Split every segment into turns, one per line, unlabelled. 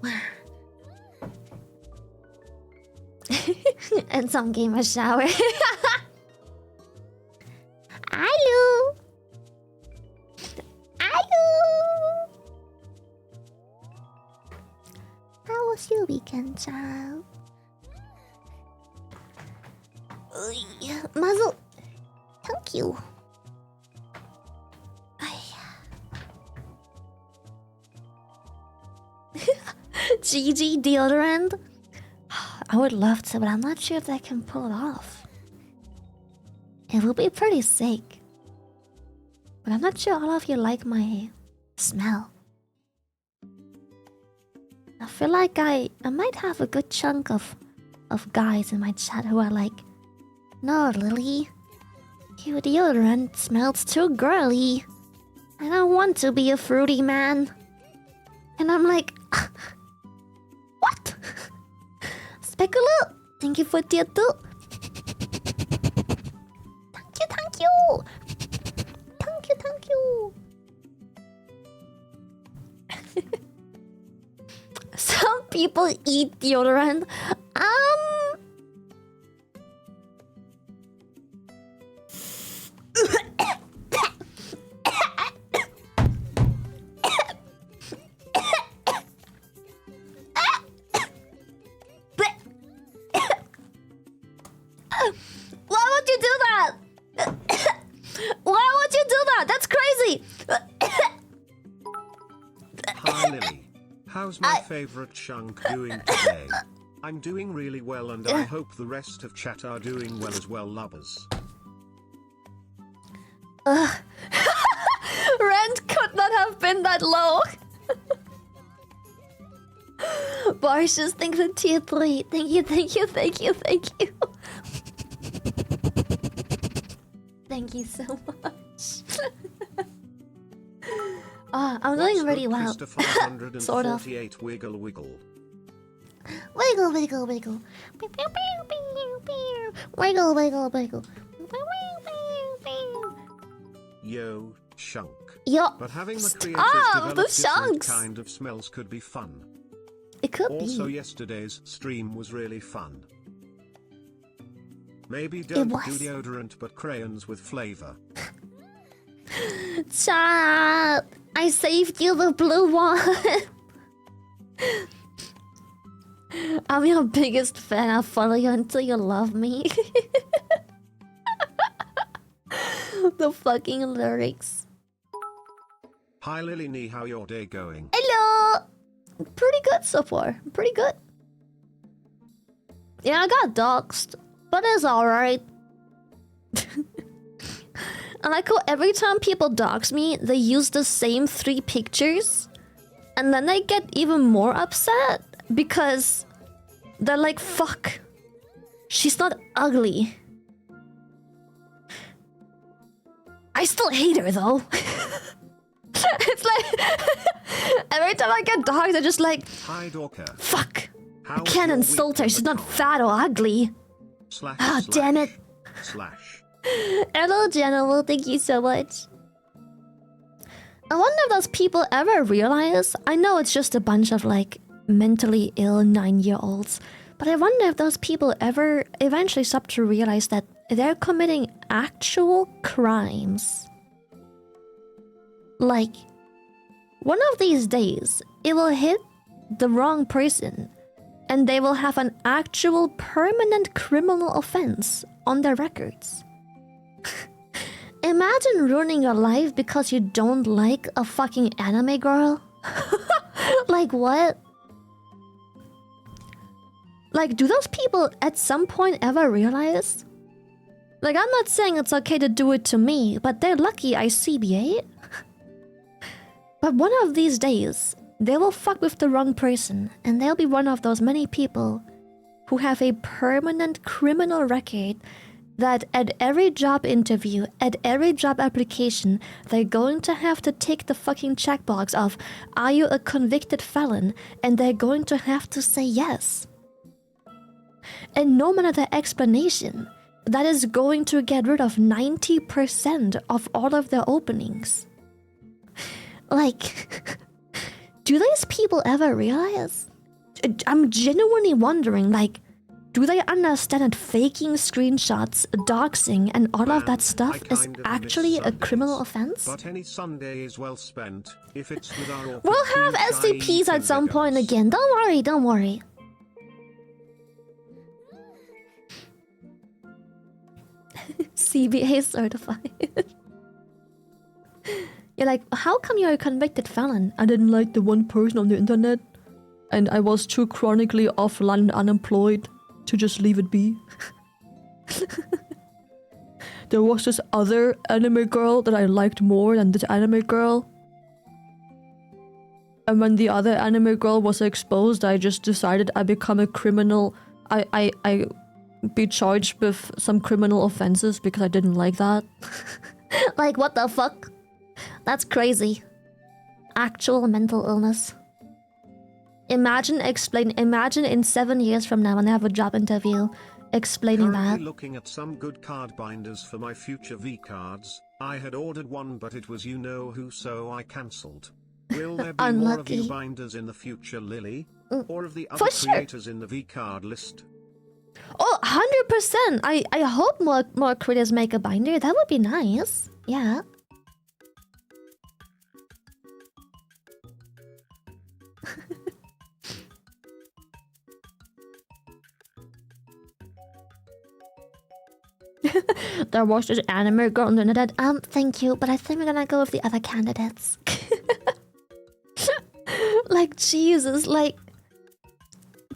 Wow. And some gamer shower. Hello. Hello. How was your weekend, child? Muzzle. Thank you. GG Deodorant. I would love to, but I'm not sure if I can pull it off. It will be pretty sick. But I'm not sure all of you like my smell. I feel like I might have a good chunk of guys in my chat who are like, no, Lily, your deodorant smells too girly. I don't want to be a fruity man. And I'm like, what? Speculo, thank you for tier 2. Thank you. Thank you. Some people eat deodorant. Why would you do that? Why would you do that? That's crazy.
Hi Lily. How's my favorite chunk doing today? I'm doing really well and I hope the rest of chat are doing well as well, lubbers.
Rent could not have been that low. Barshes, thanks for tier 3. Thank you, thank you, thank you, thank you. Thank you so much. I'm doing really well. Sort of.
Wiggle wiggle.
Wiggle, wiggle, wiggle. Wiggle, wiggle, wiggle.
Yo, chunk.
Yo.
But having the creators
the
develop different
chunks.
kind of smells could be fun.
It could
Also,
be.
yesterday's stream was really fun. Maybe don't do deodorant but crayons with flavor.
Chat, I saved you the blue one. I'm your biggest fan. I'll follow you until you love me. The fucking lyrics.
Hi Lily Nee, how your day going?
Hello. Pretty good so far. Pretty good. Yeah, I got doxed, but it's alright. And I like every time people dox me, they use the same 3 pictures, and then they get even more upset because they're like, fuck, she's not ugly. I still hate her though. It's like every time I get dogs, they're just like,
hi Orca.
Fuck, I can't insult her, she's not fat or ugly. Ah, damn it.
Slash.
Hello, General, thank you so much. I wonder if those people ever realize, I know it's just a bunch of like mentally ill 9-year-olds, but I wonder if those people ever eventually stop to realize that they're committing actual crimes. Like, one of these days, it will hit the wrong person, and they will have an actual permanent criminal offense on their records. Imagine ruining your life because you don't like a fucking anime girl. Like, what? Like, do those people at some point ever realize? Like, I'm not saying it's okay to do it to me, but they're lucky I CBA. But one of these days, they will fuck with the wrong person, and they'll be one of those many people who have a permanent criminal record that at every job interview, at every job application, they're going to have to tick the fucking checkbox of, are you a convicted felon? And they're going to have to say yes. And no matter the explanation, that is going to get rid of 90% of all of their openings. Like, do these people ever realize? I'm genuinely wondering, like, do they understand that faking screenshots, doxing, and all of that stuff is actually a criminal offense?
But any Sunday is well spent if it's with our
We'll have SCPs at some point again. Don't worry, don't worry. CBA certified. You're like, how come you're a convicted felon? I didn't like the one person on the internet, and I was too chronically offline and unemployed to just leave it be. There was this other anime girl that I liked more than this anime girl. And when the other anime girl was exposed, I just decided I become a criminal. I be charged with some criminal offenses because I didn't like that. Like, what the fuck? That's crazy. Actual mental illness. Imagine in 7 years from now when I have a job interview, explaining
Currently
that.
Looking at some good card binders for my future V cards. I had ordered one, but it was you know who, so I cancelled. Will there be more of you binders in the future, Lily? Or of the other creators in the V card list?
Oh, 100%! I hope more creators make a binder. That would be nice. Yeah. There was this anime girl on the internet. Thank you, but I think we're gonna go with the other candidates. Like, Jesus, like...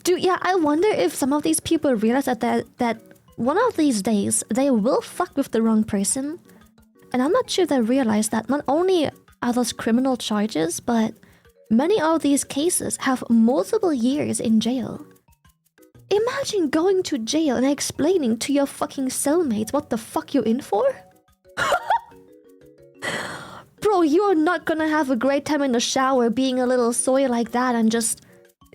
Dude, yeah, I wonder if some of these people realize that one of these days, they will fuck with the wrong person. And I'm not sure they realize that not only are those criminal charges, but many of these cases have multiple years in jail. Imagine going to jail and explaining to your fucking cellmates what the fuck you're in for? Bro, you are not gonna have a great time in the shower being a little soy like that and just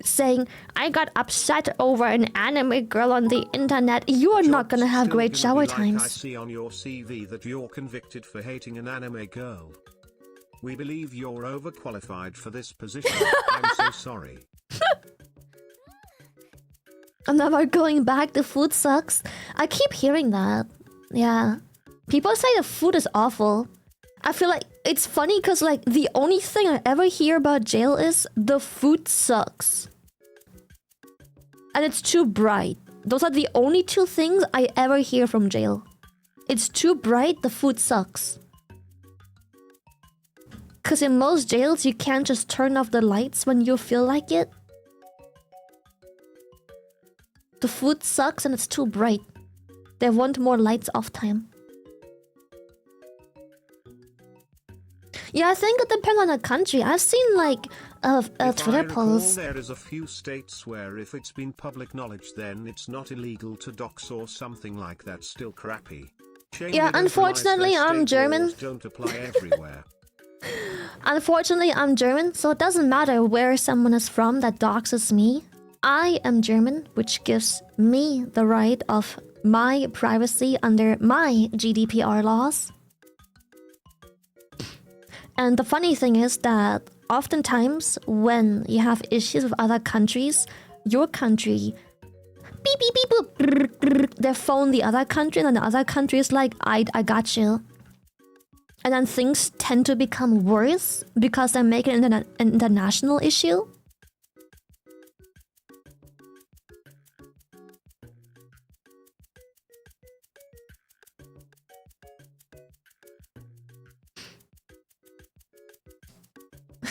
saying, I got upset over an anime girl on the internet. You are not gonna have great shower times.
I see on your CV that you're convicted for hating an anime girl. We believe you're overqualified for this position. I'm so sorry.
I'm never going back. The food sucks. I keep hearing that. Yeah. People say the food is awful. I feel like it's funny because like the only thing I ever hear about jail is the food sucks. And it's too bright. Those are the only two things I ever hear from jail. It's too bright, the food sucks. Because in most jails, you can't just turn off the lights when you feel like it. The food sucks and it's too bright. They want more lights off time. Yeah, I think it depends on the country. I've seen like a Twitter post.
There is a few states where if it's been public knowledge, then it's not illegal to dox or something like that. Still crappy. Shame
yeah, unfortunately, I'm German.
Don't apply everywhere.
Unfortunately, I'm German, so it doesn't matter where someone is from that doxes me. I am German, which gives me the right of my privacy under my GDPR laws. And the funny thing is that oftentimes when you have issues with other countries, your country beep beep beep boop, they phone the other country, and then the other country is like, I got you. And then things tend to become worse because they make it an international issue.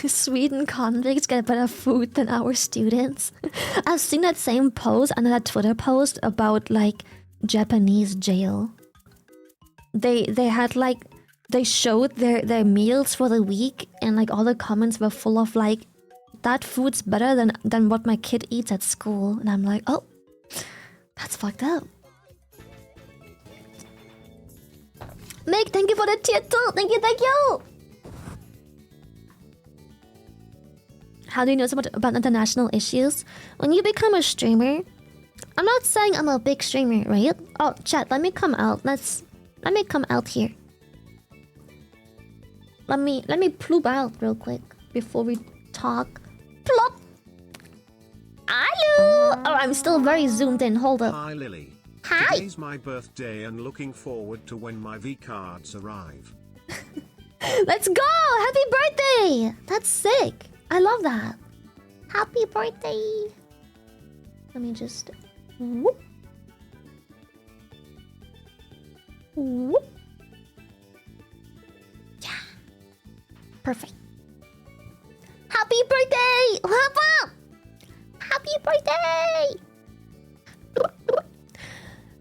Sweden convicts get better food than our students. I've seen that same post under that Twitter post about like Japanese jail. They had like they showed their meals for the week, and like all the comments were full of like, that food's better than what my kid eats at school. And I'm like, oh, that's fucked up. Meg, thank you for the tier 2. Thank you. How do you know so much about international issues? When you become a streamer, I'm not saying I'm a big streamer, right? Oh, chat, let me come out. Let me come out here. Let me ploop out real quick before we talk. Plop. Hello. Oh, I'm still very zoomed in. Hold up.
Hi, Lily.
Hi.
Today's my birthday and looking forward to when my V cards arrive.
Let's go! Happy birthday! That's sick. I love that. Happy birthday. Let me just... Whoop. Whoop. Yeah. Perfect. Happy birthday! Papa! Happy birthday!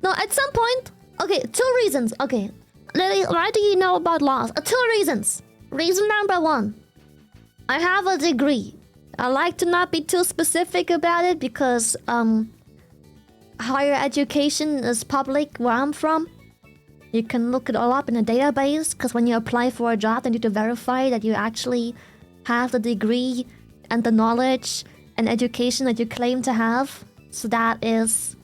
No, at some point... Okay, 2 reasons. Okay. Lily, why do you know about laws? 2 reasons. Reason number 1. I have a degree. I like to not be too specific about it because higher education is public where I'm from. You can look it all up in a database because when you apply for a job, they need to verify that you actually have the degree and the knowledge and education that you claim to have. So that is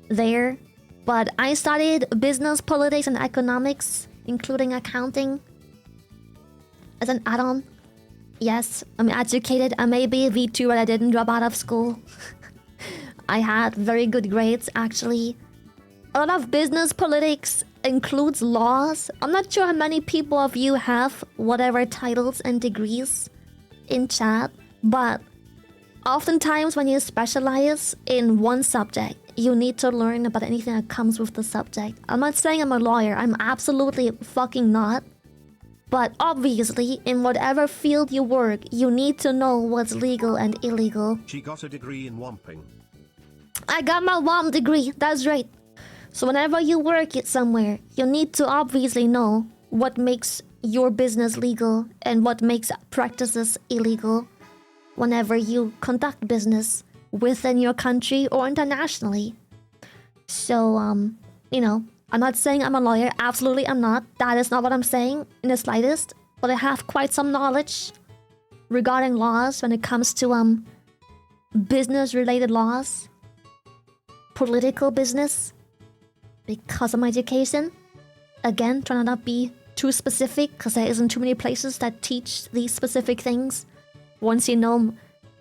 there. But I studied business, politics, and economics, including accounting, as an add-on. Yes, I'm educated. I may be a V2, but I didn't drop out of school. I had very good grades, actually. A lot of business politics includes laws. I'm not sure how many people of you have whatever titles and degrees in chat, but oftentimes when you specialize in one subject, you need to learn about anything that comes with the subject. I'm not saying I'm a lawyer. I'm absolutely fucking not. But obviously, in whatever field you work, you need to know what's legal and illegal.
She got a degree in wamping.
I got my WOM degree, that's right. So whenever you work it somewhere, you need to obviously know what makes your business legal and what makes practices illegal whenever you conduct business within your country or internationally. So, you know, I'm not saying I'm a lawyer. Absolutely, I'm not. That is not what I'm saying in the slightest. But I have quite some knowledge regarding laws when it comes to business-related laws, political business, because of my education. Again, trying to not be too specific, because there isn't too many places that teach these specific things. Once you know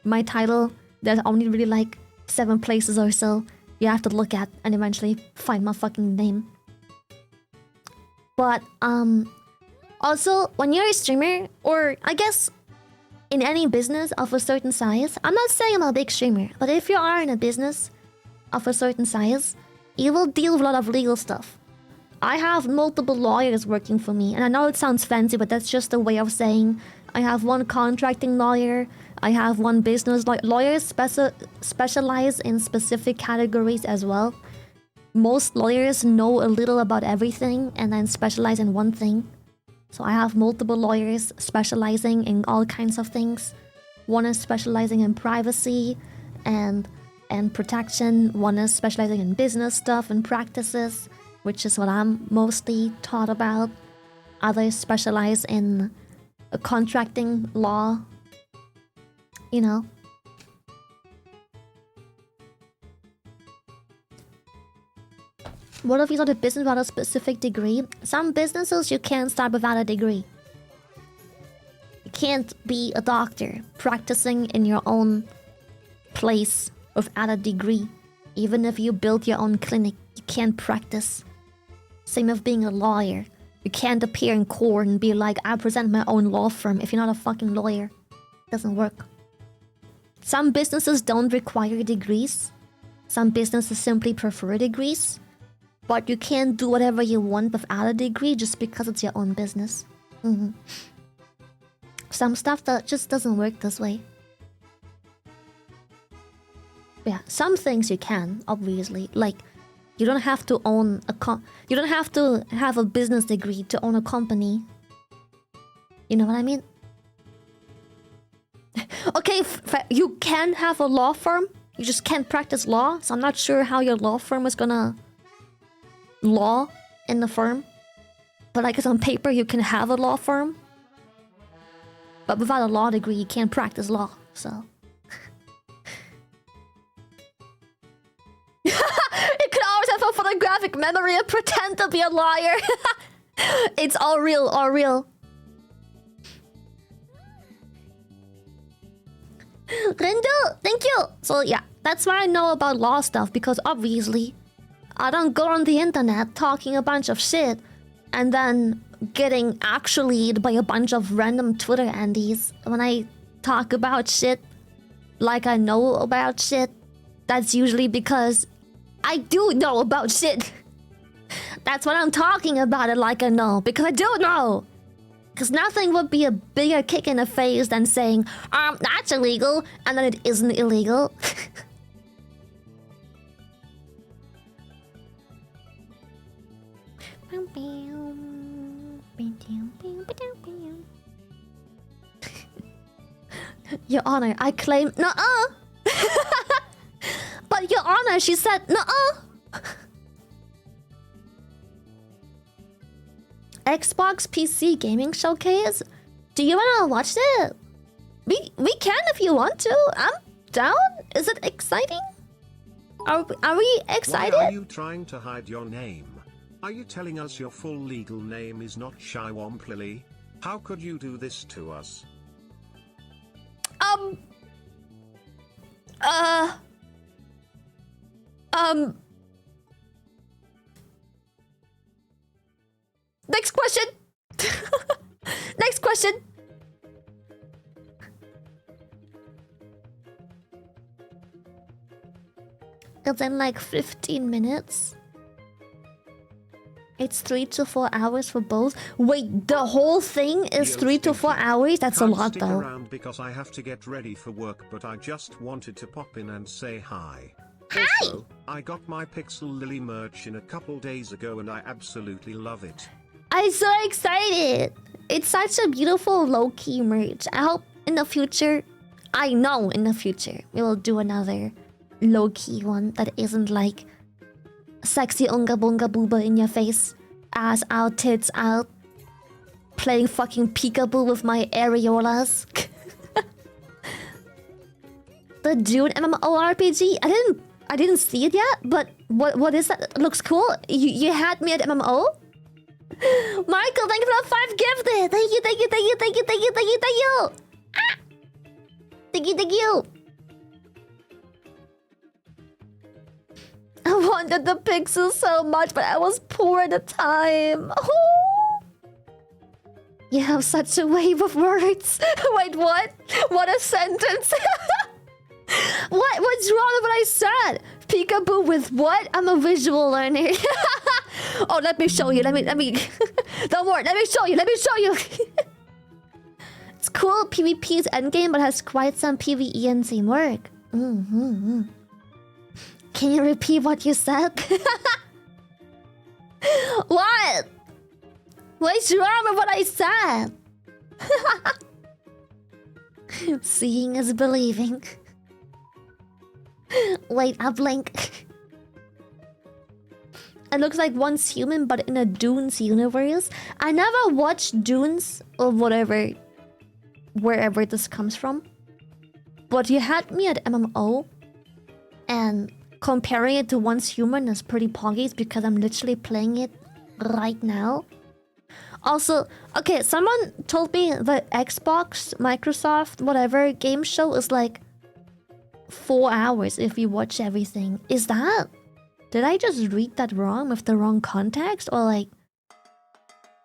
my title, there's only really like 7 places or so you have to look at and eventually find my fucking name. But also when you're a streamer, or I guess in any business of a certain size, I'm not saying I'm a big streamer, but if you are in a business of a certain size, you will deal with a lot of legal stuff. I have multiple lawyers working for me, and I know it sounds fancy, but that's just a way of saying I have one contracting lawyer, I have one business lawyer. Lawyers specialize in specific categories as well. Most lawyers know a little about everything and then specialize in one thing. So I have multiple lawyers specializing in all kinds of things. One is specializing in privacy and protection. One is specializing in business stuff and practices, which is what I'm mostly taught about. Others specialize in contracting law. You know. What if you start a business without a specific degree? Some businesses you can't start without a degree. You can't be a doctor practicing in your own place without a degree. Even if you build your own clinic, you can't practice. Same with being a lawyer. You can't appear in court and be like, I present my own law firm if you're not a fucking lawyer. It doesn't work. Some businesses don't require degrees. Some businesses simply prefer degrees. But you can't do whatever you want without a degree just because it's your own business. Some stuff that just doesn't work this way. Yeah, some things you can, obviously. Like, you don't have to own a you don't have to have a business degree to own a company. You know what I mean? Okay, you can have a law firm. You just can't practice law. So I'm not sure how your law firm is gonna law in the firm. But I guess on paper you can have a law firm. But without a law degree, you can't practice law. So you can always have a photographic memory and pretend to be a lawyer. It's all real, all real. Rindo, thank you. So yeah, that's why I know about law stuff, because obviously I don't go on the internet talking a bunch of shit and then getting actuallyed by a bunch of random Twitter Andies. When I talk about shit like I know about shit, that's usually because I do know about shit. That's what I'm talking about it like I know, because I do know. Because nothing would be a bigger kick in the face than saying, that's illegal, and then it isn't illegal. Your Honor, I claim... Nuh-uh! But Your Honor, she said, nuh-uh! Xbox PC Gaming Showcase? Do you wanna watch it? We can if you want to. I'm down. Is it exciting? Are we excited?
Why are you trying to hide your name? Are you telling us your full legal name is not Shywomp Lily? How could you do this to us?
Next question. Next question. It's in like 15 minutes. It's 3 to 4 hours for both. Wait, the whole thing is 3 to 4 hours? That's a lot though.
Around because I have to get ready for work, but I just wanted to pop in and say hi.
Hi!
Also, I got my Pixel Lily merch in a couple days ago and I absolutely love it.
I'm so excited! It's such a beautiful low-key merch. I hope in the future, I know in the future, we will do another low-key one that isn't like sexy unga bunga booba in your face, ass out, tits out, playing fucking peekaboo with my areolas. The Dune MMORPG? I didn't see it yet, but what is that? It looks cool. You had me at MMO? Michael, thank you for the 5 gifted! Thank you, thank you, thank you, thank you, thank you, thank you, thank you! Ah! Thank you, thank you! I wanted the pixels so much, but I was poor at the time. Oh. You have such a wave of words. Wait, what? What a sentence. What's wrong with what I said? Peekaboo with what? I'm a visual learner. Oh, let me show you. Let me. Don't worry. Let me show you. Let me show you. It's cool. PvP is endgame, but has quite some PvE and teamwork. Can you repeat what you said? What? What's wrong with what I said? Seeing is believing. Wait, I blink. It looks like Once Human, but in a Dunes universe. I never watched Dunes or whatever, wherever this comes from. But you had me at MMO, and comparing it to Once Human is pretty poggies because I'm literally playing it right now. Also, okay, someone told me the Xbox, Microsoft, whatever game show is like 4 hours if you watch everything. Is that? Did I just read that wrong with the wrong context? Or like,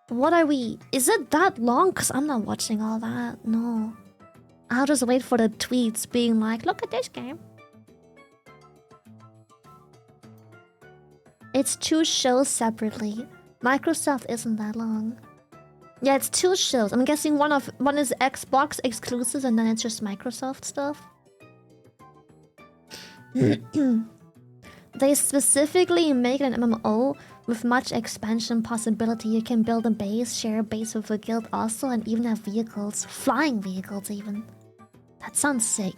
what are we? Is it that long? Because I'm not watching all that. No. I'll just wait for the tweets being like, look at this game. It's 2 shows separately. Microsoft isn't that long. Yeah, it's 2 shows. I'm guessing one is Xbox exclusives and then it's just Microsoft stuff. They specifically make an MMO with much expansion possibility. You can build a base, share a base with a guild also, and even have vehicles. Flying vehicles even. That sounds sick.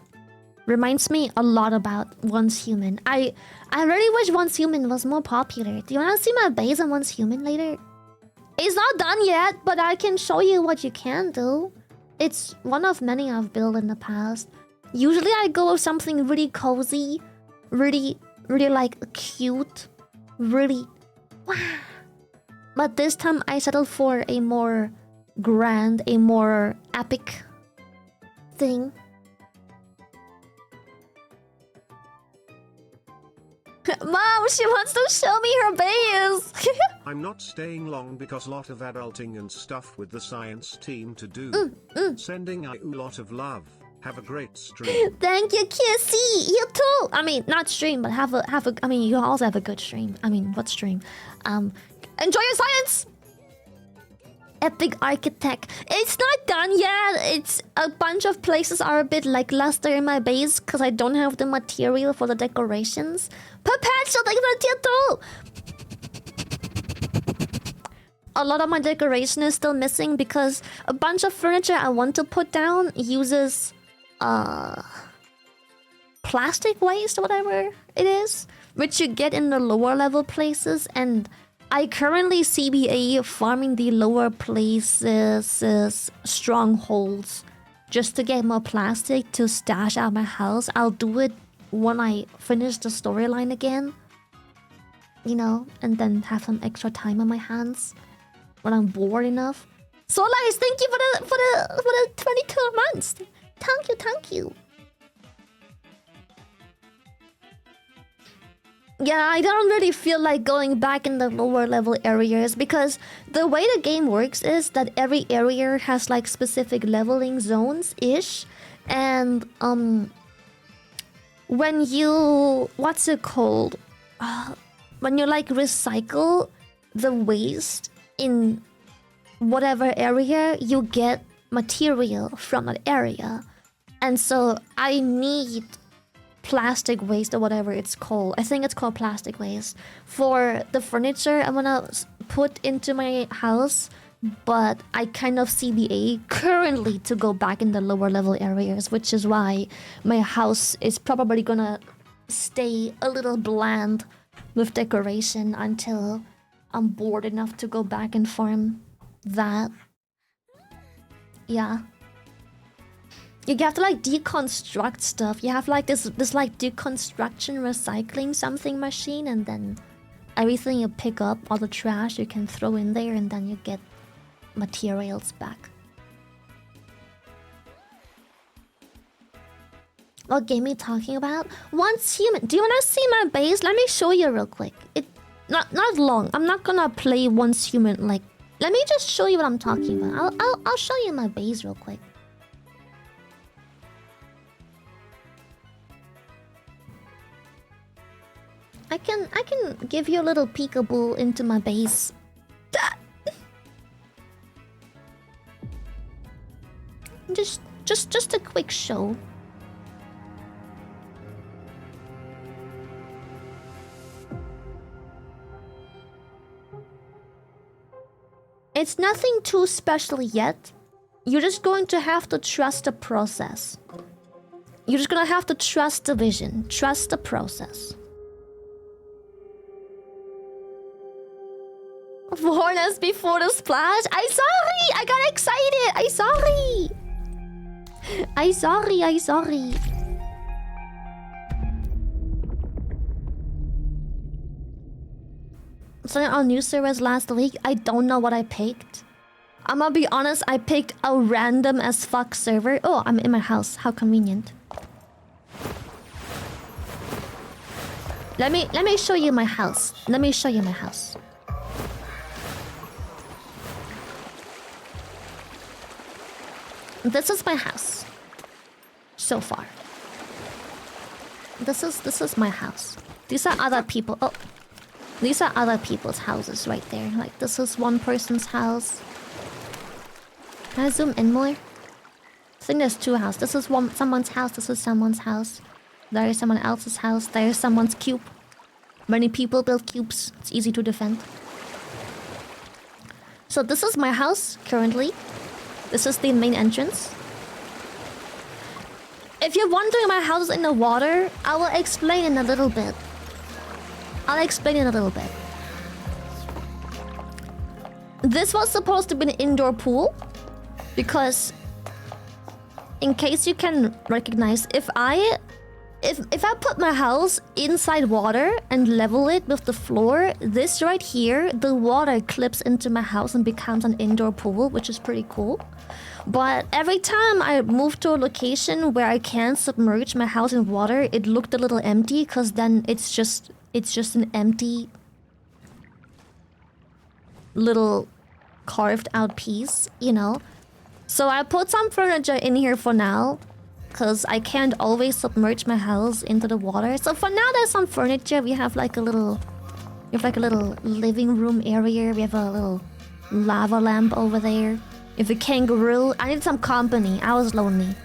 Reminds me a lot about Once Human. I really wish Once Human was more popular. Do you want to see my base on Once Human later? It's not done yet, but I can show you what you can do. It's one of many I've built in the past. Usually I go with something really cozy, really like cute, really wow. But this time I settled for a more grand, a more epic thing. Mom, she wants to show me her base.
I'm not staying long because lot of adulting and stuff with the science team to do. Sending you a lot of love. Have a great stream.
Thank you, Kissy. You too. I mean, not stream, but have a. I mean, you also have a good stream. I mean, what stream? Enjoy your science. Epic Architect. It's not done yet. It's a bunch of places are a bit lackluster in my base because I don't have the material for the decorations. Perpetual, thank you for the tier 2. A lot of my decoration is still missing because a bunch of furniture I want to put down uses plastic waste or whatever it is, which you get in the lower level places, and I currently CBA farming the lower places strongholds just to get more plastic to stash at my house. I'll do it when I finish the storyline again, you know, and then have some extra time on my hands when I'm bored enough. So guys, thank you for the 22 months. Thank you. Yeah, I don't really feel like going back in the lower level areas because the way the game works is that every area has like specific leveling zones-ish, and when you... What's it called? When you like recycle the waste in whatever area, you get material from that area. And so I need plastic waste or whatever it's called. I think it's called plastic waste for the furniture I'm gonna put into my house. But I kind of CBA currently to go back in the lower level areas, which is why my house is probably gonna stay a little bland with decoration until I'm bored enough to go back and farm that. Yeah. You have to like deconstruct stuff. You have like this like deconstruction recycling something machine, and then everything you pick up, all the trash you can throw in there, and then you get materials back. What game are you talking about? Once Human. Do you wanna see my base? Let me show you real quick. It not long. I'm not gonna play Once Human. Like, let me just show you what I'm talking about. I'll show you my base real quick. I can give you a little peekaboo into my base. Just a quick show. It's nothing too special yet. You're just going to have to trust the process. You're just gonna have to trust the vision, trust the process. Warn us before the splash. I'm sorry. I got excited. I'm sorry. I'm sorry. Something on new servers last week. I don't know what I picked. I'm gonna be honest. I picked a random as fuck server. Oh, I'm in my house. How convenient. Let me show you my house. Let me show you my house. This is my house. So far. This is my house. These are other people. Oh. These are other people's houses right there. Like, this is one person's house. Can I zoom in more? I think there's two houses. This is someone's house. This is someone's house. There is someone else's house. There is someone's cube. Many people build cubes. It's easy to defend. So this is my house currently. This is the main entrance. If you're wondering my house is in the water, I will explain in a little bit. This was supposed to be an indoor pool. Because, in case you can recognize, if I put my house inside water and level it with the floor, this right here, the water clips into my house and becomes an indoor pool, which is pretty cool. But every time I move to a location where I can submerge my house in water, it looked a little empty, because then it's just an empty little carved out piece, you know? So I put some furniture in here for now, because I can't always submerge my house into the water. So for now, there's some furniture. We have like a little living room area. We have a little lava lamp over there. We have a kangaroo. I need some company. I was lonely.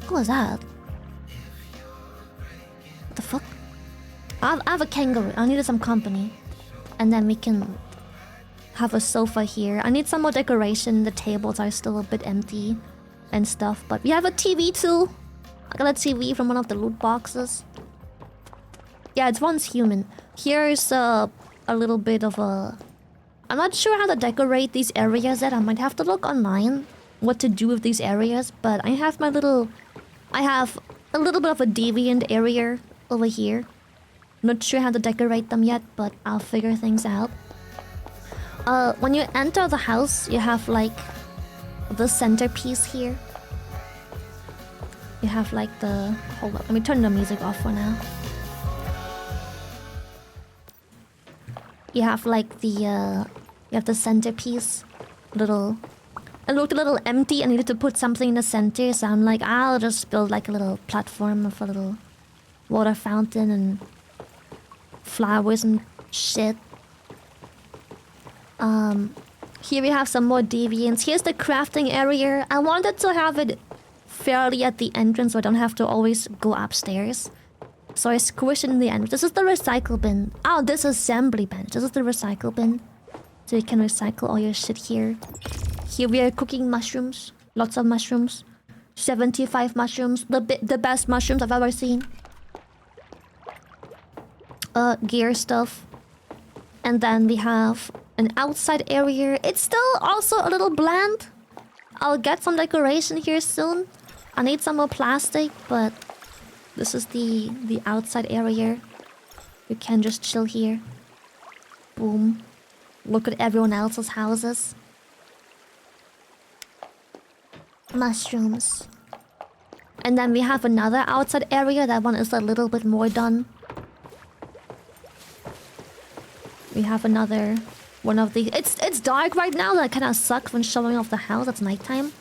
Who was that? What the fuck? I have a kangaroo. I needed some company. And then we can have a sofa here. I need some more decoration. The tables are still a bit empty and stuff. But we have a TV too. I got a TV from one of the loot boxes. Yeah, it's Once Human. Here's a little bit of a... I'm not sure how to decorate these areas yet. I might have to look online what to do with these areas. But I have a little bit of a deviant area over here. Not sure how to decorate them yet, but I'll figure things out. When you enter the house, you have like the centerpiece here. You have like the... Hold up, let me turn the music off for now. You have like the... you have the centerpiece. Little It looked a little empty. I needed to put something in the center, so I'm like, I'll just build like a little platform of a little water fountain and flowers and shit. Here we have some more deviants. Here's the crafting area. I wanted to have it fairly at the entrance so I don't have to always go upstairs. So I squish it in the entrance. This is the recycle bin. Oh, this is assembly bench. This is the recycle bin. So you can recycle all your shit here. Here we are cooking mushrooms. Lots of mushrooms. 75 mushrooms. The best mushrooms I've ever seen. Gear stuff. And then we have an outside area. It's still also a little bland. I'll get some decoration here soon. I need some more plastic, but this is the outside area. You can just chill here. Boom. Look at everyone else's houses. Mushrooms. And then we have another outside area. That one is a little bit more done. We have another one of the... It's dark right now. That kind of sucks when showing off the house. It's nighttime.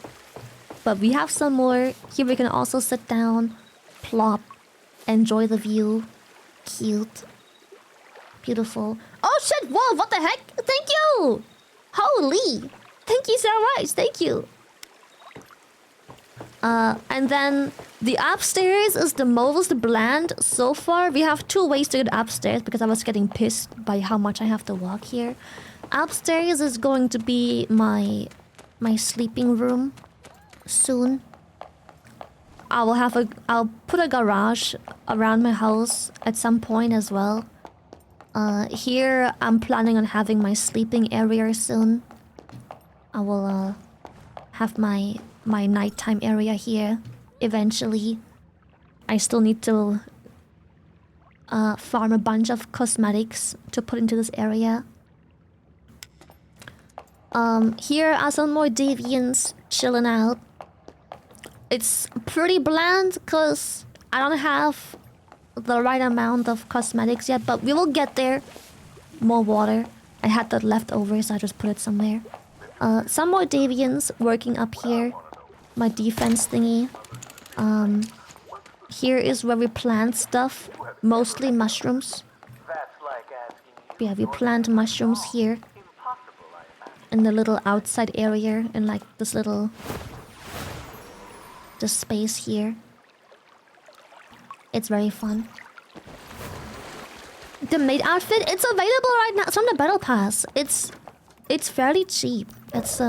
But we have some more. Here we can also sit down, plop, enjoy the view. Cute. Beautiful. Oh shit! Whoa, what the heck? Thank you! Holy! Thank you so much. Thank you. And then the upstairs is the most bland so far. We have 2 ways to get upstairs because I was getting pissed by how much I have to walk here. Upstairs is going to be my sleeping room soon. I'll put a garage around my house at some point as well. Here I'm planning on having my sleeping area soon. I will have my nighttime area here eventually. I still need to farm a bunch of cosmetics to put into this area. Here are some more deviants chilling out. It's pretty bland because I don't have the right amount of cosmetics yet, but we will get there. More water. I had that left over, so I just put it somewhere. Some more deviants working up here. My defense thingy. Here is where we plant stuff. Mostly mushrooms. Yeah, we plant mushrooms here. In the little outside area. In like this little... the space here. It's very fun. The maid outfit, it's available right now. It's from the battle pass. It's fairly cheap. It's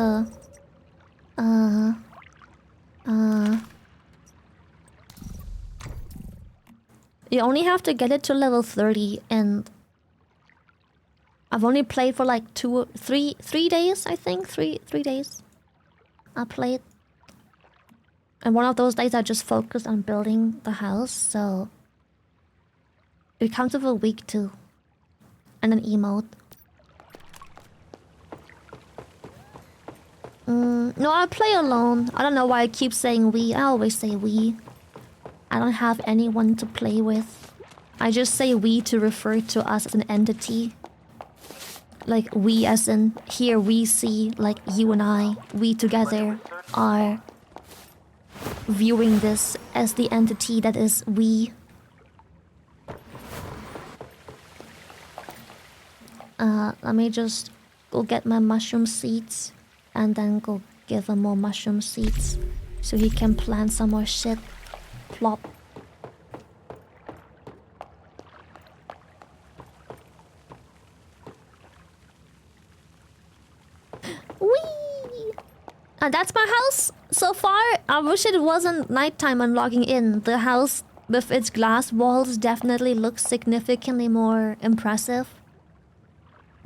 you only have to get it to level 30, and I've only played for like 3 days, I think. 3 days. I played. And one of those days I just focused on building the house, so it comes with a week too. And an emote. No, I play alone. I don't know why I keep saying we. I always say we. I don't have anyone to play with. I just say we to refer to us as an entity. Like we as in here we see, like you and I, we together are viewing this as the entity that is we. Let me just go get my mushroom seeds and then go give him more mushroom seeds so he can plant some more shit. Plop. Whee! And that's my house so far. I wish it wasn't nighttime and logging in. The house with its glass walls definitely looks significantly more impressive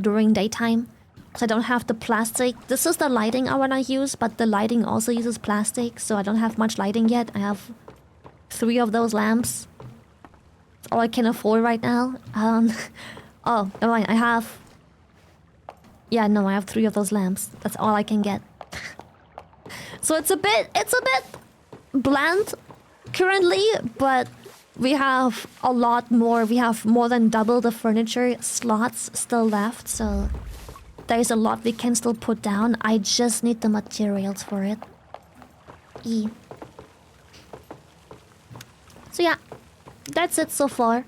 during daytime. So I don't have the plastic. This is the lighting I want to use, but the lighting also uses plastic, so I don't have much lighting yet. I have 3 of those lamps. That's all I can afford right now. Oh, never mind. I have... Yeah, no, I have 3 of those lamps. That's all I can get. So it's a bit bland currently, but we have a lot more. We have more than double the furniture slots still left, so There's a lot we can still put down. I just need the materials for it. So yeah, that's it so far.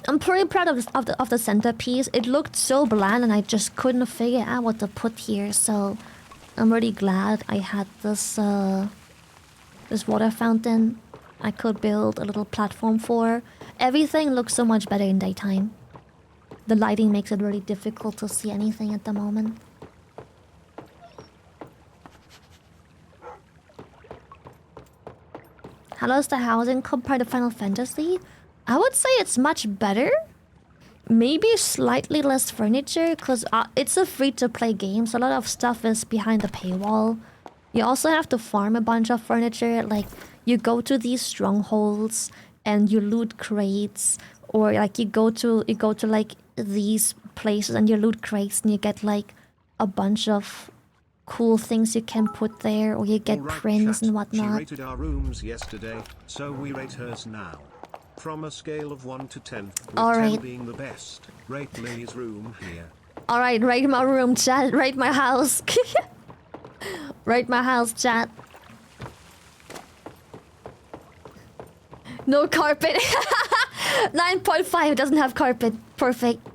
I'm pretty proud of the centerpiece. It looked so bland and I just couldn't figure out what to put here. So I'm really glad I had this this water fountain I could build a little platform for. Everything looks so much better in daytime. The lighting makes it really difficult to see anything at the moment. How does the housing compare to Final Fantasy? I would say it's much better. Maybe slightly less furniture, because it's a free-to-play game, so a lot of stuff is behind the paywall. You also have to farm a bunch of furniture, like you go to these strongholds and you loot crates, or like you go to like these places and you loot crates and you get like a bunch of cool things you can put there, or you get prints and whatnot.
She rated our rooms yesterday, so we rate hers now. From a scale of 1 to 10, with 10 being the best, rate Lily's room here.
Alright, rate my room, chat. Rate my house. Rate my house, chat. No carpet. 9.5 doesn't have carpet. Perfect.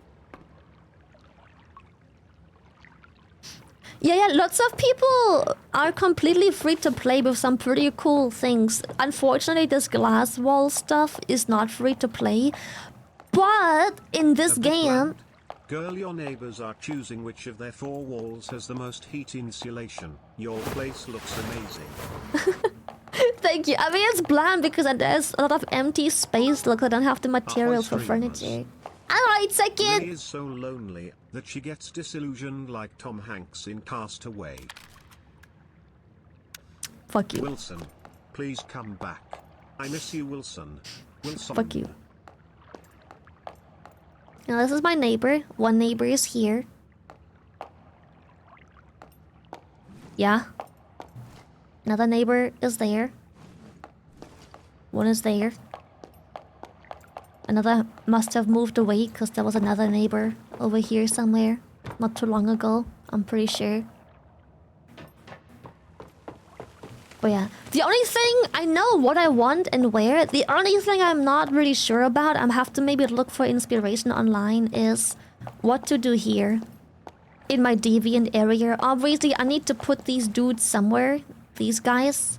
Yeah, lots of people are completely free to play with some pretty cool things. Unfortunately, this glass wall stuff is not free to play. But in this game...
Girl, your neighbors are choosing which of their 4 walls has the most heat insulation. Your place looks amazing.
Thank you. I mean, it's bland because there's a lot of empty space. Look, I don't have the materials for furniture. Alright, second.
Lily is so lonely that she gets disillusioned like Tom Hanks in Castaway.
Fuck you.
Wilson, please come back. I miss you, Wilson. Wilson.
Fuck you. Now, this is my neighbor. One neighbor is here. Yeah. Another neighbor is there. One is there. Another must have moved away because there was another neighbor over here somewhere not too long ago, I'm pretty sure. But yeah, the only thing I know what I want and where, the only thing I'm not really sure about, I have to maybe look for inspiration online, is what to do here in my deviant area. Obviously, I need to put these dudes somewhere, these guys.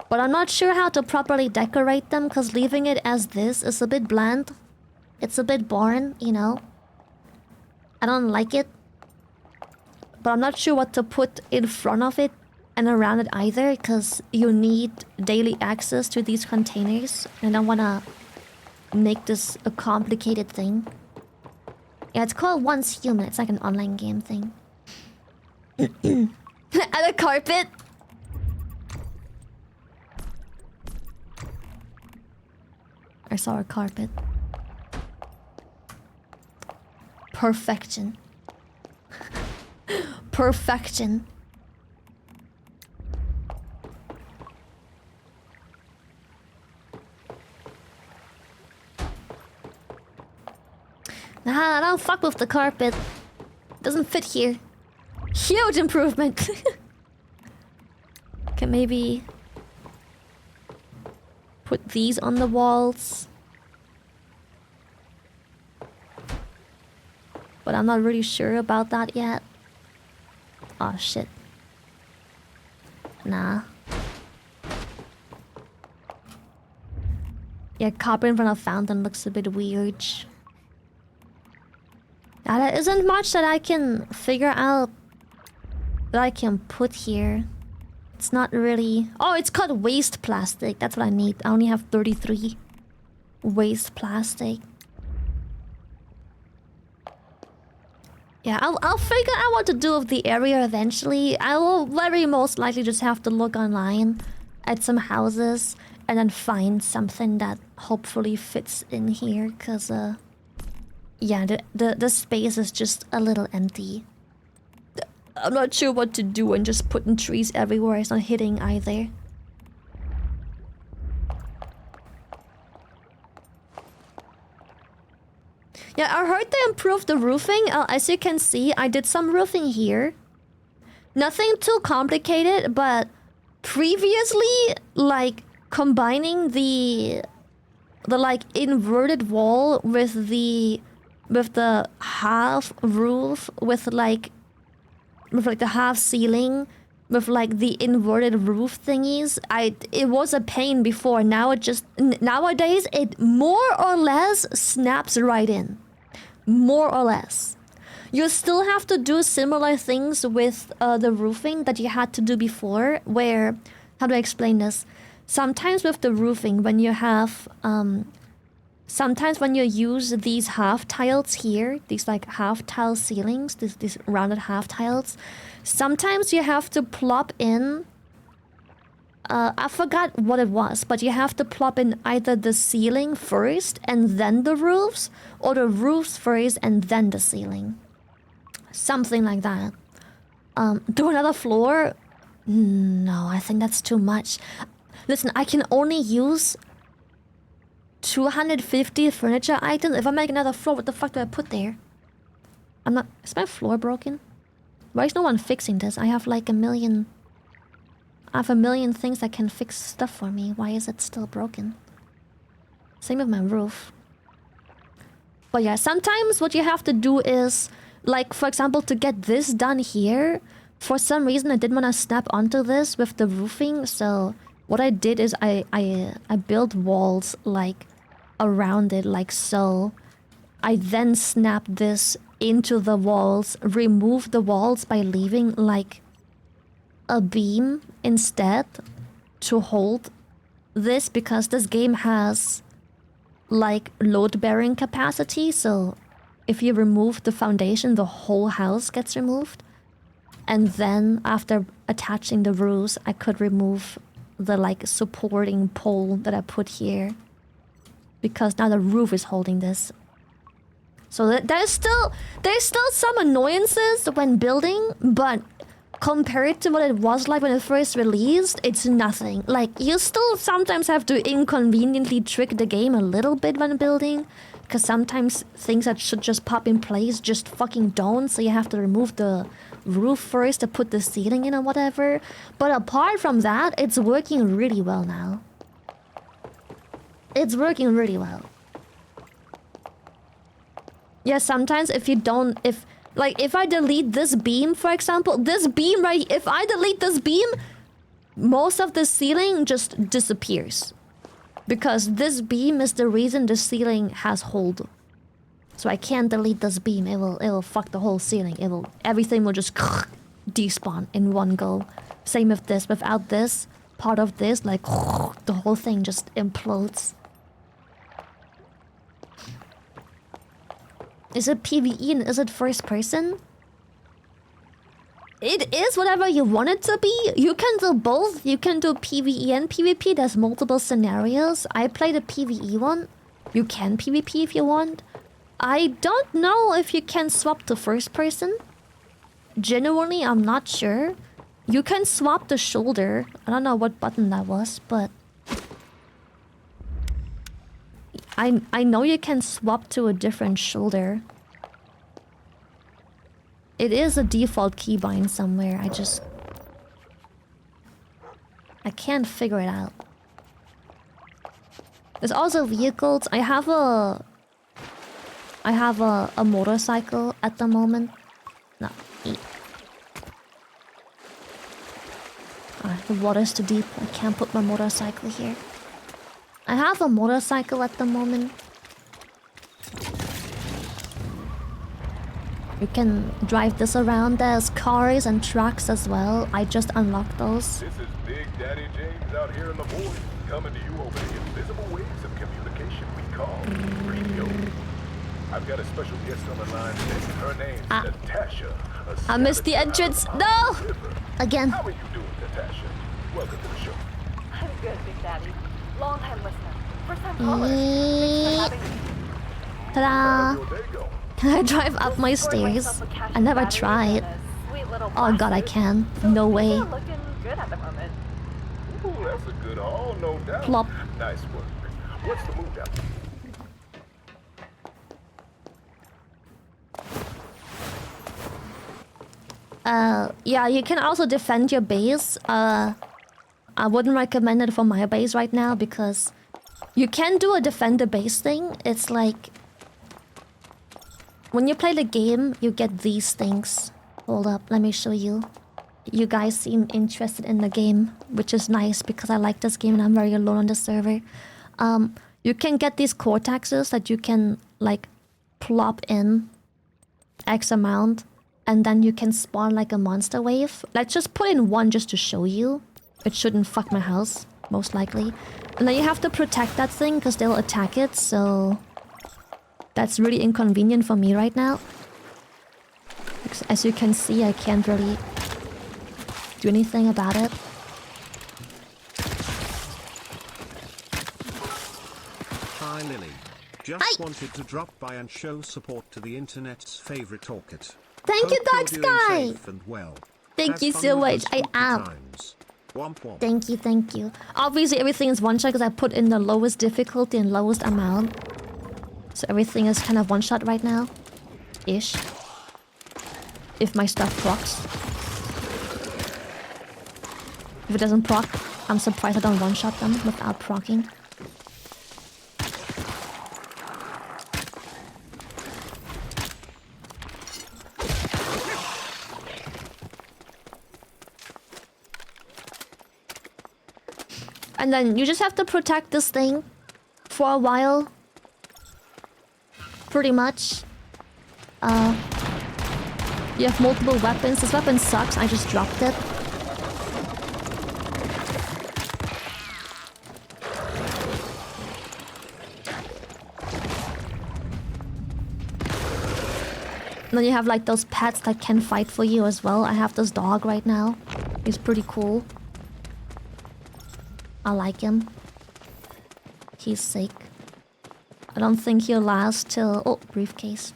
But I'm not sure how to properly decorate them, because leaving it as this is a bit bland. It's a bit boring, you know. I don't like it. But I'm not sure what to put in front of it and around it either, because you need daily access to these containers. And I don't want to make this a complicated thing. Yeah, it's called Once Human. It's like an online game thing. And a carpet. I saw a carpet. Perfection. Perfection. Nah, I don't fuck with the carpet. Doesn't fit here. Huge improvement. Can maybe put these on the walls. But I'm not really sure about that yet. Oh shit. Nah. Yeah, carpet in front of fountain looks a bit weird. There isn't much that I can figure out that I can put here. It's not really... Oh, it's called waste plastic. That's what I need. I only have 33 waste plastic. Yeah, I'll figure out what to do with the area eventually. I will very most likely just have to look online at some houses and then find something that hopefully fits in here. Because, yeah, the space is just a little empty. I'm not sure what to do, and just putting trees everywhere is not hitting either. Yeah, I heard they improved the roofing. As you can see, I did some roofing here. Nothing too complicated, but previously, like, combining the like inverted wall with the half roof with like the half ceiling with like the inverted roof thingies, it was a pain before. Now it just nowadays it more or less snaps right in. More or less. You still have to do similar things with the roofing that you had to do before, where, how do I explain this? Sometimes with the roofing, when you have, sometimes when you use these half tiles here, these like half tile ceilings, these rounded half tiles, sometimes you have to plop in, I forgot what it was, but you have to plop in either the ceiling first and then the roofs, or the roofs first and then the ceiling. Something like that. Do another floor? No, I think that's too much. Listen, I can only use 250 furniture items. If I make another floor, what the fuck do I put there? I'm not... Is my floor broken? Why is no one fixing this? I have like a million... I have a million things that can fix stuff for me. Why is it still broken? Same with my roof. But yeah, sometimes what you have to do is... Like, for example, to get this done here, for some reason I didn't want to snap onto this with the roofing, so what I did is I built walls, like, around it, like so. I then snapped this into the walls, removed the walls by leaving, like, a beam instead to hold this, because this game has, like, load-bearing capacity, so... If you remove the foundation, the whole house gets removed. And then after attaching the roofs, I could remove the like supporting pole that I put here. Because now the roof is holding this. So there's still some annoyances when building, but compared to what it was like when it first released, it's nothing. Like, you still sometimes have to inconveniently trick the game a little bit when building. Because sometimes things that should just pop in place just fucking don't. So you have to remove the roof first to put the ceiling in or whatever. But apart from that, it's working really well now. It's working really well. Yeah, sometimes if you don't... If I delete this beam, for example... This beam right... If I delete this beam, most of the ceiling just disappears. Because this beam is the reason the ceiling has hold. So I can't delete this beam. It will fuck the whole ceiling. Everything will just despawn in one go. Same with this. Without this, part of this, like the whole thing just implodes. Is it PvE and is it first person? It is whatever you want it to be. You can do both. You can do PvE and PvP. There's multiple scenarios. I played a PvE one. You can PvP if you want. I don't know if you can swap to first person. Genuinely, I'm not sure. You can swap the shoulder. I don't know what button that was, but... I know you can swap to a different shoulder. It is a default keybind somewhere. I can't figure it out. There's also vehicles. I have a motorcycle at the moment. No, eat. The water's too deep. I can't put my motorcycle here. I have a motorcycle at the moment. You can drive this around. There's cars and trucks as well. I just unlocked those.
This is Big Daddy James out here in the void, coming to you over the invisible waves of communication we call radio. I've got a special guest on the line today. Her name's Natasha.
I missed the entrance. No! Again.
How are you doing, Natasha? Welcome to the show.
I'm good, Big Daddy. Long time listener. First time caller. Thanks for having me.
Ta-da! Can I drive up my stairs? I never tried. Oh god, I can. No way.
You're looking good at the moment.
Ooh, that's a good haul, no doubt.
Plop.
Nice work. What's the move out?
Yeah, you can also defend your base. I wouldn't recommend it for my base right now because you can do a defend the base thing. It's like when you play the game, you get these things. Hold up, let me show you. You guys seem interested in the game, which is nice because I like this game and I'm very alone on the server. You can get these cortexes that you can like plop in X amount and then you can spawn like a monster wave. Let's just put in one just to show you. It shouldn't fuck my house, most likely. And then you have to protect that thing because they'll attack it, so that's really inconvenient for me right now. As you can see, I can't really do anything about it.
Hi Lily. Just wanted to drop by and show support to the internet's favorite orchid.
Thank you, Doxing!
Well.
Thank you so much. I am.
Womp womp.
Thank you, thank you. Obviously, everything is one-shot because I put in the lowest difficulty and lowest amount. So everything is kind of one-shot right now. Ish. If my stuff procs. If it doesn't proc, I'm surprised I don't one-shot them without procking. And then you just have to protect this thing for a while. Pretty much. You have multiple weapons. This weapon sucks. I just dropped it. And then you have like those pets that can fight for you as well. I have this dog right now. He's pretty cool. I like him. He's sick. I don't think he'll last till... Oh, briefcase.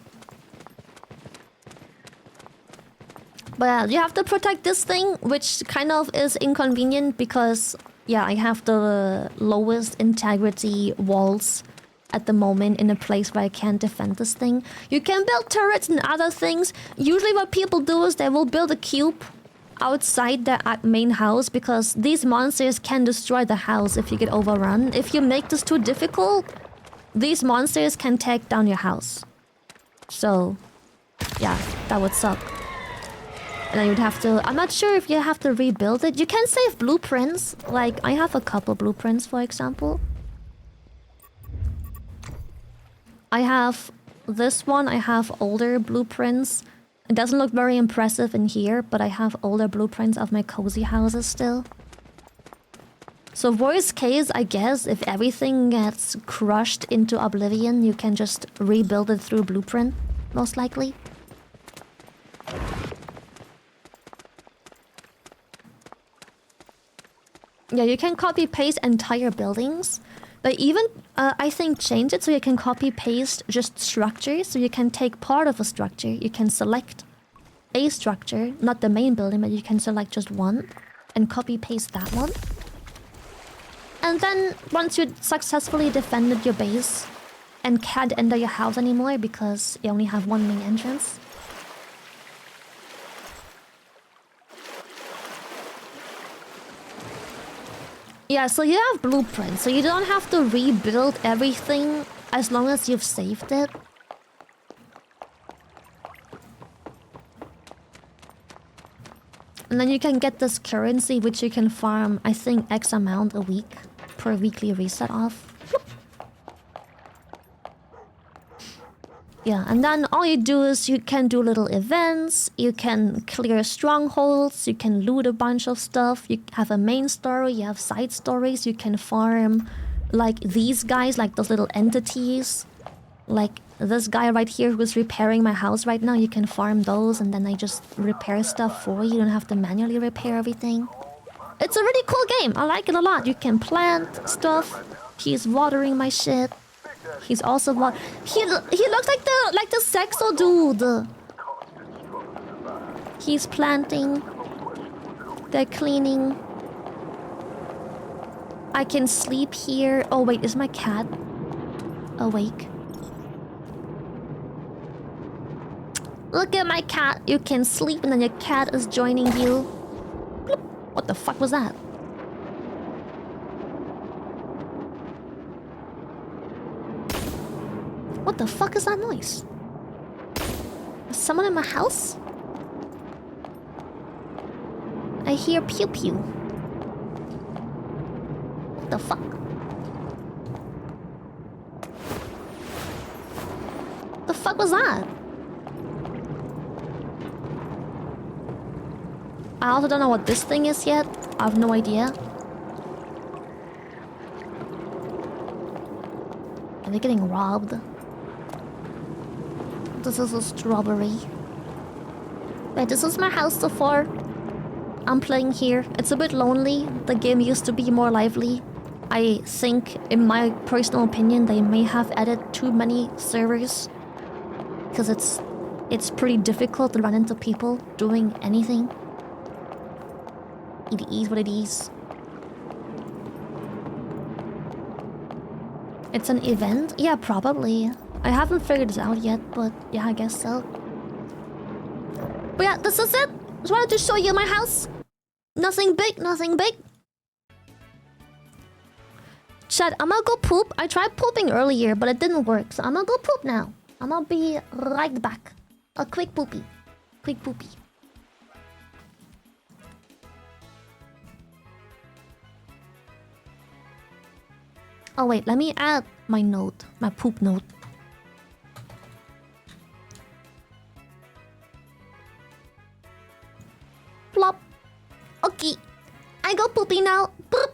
But yeah, you have to protect this thing, which kind of is inconvenient because... Yeah, I have the lowest integrity walls at the moment in a place where I can't defend this thing. You can build turrets and other things. Usually what people do is they will build a cube outside the main house because these monsters can destroy the house if you get overrun. If you make this too difficult, these monsters can take down your house. So, yeah, that would suck. And then you'd have to... I'm not sure if you have to rebuild it. You can save blueprints. Like, I have a couple blueprints, for example. I have this one. I have older blueprints. It doesn't look very impressive in here, but I have older blueprints of my cozy houses still. So worst case, I guess, if everything gets crushed into Oblivion, you can just rebuild it through blueprint, most likely. Yeah, you can copy-paste entire buildings. But even, I think, change it so you can copy-paste just structures. So you can take part of a structure. You can select a structure, not the main building, but you can select just one. And copy-paste that one. And then, once you successfully defended your base and can't enter your house anymore because you only have one main entrance. Yeah, so you have blueprints, so you don't have to rebuild everything as long as you've saved it. And then you can get this currency, which you can farm, I think, X amount a week per weekly reset off. Yeah, and then all you do is you can do little events, you can clear strongholds, you can loot a bunch of stuff, you have a main story, you have side stories, you can farm like these guys, like those little entities. Like this guy right here who's repairing my house right now, you can farm those and then I just repair stuff for you. You don't have to manually repair everything. It's a really cool game, I like it a lot. You can plant stuff, he's watering my shit. He's also what he looks like the sexo dude. He's planting. They're cleaning. I can sleep here. Oh wait, is my cat awake? Look at my cat. You can sleep and then your cat is joining you. Bloop. What the fuck was that? What the fuck is that noise? Is someone in my house? I hear pew pew. What the fuck? The fuck was that? I also don't know what this thing is yet. I have no idea. Are they getting robbed? This is a strawberry. Wait, this is my house so far. I'm playing here. It's a bit lonely. The game used to be more lively. I think, in my personal opinion, they may have added too many servers. Because it's pretty difficult to run into people doing anything. It is what it is. It's an event? Yeah, probably. I haven't figured this out yet, but yeah, I guess so. But yeah, this is it. Just wanted to show you my house. Nothing big, nothing big. Chat, I'm gonna go poop. I tried pooping earlier, but it didn't work. So I'm gonna go poop now. I'm gonna be right back. A quick poopy. Quick poopy. Oh wait, let me add my note. My poop note. Plop. Okay. I go poopy now. Boop.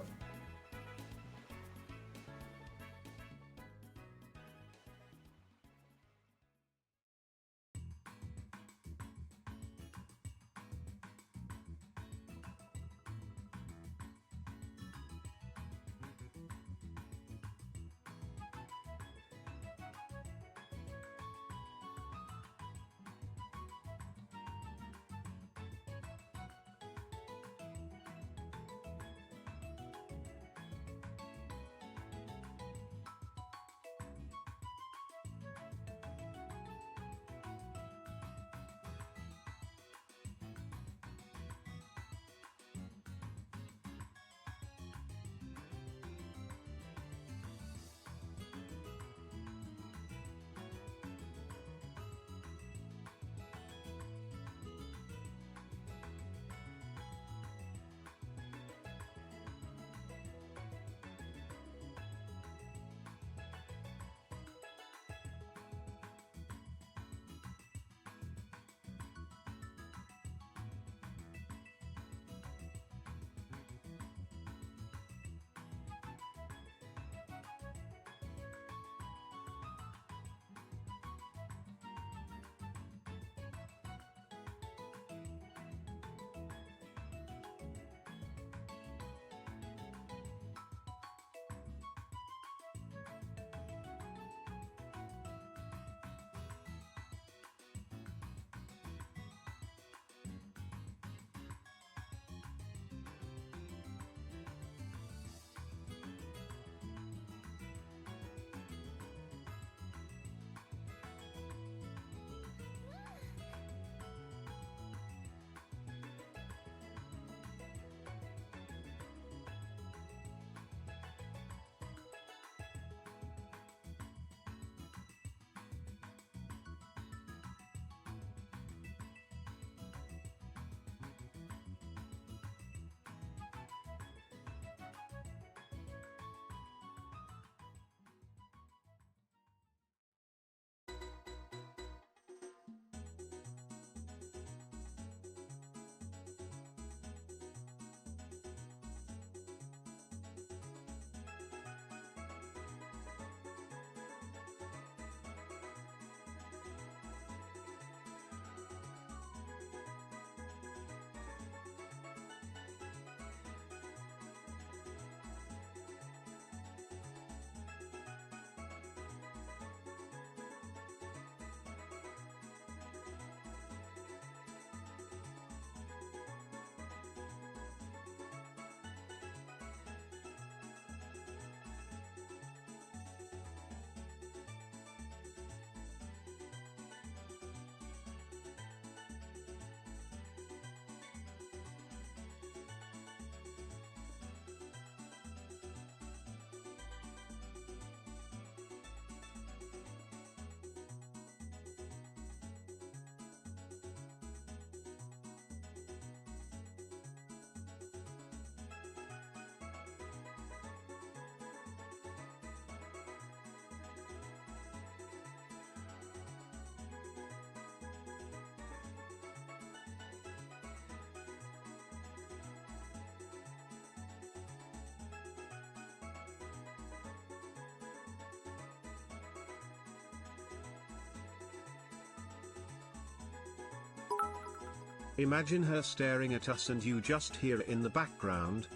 Imagine her staring at us and you just hear in the background.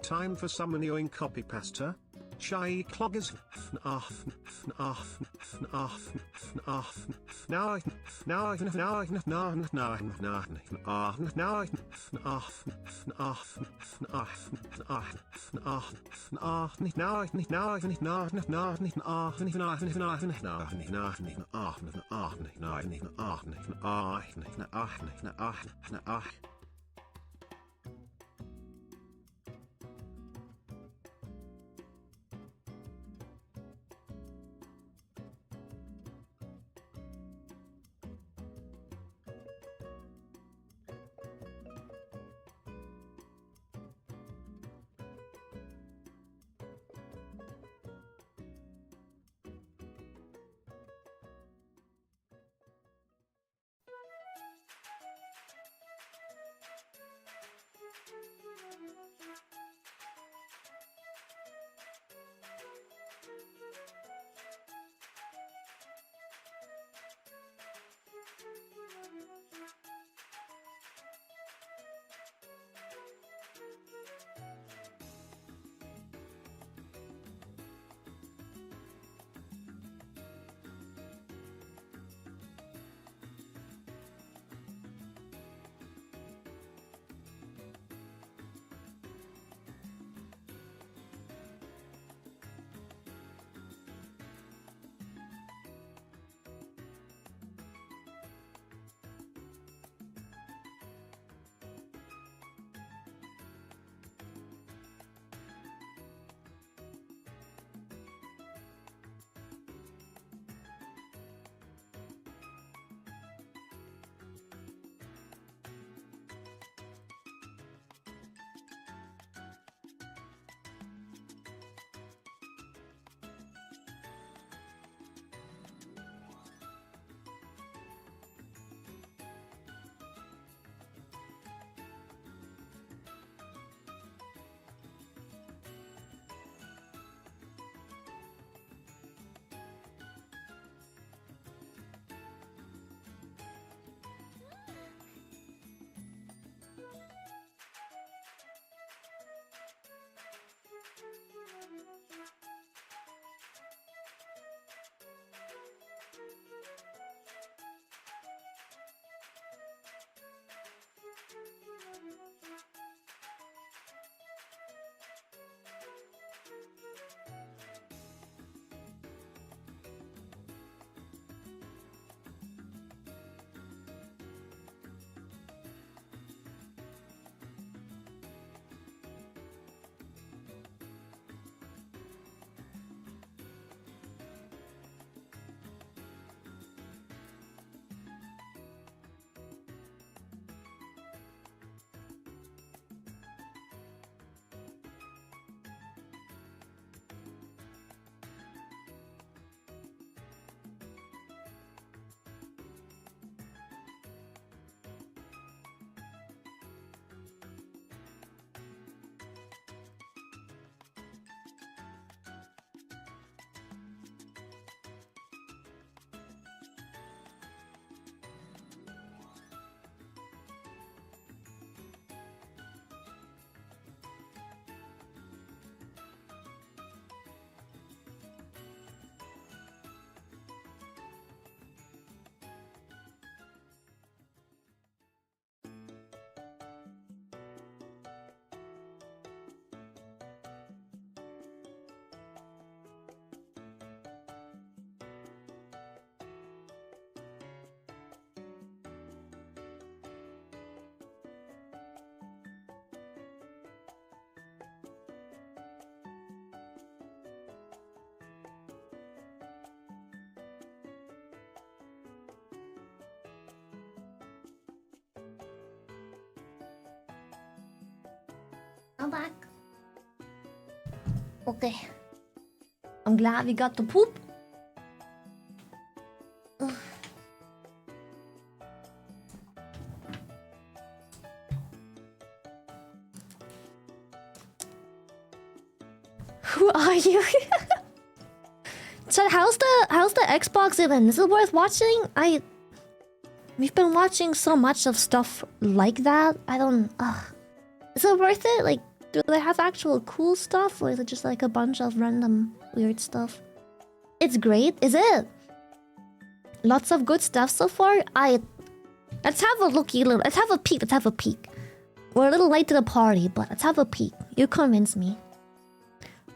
Time for summoning copy pasta. Shy cloggers.
I'm back. Okay. I'm glad we got the poop. Who are you? So how's the Xbox event? Is it worth watching? We've been watching so much of stuff like that. I don't. Is it worth it? Like, do they have actual cool stuff, or is it just like a bunch of random weird stuff? It's great, is it? Lots of good stuff so far. Let's have a looky. Let's have a peek. Let's have a peek. We're a little late to the party, but let's have a peek. You convince me.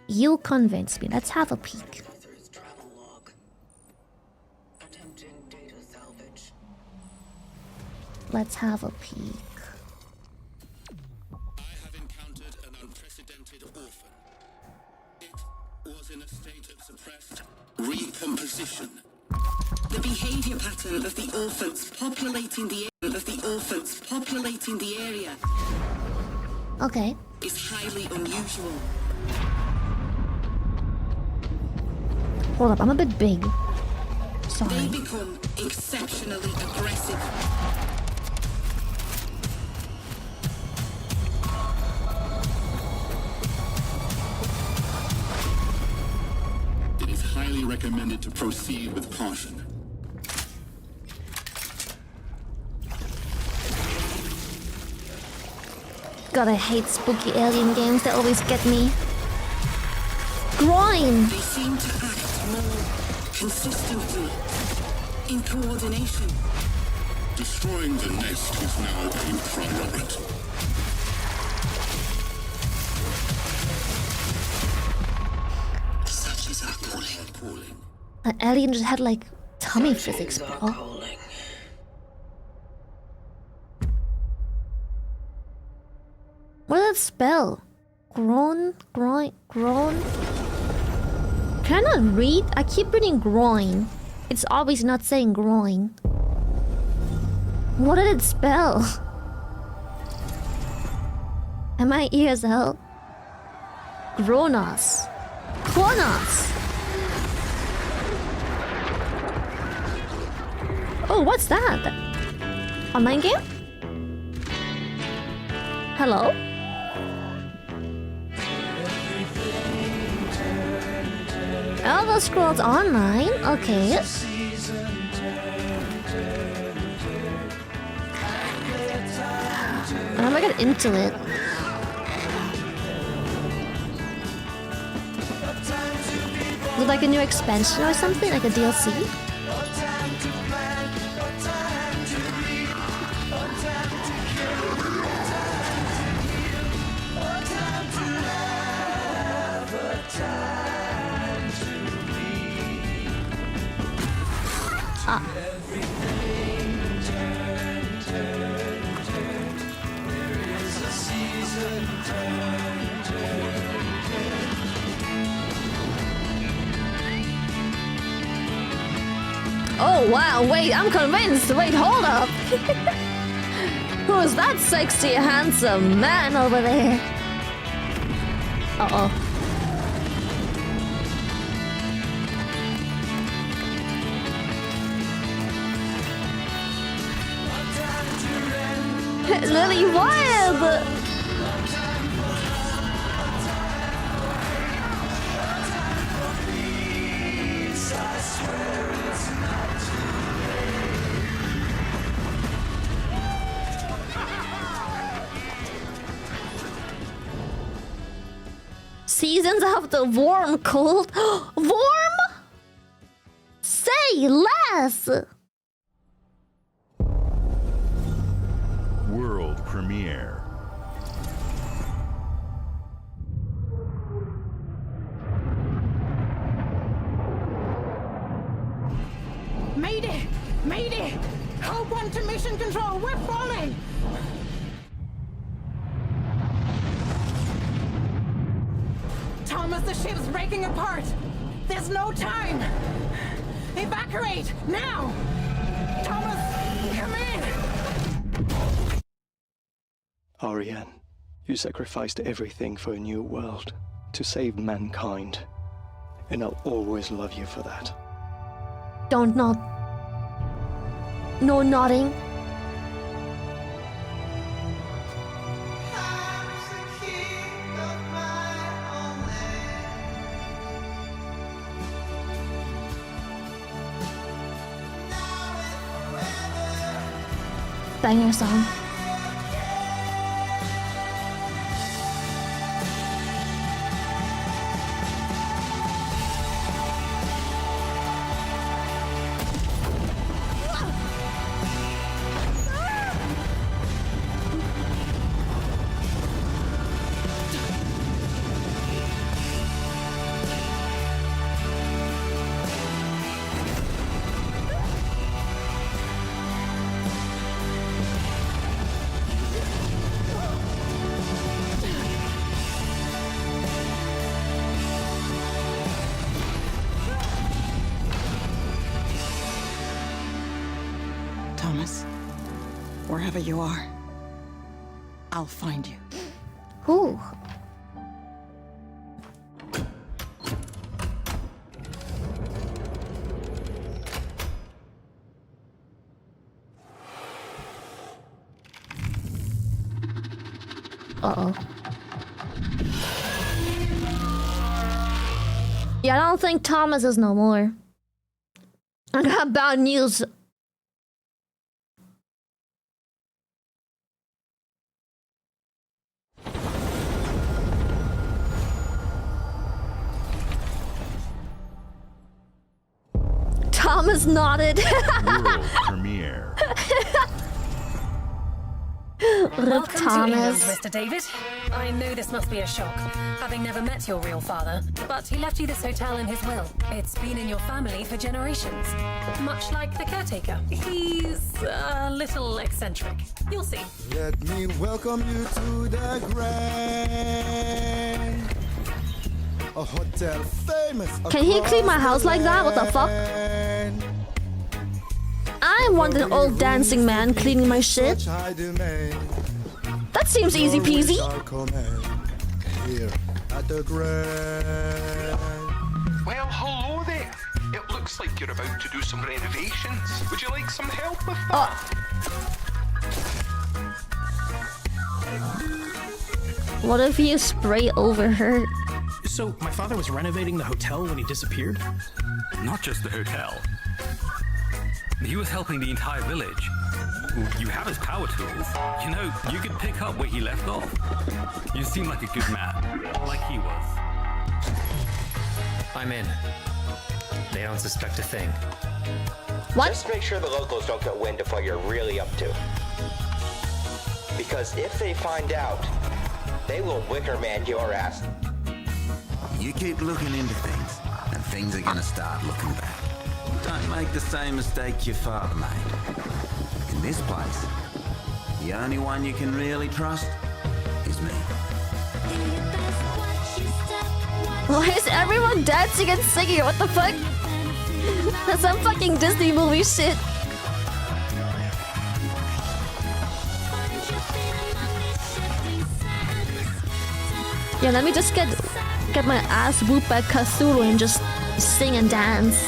You convince me. Let's have a peek. Let's have a peek.
I have encountered an unprecedented orphan. It was in a state of suppressed recomposition. The behavior pattern of the orphans populating the area
Okay.
is highly unusual.
Hold up, I'm a bit big. Sorry.
They become exceptionally aggressive. It is highly recommended to proceed with caution.
God, I hate spooky alien games. They always get me. Groin!
They seem to act more consistently, in coordination. Destroying the nest is now a priority. Such is our calling.
That alien just had like tummy physics, bro. What does that spell? Groin? Can I not read? I keep reading groin. It's always not saying groin. What did it spell? Am I ESL? Gronos. Kronos. Oh, what's that? Online game? Hello? Elder Scrolls Online? Okay. I'm gonna get into it. Is it like a new expansion or something? Like a DLC? Oh wow, wait, I'm convinced. Wait, hold up. Who's that sexy, handsome man over there? Uh-oh. Lily Wild! Seasons of the warm cold. Warm? Say less!
World premiere.
Mayday! Mayday! Code 1 to mission control, we're falling! Thomas, the ship's breaking apart! There's no time! Evacuate! Now! Thomas, come in!
Ariane,
You sacrificed everything for a new world, to save mankind. And I'll always love you for that.
Don't nod. No nodding. Banger song.
Thomas, wherever you are, I'll find you.
Ooh. Uh-oh. Yeah, I don't think Thomas is no more. I got bad news. Thomas nodded.
World premiere.
Rip Thomas.
Mr. David. I know this must be a shock, having never met your real father, but he left you this hotel in his will. It's been in your family for generations, much like the caretaker. He's a little eccentric. You'll see.
Let me welcome you to the Grand. A hotel famous.
Can he clean my house like that? What the fuck? I want an old dancing man cleaning my shit. That seems easy peasy.
Here at the Grand.
Well, hello there. It looks like you're about to do some renovations. Would you like some help with that?
What if you spray over her?
So, my father was renovating the hotel when he disappeared?
Not just the hotel. He was helping the entire village. You have his power tools. You know, you could pick up where he left off. You seem like a good man, like he was.
I'm in. They don't suspect a thing.
What?
Just make sure the locals don't get wind of what you're really up to. Because if they find out, they will wicker man your ass.
You keep looking into things, and things are gonna start looking bad. Don't make the same mistake your father made. In this place, the only one you can really trust is me.
Why is everyone dancing and singing? What the fuck? That's some fucking Disney movie shit. Yeah, let me just get my ass whooped by Cthulhu and just sing and dance.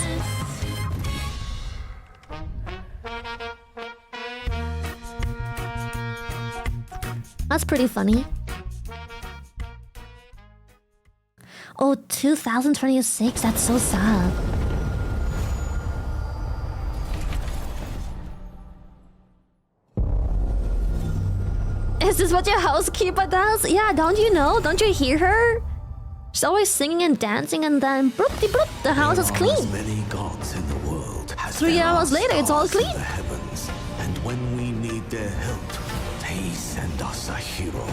That's pretty funny. Oh, 2026? That's so sad. Is this what your housekeeper does? Yeah, don't you know? Don't you hear her? She's always singing and dancing and then bloop-de-bloop, the house is clean.
As many gods in the world as
3 hours later, it's all clean.
The heavens, and when we need their help, they send us a hero.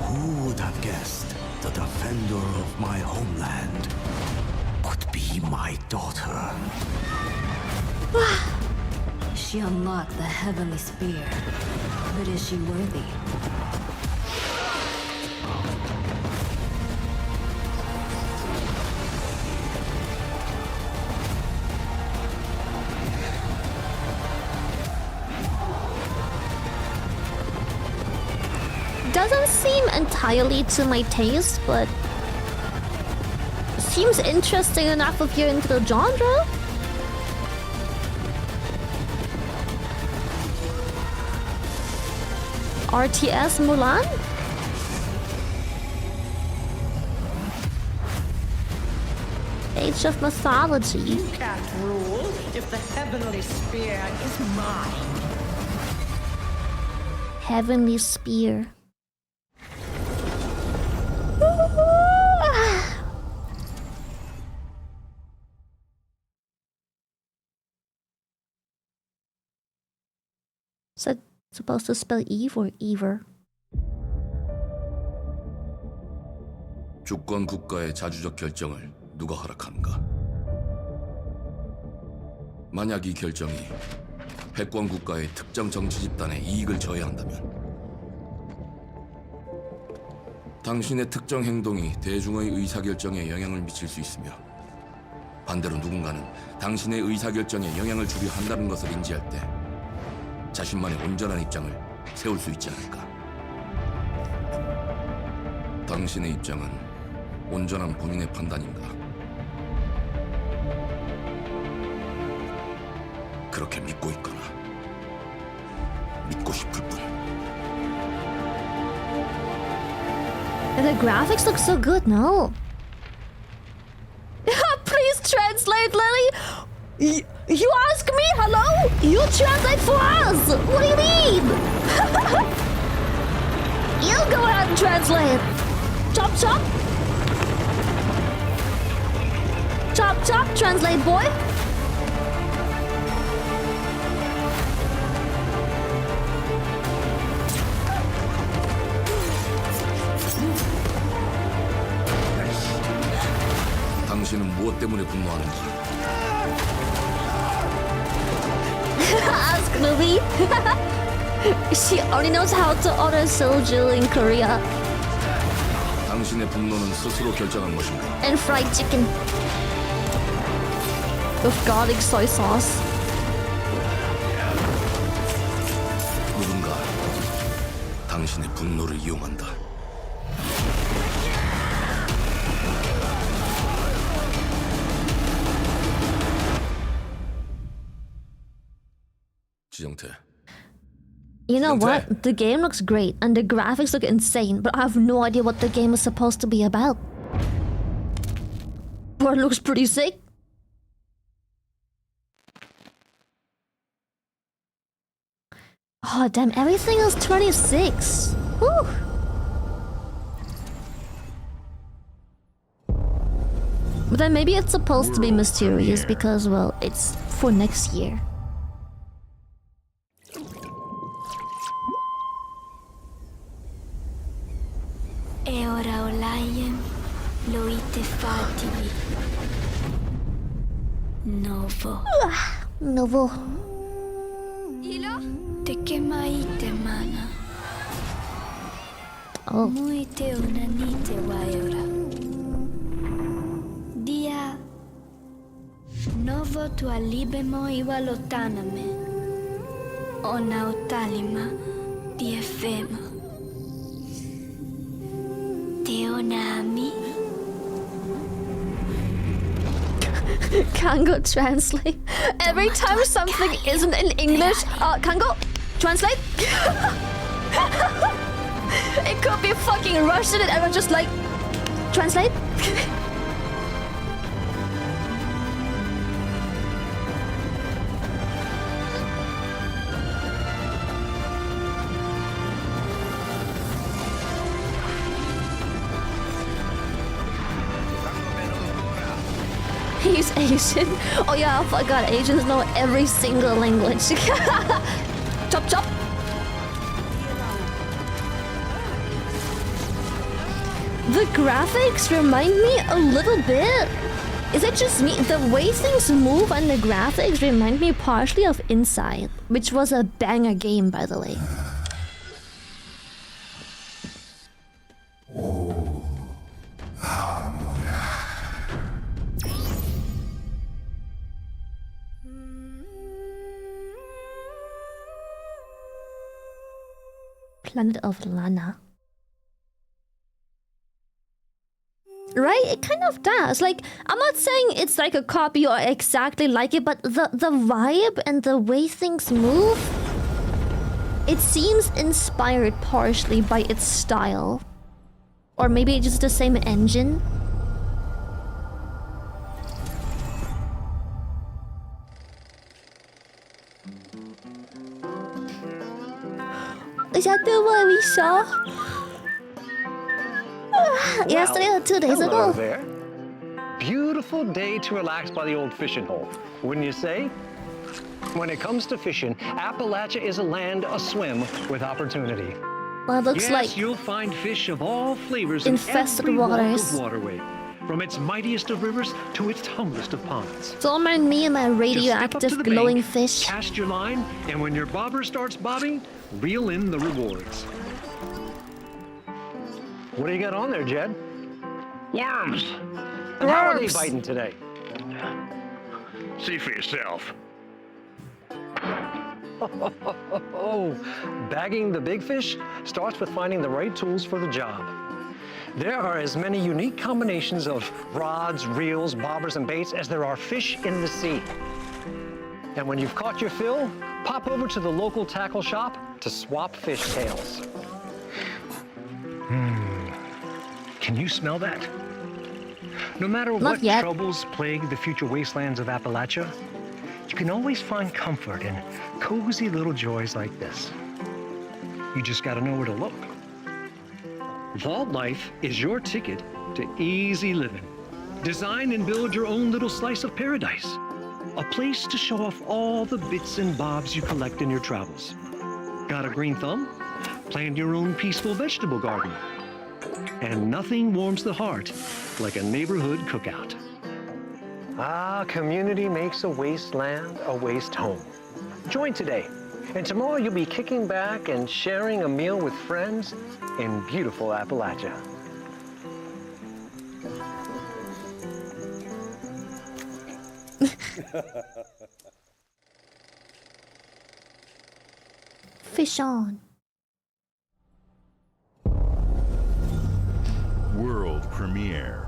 Who would have guessed the defender of my homeland would be my daughter?
She unlocked the heavenly spear, but is she worthy?
doesn't seem entirely to my taste, but seems interesting enough if you're into the genre. RTS Mulan? Age of Mythology.
You can't rule if the heavenly spear is mine.
Heavenly Spear. Is that supposed to spell Eve or Ever?
주권 국가의 자주적 결정을 누가 허락하는가? 만약 이 결정이 패권 국가의 특정 정치 집단의 이익을 저해한다면 당신의 특정 행동이 대중의 의사결정에 영향을 미칠 수 있으며 반대로 누군가는 당신의 의사결정에 영향을 주려 한다는 것을 인지할 때 자신만의 온전한 입장을 세울 수 있지 않을까? 당신의 입장은 온전한 본인의 판단인가? 그렇게 믿고 있거나 믿고 싶을 뿐.
The graphics look so good, no? Please translate, Lily! You ask me? Hello? You translate for us! What do you mean? You go ahead and translate! Chop chop! Chop chop, translate boy!
당신은 무엇 때문에 분노하는지.
Ask Lily. She only knows how to order soju in Korea.
당신의 분노는 스스로 결정한 것인가?
And fried chicken. With garlic soy sauce.
누군가 당신의 분노를 이용한다. 지정태.
You know what? The game looks great and the graphics look insane, but I have no idea what the game is supposed to be about. But it looks pretty sick. Oh damn, everything is 26. Whew. But then maybe it's supposed to be mysterious because, well, it's for next year.
E ora olaiem loite fativi. Novo.
Novo.
Te kemaite mana.
Oh.
Muite unanite waiora. Dia. Novo tua libemo iwa lotaname. Ona otalima diefema. Teonami.
Kango translate. Every time something isn't in English, Kango translate. It could be fucking Russian and everyone's just like, translate. He's Asian. Oh yeah, I forgot Asians know every single language. Chop chop. The graphics remind me a little bit. Is it just me? The way things move and the graphics remind me partially of Inside, which was a banger game, by the way. Planet of Lana. right? It kind of does. Like, I'm not saying it's like a copy or exactly like it, but the vibe and the way things move, it seems inspired partially by its style. Or maybe it's just the same engine. Is that the one we saw? Yesterday or 2 days ago.
There. Beautiful day to relax by the old fishing hole, wouldn't you say? When it comes to fishing, Appalachia is a land aswim with opportunity.
Well, it looks like
you'll find fish of all flavors
infested
in every
waters.
walk of waterway, from its mightiest of rivers to its humblest of ponds.
Don't mind me and my radioactive glowing fish.
Cast your line, and when your bobber starts bobbing, reel in the rewards.
What do you got on there, Jed?
Worms.
And how are they biting today?
See for yourself.
Bagging the big fish starts with finding the right tools for the job. There are as many unique combinations of rods, reels, bobbers, and baits as there are fish in the sea. And when you've caught your fill, pop over to the local tackle shop to swap fish tails.
Can you smell that? No matter what troubles plague the future wastelands of Appalachia, you can always find comfort in cozy little joys like this. You just gotta know where to look. Vault Life is your ticket to easy living. Design and build your own little slice of paradise. A place to show off all the bits and bobs you collect in your travels. Got a green thumb? Plant your own peaceful vegetable garden. And nothing warms the heart like a neighborhood cookout.
Ah, community makes a wasteland a waste home. Join today, and tomorrow you'll be kicking back and sharing a meal with friends in beautiful Appalachia.
Fish on.
World premiere.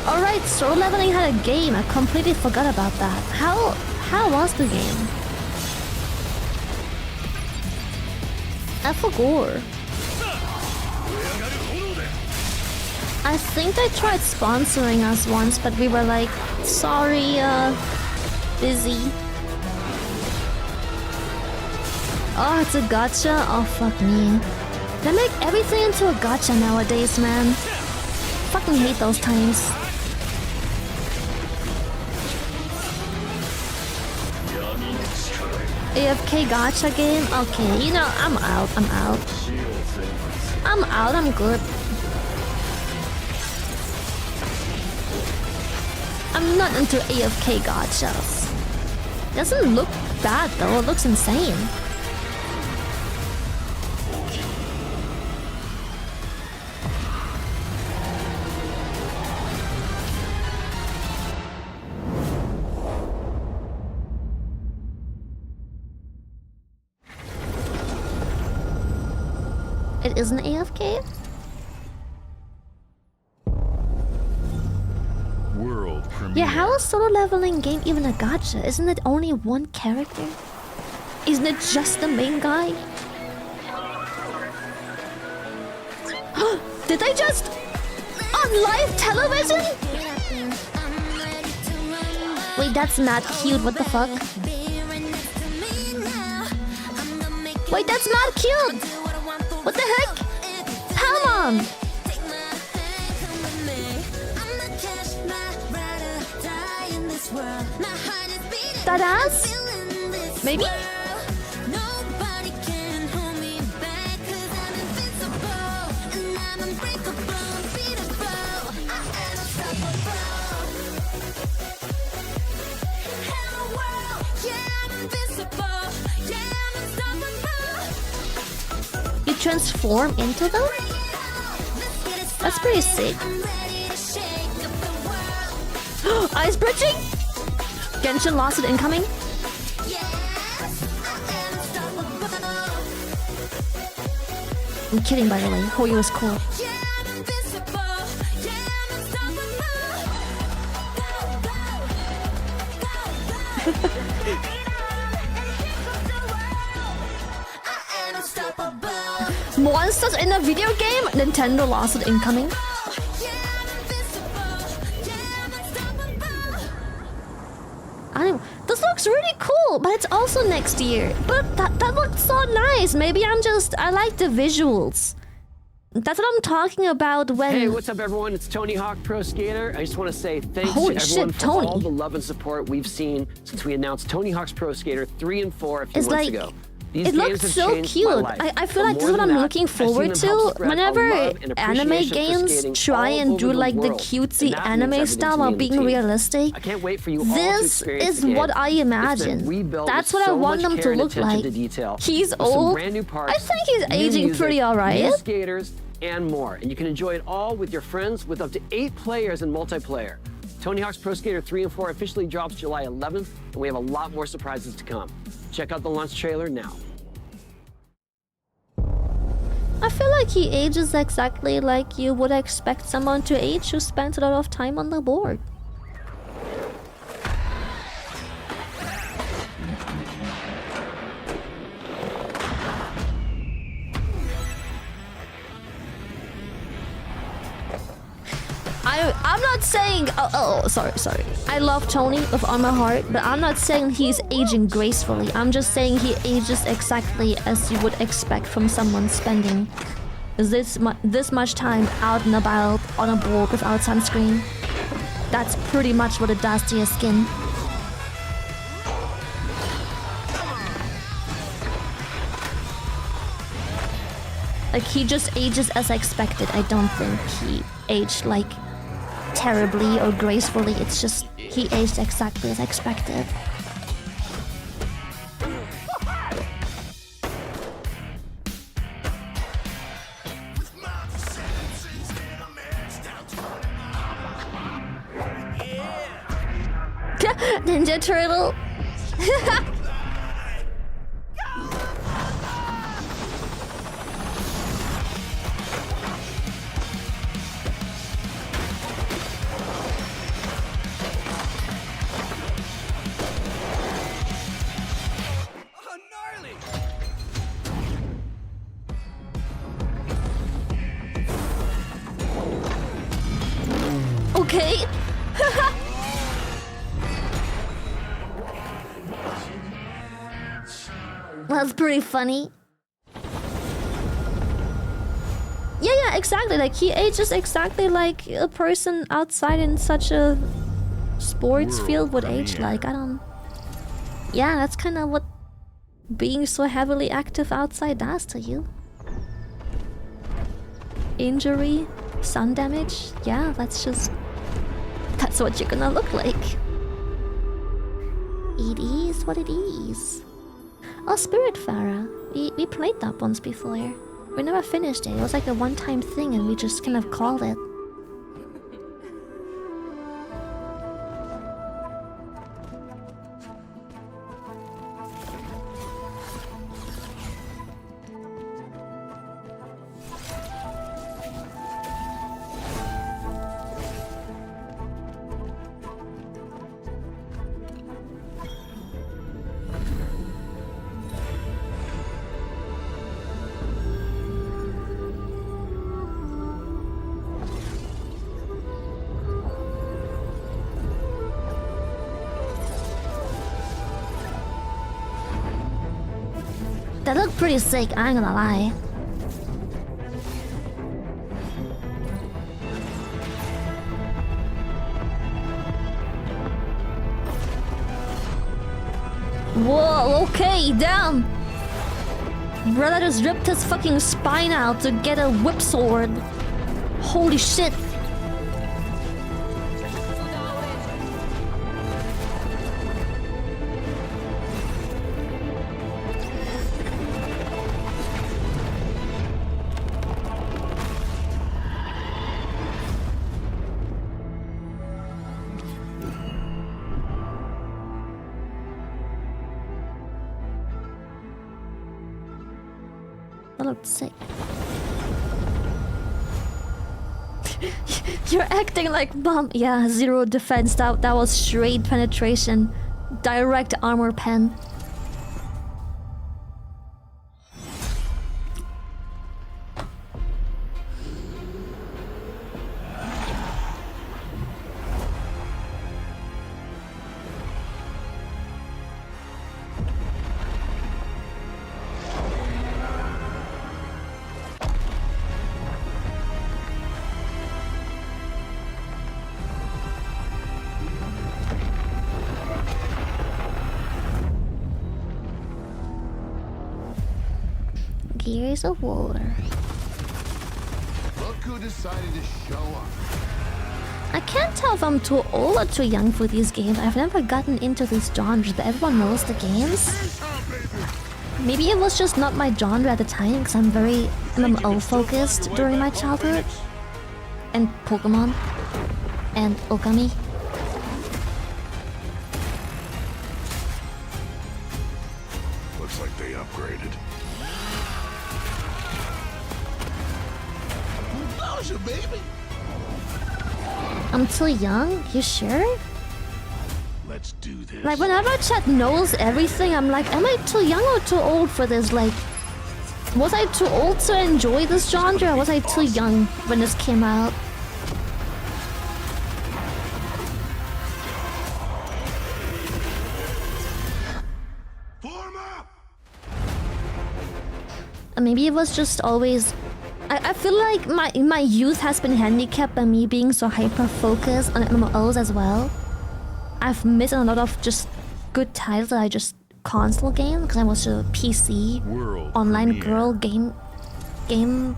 Alright, Solo Leveling had a game. I completely forgot about that. How was the game? I forgot. I think they tried sponsoring us once, but we were like, sorry, busy. Oh, it's a gacha? Oh, fuck me. They make everything into a gacha nowadays, man. Fucking hate those times. AFK gacha game? Okay, you know, I'm out. I'm good. I'm not into AFK gachas. Doesn't look bad though, it looks insane. It isn't AFK?
World premiere.
Yeah, how is Solo Leveling game even a gacha? Isn't it only one character? Isn't it just the main guy? Did I just... on live television? Wait, that's not cute, what the fuck? Wait, that's not cute! What the heck? Come on! That ass? Maybe? You transform into them? That's pretty sick. Ice bridging? Genshin lost it incoming? I'm kidding, by the way. Hoyo is cool. Monsters in a video game? Nintendo lost it incoming. This looks really cool, but it's also next year. But that looks so nice. Maybe I like the visuals. That's what I'm talking about when...
Hey, what's up everyone? It's Tony Hawk Pro Skater. I just want to say thanks
Holy
to everyone
shit,
for
Tony.
all the love and support we've seen since we announced Tony Hawk's Pro Skater 3 and 4 a few months ago. These
It
games
looks
have
so
changed
cute.
my life.
I feel
But
like this
more
is what
than
I'm
that,
looking
I've seen
forward
them help
to.
spread a
Whenever
love and
anime
appreciation for
games
skating
try
all
and
over
do
the
like the
world.
cutesy
And that means
anime
everything
style
to me
while
and the
being
team.
realistic,
I can't wait for you all to
this
experience
is
the game.
what I
It's been
imagine.
rebuilt
That's
with
what I
so
want
much
them to
care and
look
attention
like.
to detail.
He's
With some
old.
brand new parts,
I think he's
new
aging
music,
pretty alright.
new skaters, and more. And you can enjoy it all with your friends with up to 8 players in multiplayer. Tony Hawk's Pro Skater 3 and 4 officially drops July 11th, and we have a lot more surprises to come. Check out the launch trailer now.
I feel like he ages exactly like you would expect someone to age who spent a lot of time on the board. I'm not saying... sorry. I love Tony with all my heart, but I'm not saying he's aging gracefully. I'm just saying he ages exactly as you would expect from someone spending this much time out and about on a board without sunscreen. That's pretty much what it does to your skin. Like, he just ages as expected. I don't think he aged, like, terribly or gracefully. It's just, he aged exactly as expected. Ninja Turtle. Okay. That's pretty funny. Yeah, exactly. Like, he ages exactly like a person outside in such a sports field would age like. Yeah, that's kind of what being so heavily active outside does to you. Injury, sun damage. Yeah, that's what you're gonna look like. It is what it is. Oh, Spiritfarer. We played that once before. We never finished it. It was like a one-time thing and we just kind of called it. That looked pretty sick, I ain't gonna lie. Whoa, okay, damn! Brother just ripped his fucking spine out to get a whip sword. Holy shit. That looked sick. You're acting like Mom. Yeah, zero defense. That was straight penetration. Direct armor pen. Gears of War.
Look who decided to show up.
I can't tell if I'm too old or too young for these games. I've never gotten into these genres, but everyone knows the games. Maybe it was just not my genre at the time, because I'm very MMO focused during my childhood. And Pokemon. And Okami.
Looks like they upgraded. Baby.
I'm too young? You sure?
Let's do this.
Like, whenever chat knows everything, I'm like, am I too young or too old for this? Like, was I too old to enjoy this genre, or was I too young when this came out? Maybe it was just always... I feel like my youth has been handicapped by me being so hyper-focused on MMOs as well. I've missed a lot of just good titles that I just console game because I was a PC
World
online
premiere.
girl game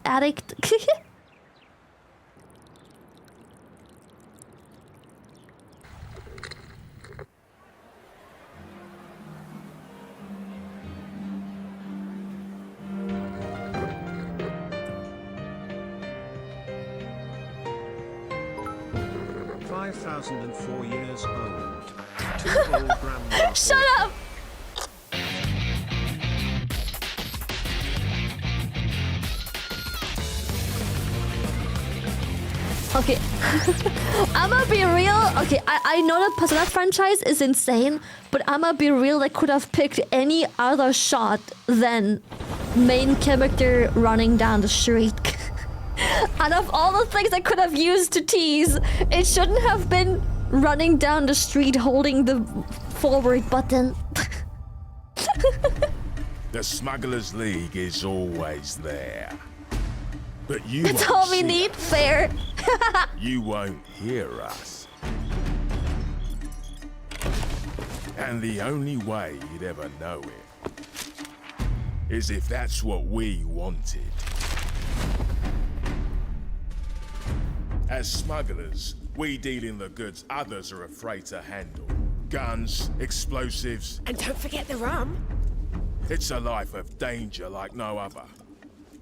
addict.
5,004 years old. Two old grandmas.
Shut up! Okay, I'ma be real. Okay, I know the Persona franchise is insane, but I'ma be real. I could have picked any other shot than main character running down the street. Out of all the things I could have used to tease, it shouldn't have been running down the street holding the forward button.
The Smugglers League is always there. But you
That's
won't
all we
see
need,
us.
fair.
You won't hear us. And the only way you'd ever know it is if that's what we wanted. As smugglers, we deal in the goods others are afraid to handle. Guns, explosives.
And don't forget the rum.
It's a life of danger like no other.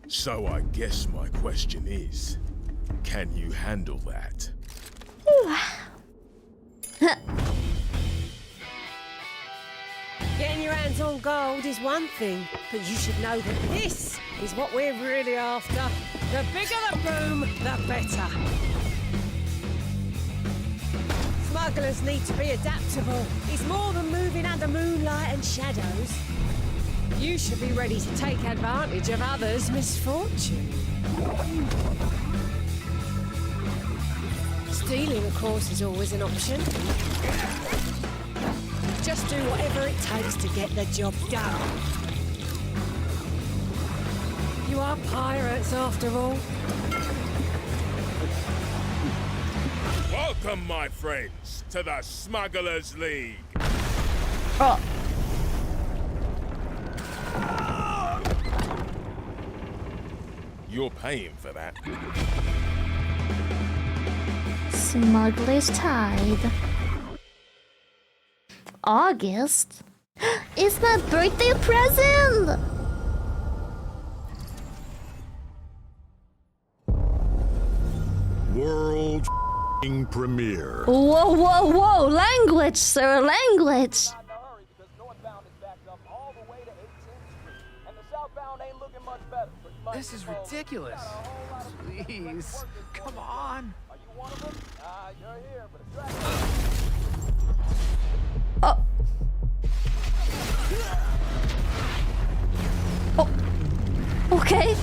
So I guess my question is, can you handle that?
Getting your hands on gold is one thing, but you should know that this is what we're really after. The bigger the boom, the better. Smugglers need to be adaptable. It's more than moving under moonlight and shadows. You should be ready to take advantage of others' misfortune. Stealing, of course, is always an option. Just do whatever it takes to get the job done. You are pirates, after all.
Welcome, my friends, to the Smugglers League.
Oh.
You're paying for that.
Smuggler's Tide. August? It's my birthday present!
World premiere.
Whoa, whoa, whoa! Language, sir, language!
This is ridiculous. Please, come on.
Oh. Oh. Okay.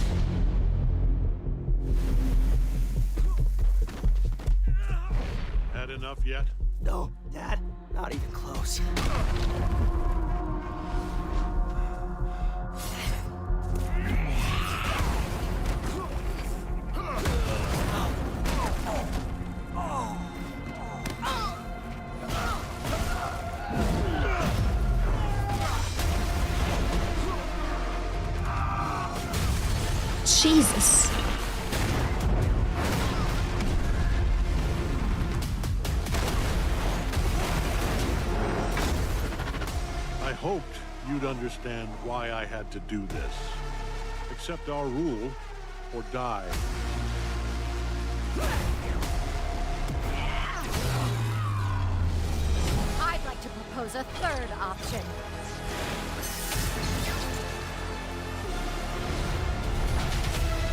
Had enough yet?
No, Dad, not even close.
Jesus.
I hoped you'd understand why I had to do this. Accept our rule or die.
I'd like to propose a third option.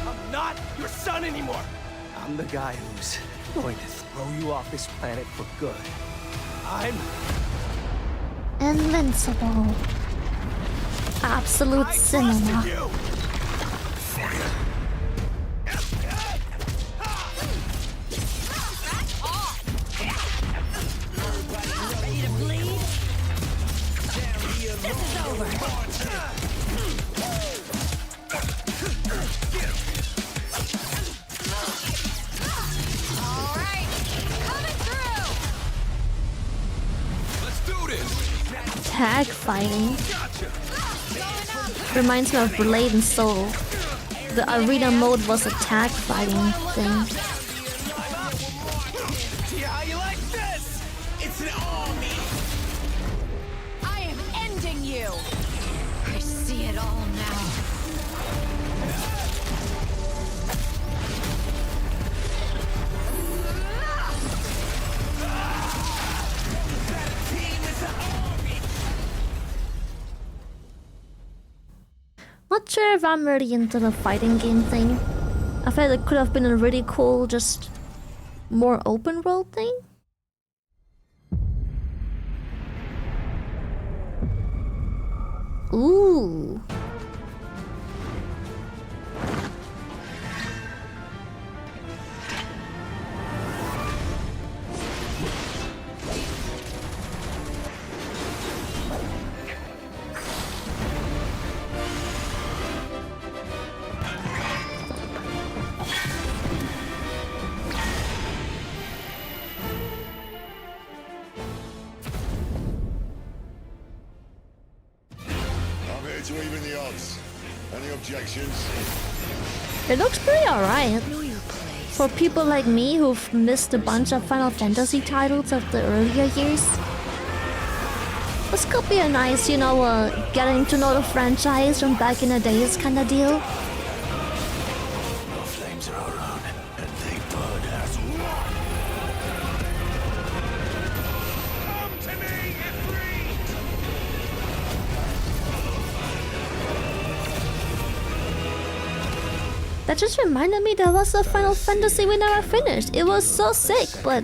I'm not your son anymore. I'm the guy who's going to throw you off this planet for good. I'm
Invincible. Absolute cinema.
Ready to bleed? This is over. All right, coming through.
Let's do this.
Tag fighting. Reminds me of Blade and Soul. The arena mode was a tag fighting thing.
See how you like this? It's an army.
I am ending you. I see it all now.
Not sure if I'm really into the fighting game thing. I feel like it could have been a really cool, just more open world thing. Ooh.
To even the odds. Any objections?
It looks pretty alright. For people like me who've missed a bunch of Final Fantasy titles of the earlier years. This could be a nice, you know, getting to know the franchise from back in the days kind of deal.
The flames are around, and they burn as one.
Come to me, Ifrit!
That just reminded me there was a Final Fantasy we never finished. It was so sick, but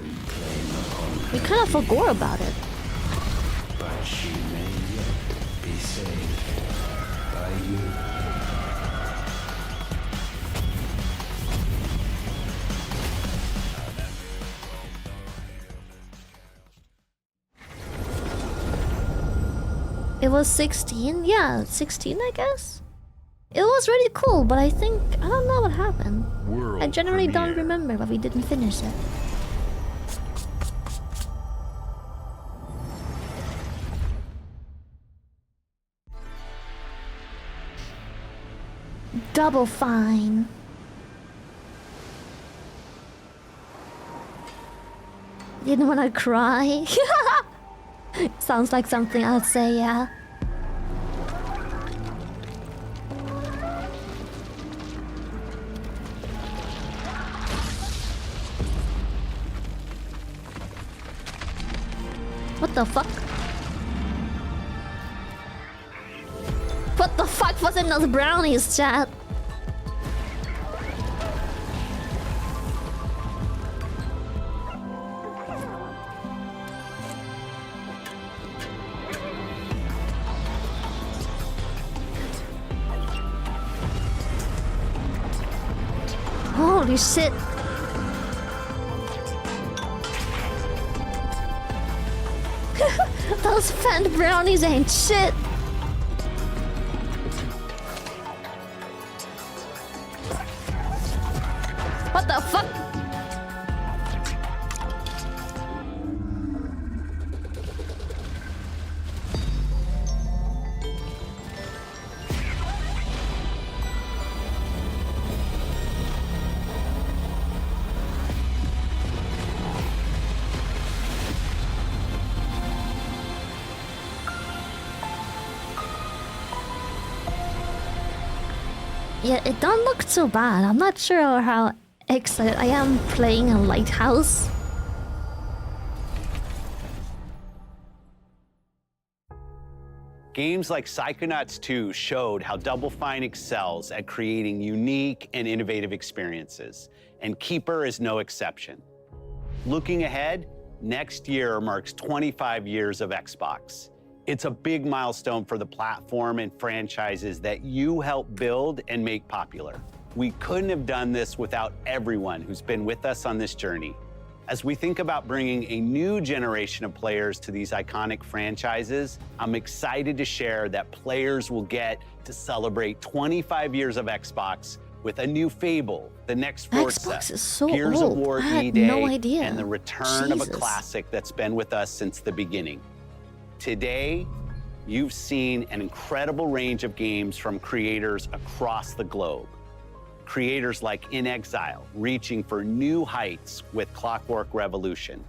we kind of forgot about it.
But she may yet be saved by you.
It was 16? Yeah, 16 I guess? It was really cool, but I think... I don't know what happened. I generally don't remember, but we didn't finish it. Double Fine. Didn't wanna cry? Sounds like something I'd say, yeah. What the fuck? What the fuck was in those brownies, chat? Holy shit. Those fat brownies ain't shit. What the fuck? Yeah, it don't look so bad. I'm not sure how excited I am playing a lighthouse.
Games like Psychonauts 2 showed how Double Fine excels at creating unique and innovative experiences, and Keeper is no exception. Looking ahead, next year marks 25 years of Xbox. It's a big milestone for the platform and franchises that you helped build and make popular. We couldn't have done this without everyone who's been with us on this journey. As we think about bringing a new generation of players to these iconic franchises, I'm excited to share that players will get to celebrate 25 years of Xbox with a new Fable, the next Forza,
Xbox is so
Gears
old.
of War
I had
E-Day,
no idea.
and the return of a
Jesus.
classic that's been with us since the beginning. Today, you've seen an incredible range of games from creators across the globe. Creators like In Exile, reaching for new heights with Clockwork Revolution.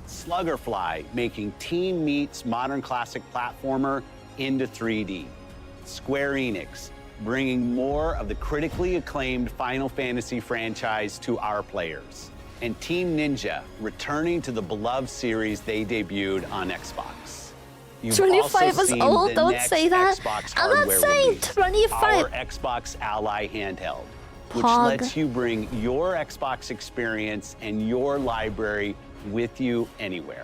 Sluggerfly, making Team Meat's modern classic platformer into 3D. Square Enix, bringing more of the critically acclaimed Final Fantasy franchise to our players. And Team Ninja, returning to the beloved series they debuted on Xbox. You've
25
also
is
seen
old,
the
don't
next
say that.
Xbox
I'm not
hardware
saying
release,
25.
Our Xbox Ally handheld, which
Pog.
lets you bring your Xbox experience and your library with you anywhere.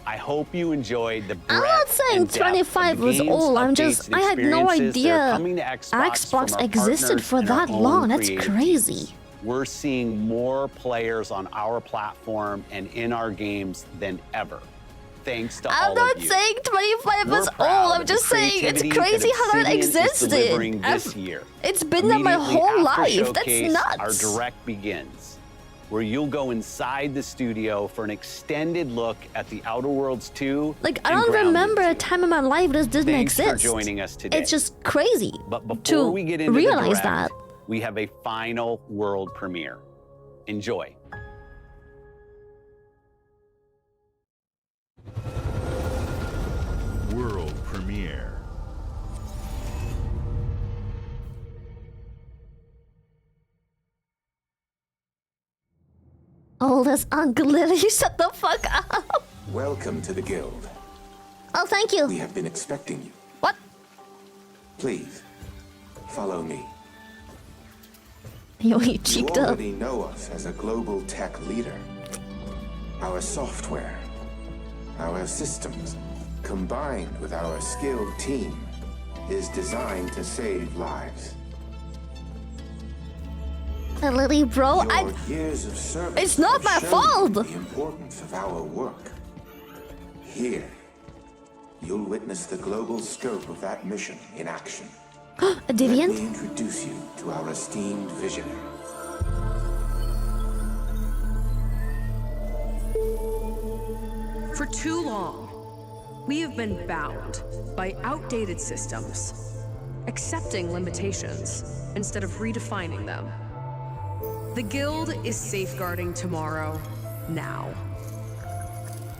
I hope you enjoyed the breadth
I'm not saying
and depth
25
of the
was
games,
old. I'm
updates,
just
and
I had no
experiences that are
idea
coming to Xbox from our
existed
partners
for
and our
that
own
long. That's
creative
crazy.
teams. We're seeing more players on our platform and in our games than ever. Thanks to
I'm
all
not
of you.
saying 25
We're
was old.
proud
I'm
of
just
the
saying it's
creativity
crazy how that
Obsidian is
existed.
delivering this year.
It's been there my
Immediately
whole
after
life. That's
Showcase,
nuts.
Our direct begins, where you'll go inside the studio for an extended look at the Outer Worlds 2.
Like, I
and
don't
Grounded
remember
2.
a time in my life this didn't
Thanks
exist.
for joining us today.
It's just crazy
But before
to
we get into
realize
the direct,
that.
we have a final world premiere. Enjoy.
World premiere.
Oldest Uncle Lily, shut the fuck up.
Welcome to the guild.
Oh, thank you.
We have been expecting you.
What?
Please, follow me.
You
You
cheeked up.
already know us as a global tech leader. Our software, our systems, combined with our skilled team, is designed to save lives.
Lily, bro,
Your years of service
it's not
have
my
shown
fault.
The importance of our work. Here, you'll witness the global scope of that mission in action.
A
Let
deviant?
me introduce you to our esteemed visionary.
For too long, we have been bound by outdated systems, accepting limitations instead of redefining them. The Guild is safeguarding tomorrow, now.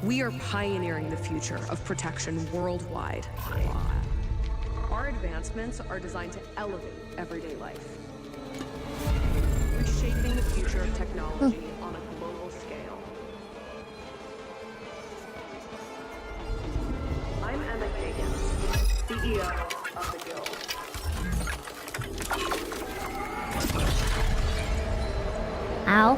We are pioneering the future of protection worldwide. Our advancements are designed to elevate everyday life, reshaping the future of technology on a global scale. I'm Emma Kagan, CEO of the Guild.
Ow.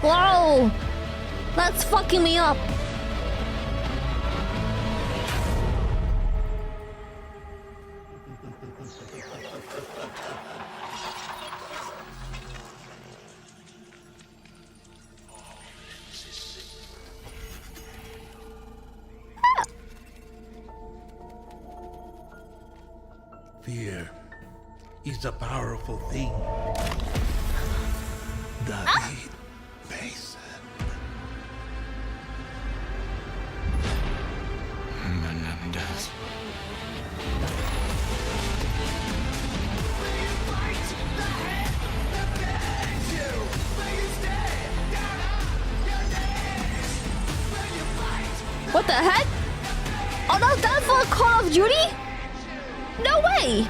Whoa! That's fucking me up.
Fear is a powerful thing. David Mason. Menendez.
What the heck? Oh no, that's for Call of Duty? No way!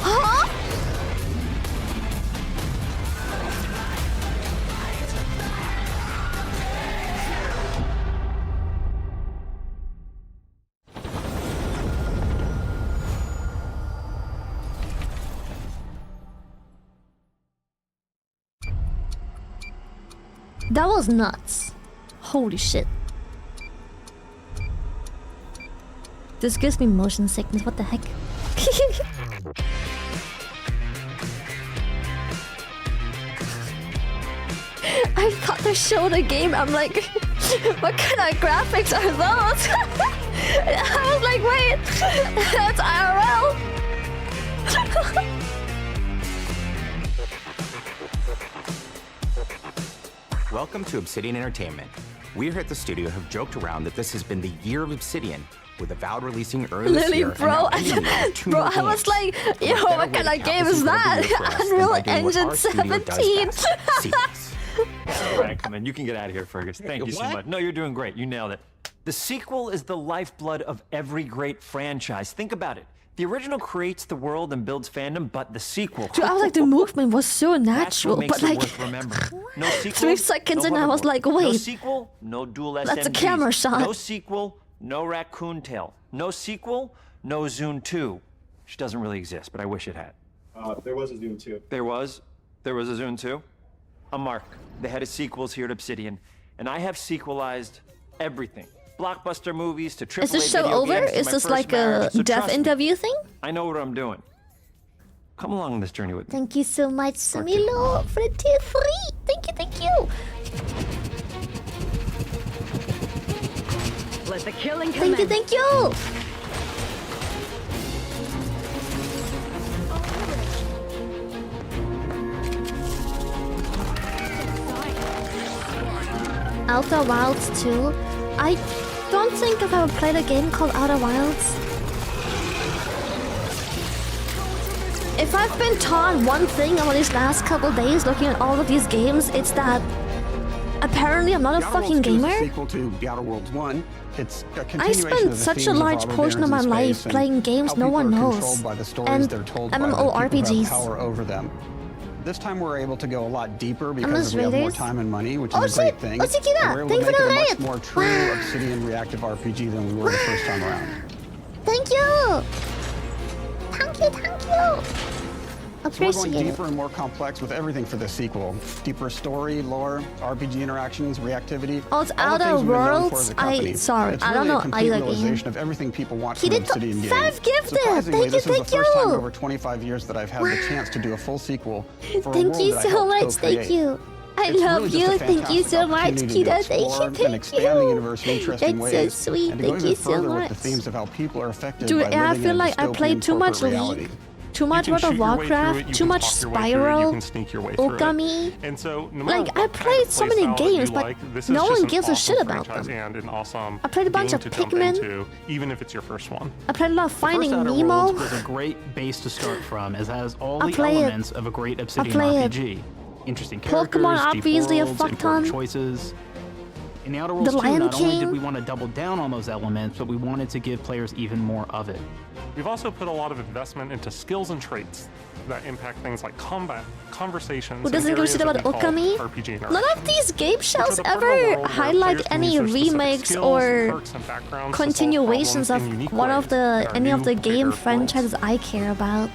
Huh? That was nuts. Holy shit. This gives me motion sickness, what the heck? I thought they showed a game, I'm like, what kind of graphics are those? I was like, wait, that's IRL.
Welcome to Obsidian Entertainment. We here at the studio have joked around that this has been the year of Obsidian, with Avowed releasing early this year.
Bro, I was like, yo, what kind of game is that? Unreal Engine 17.
All right, come in. You can get out of here, Fergus. Thank you so much. No, you're doing great. You nailed it. The sequel is the lifeblood of every great franchise. Think about it. The original creates the world and builds fandom, but the sequel...
Dude, I was like, the movement was so natural, but like...
No sequel,
3 seconds and I was like, wait...
No sequel, no dual SMGs.
That's a camera shot.
No sequel, no raccoon tail. No sequel, no Zune 2. Which doesn't really exist, but I wish it had.
There was a Zune 2.
There was? There was a Zune 2? I'm Mark, the head of sequels here at Obsidian, and I have sequelized everything. Blockbuster movies to AAA
Is this show
video
over?
games to
Is
my
this
first
like
marriage.
a
So
death
trust me,
interview thing?
I know what I'm doing. Come along on this journey with me.
Thank you so much, Samilo, for the tier 3. Thank you, thank you.
Let the killing commence.
Thank you, thank you. Outer Wilds 2. I don't think I've ever played a game called Outer Wilds. If I've been taught one thing over these last couple days looking at all of these games, it's that apparently I'm not a fucking gamer.
Sequel to The Outer Worlds 1. It's a
I
continuation
spent
of the
such a
themes of
large
Arbor
portion of my
Barons in
life
space and
playing games
how
no
people
one
are
knows.
controlled by the stories
And
they're told by the people who have
MMORPGs.
power over them. This time we're able to go a lot deeper
Unless
because we have more
raiders.
time and money, which
Oh
is a great
shit!
thing.
Oh, check it out.
We're able
Thank
to
you for
make
the
it a
raid.
much more true Obsidian reactive RPG than we were the first time around.
Thank you. Thank you, thank you.
So we're going
Appreciate it.
deeper and more complex with everything for this sequel. Deeper story, lore, RPG interactions, reactivity.
Oh, it's
all the
Outer
things we've been known for
Worlds?
as a company.
Sorry,
It's
I don't
really a
know
complete
either game.
realization of everything people want
He
from an
did
Obsidian game.
5 gifted.
Surprisingly,
Thank you,
this is
thank
the first time in
you.
over 25 years that I've had the chance to do a full sequel for a
Thank
world
you
that I
so
helped
much. Thank
co-create.
you. I
It's
love
really just
you.
a
Thank you
fantastic
so much,
opportunity to
Kita. Thank
explore
you,
and
thank
expand the
you.
universe in interesting
That's
ways.
so sweet.
And to go
Thank
even
you so
further with
much.
the themes of how people are affected
Dude,
by
and I
living
feel
in a
like I played
dystopian
too much
corporate reality.
League, too much
You
World
can
of
shoot your way through
Warcraft,
it, you
too
can
much
talk your way through it, you
Spyro,
can sneak your way through it.
Okami.
And so, no matter
Like, I
what kind
played
of
so
play
many
style that you
games, but
like, this is
no
just
one
an
gives a
awesome
shit about
franchise
them.
And an awesome
I played a bunch
game
of
to jump
Pikmin.
into, even if it's your first one.
I played a lot of Finding
Outer
Nemo.
Worlds was a great base to start from, as it has all
I
the
play it.
elements of a great Obsidian
play it.
RPG. Interesting characters,
Pokemon
deep
obviously a
worlds,
fuck
important
ton.
choices. In the Outer Worlds
The
2,
Lion
not only
King.
did we want to double down on those elements, but we wanted to give players even more of it.
We've also put a lot of investment into skills and traits that impact things like combat, conversations,
Who doesn't
and
give a shit
areas
about
that we call
Okami?
RPG
None of these game shells
the part of the
ever
world where
highlight
players can
any
use their specific
remakes
skills,
or
perks, and backgrounds to solve
continuations
problems in
of
unique
one
ways
of the
that are
any of
new,
the game
bigger
franchises I care about.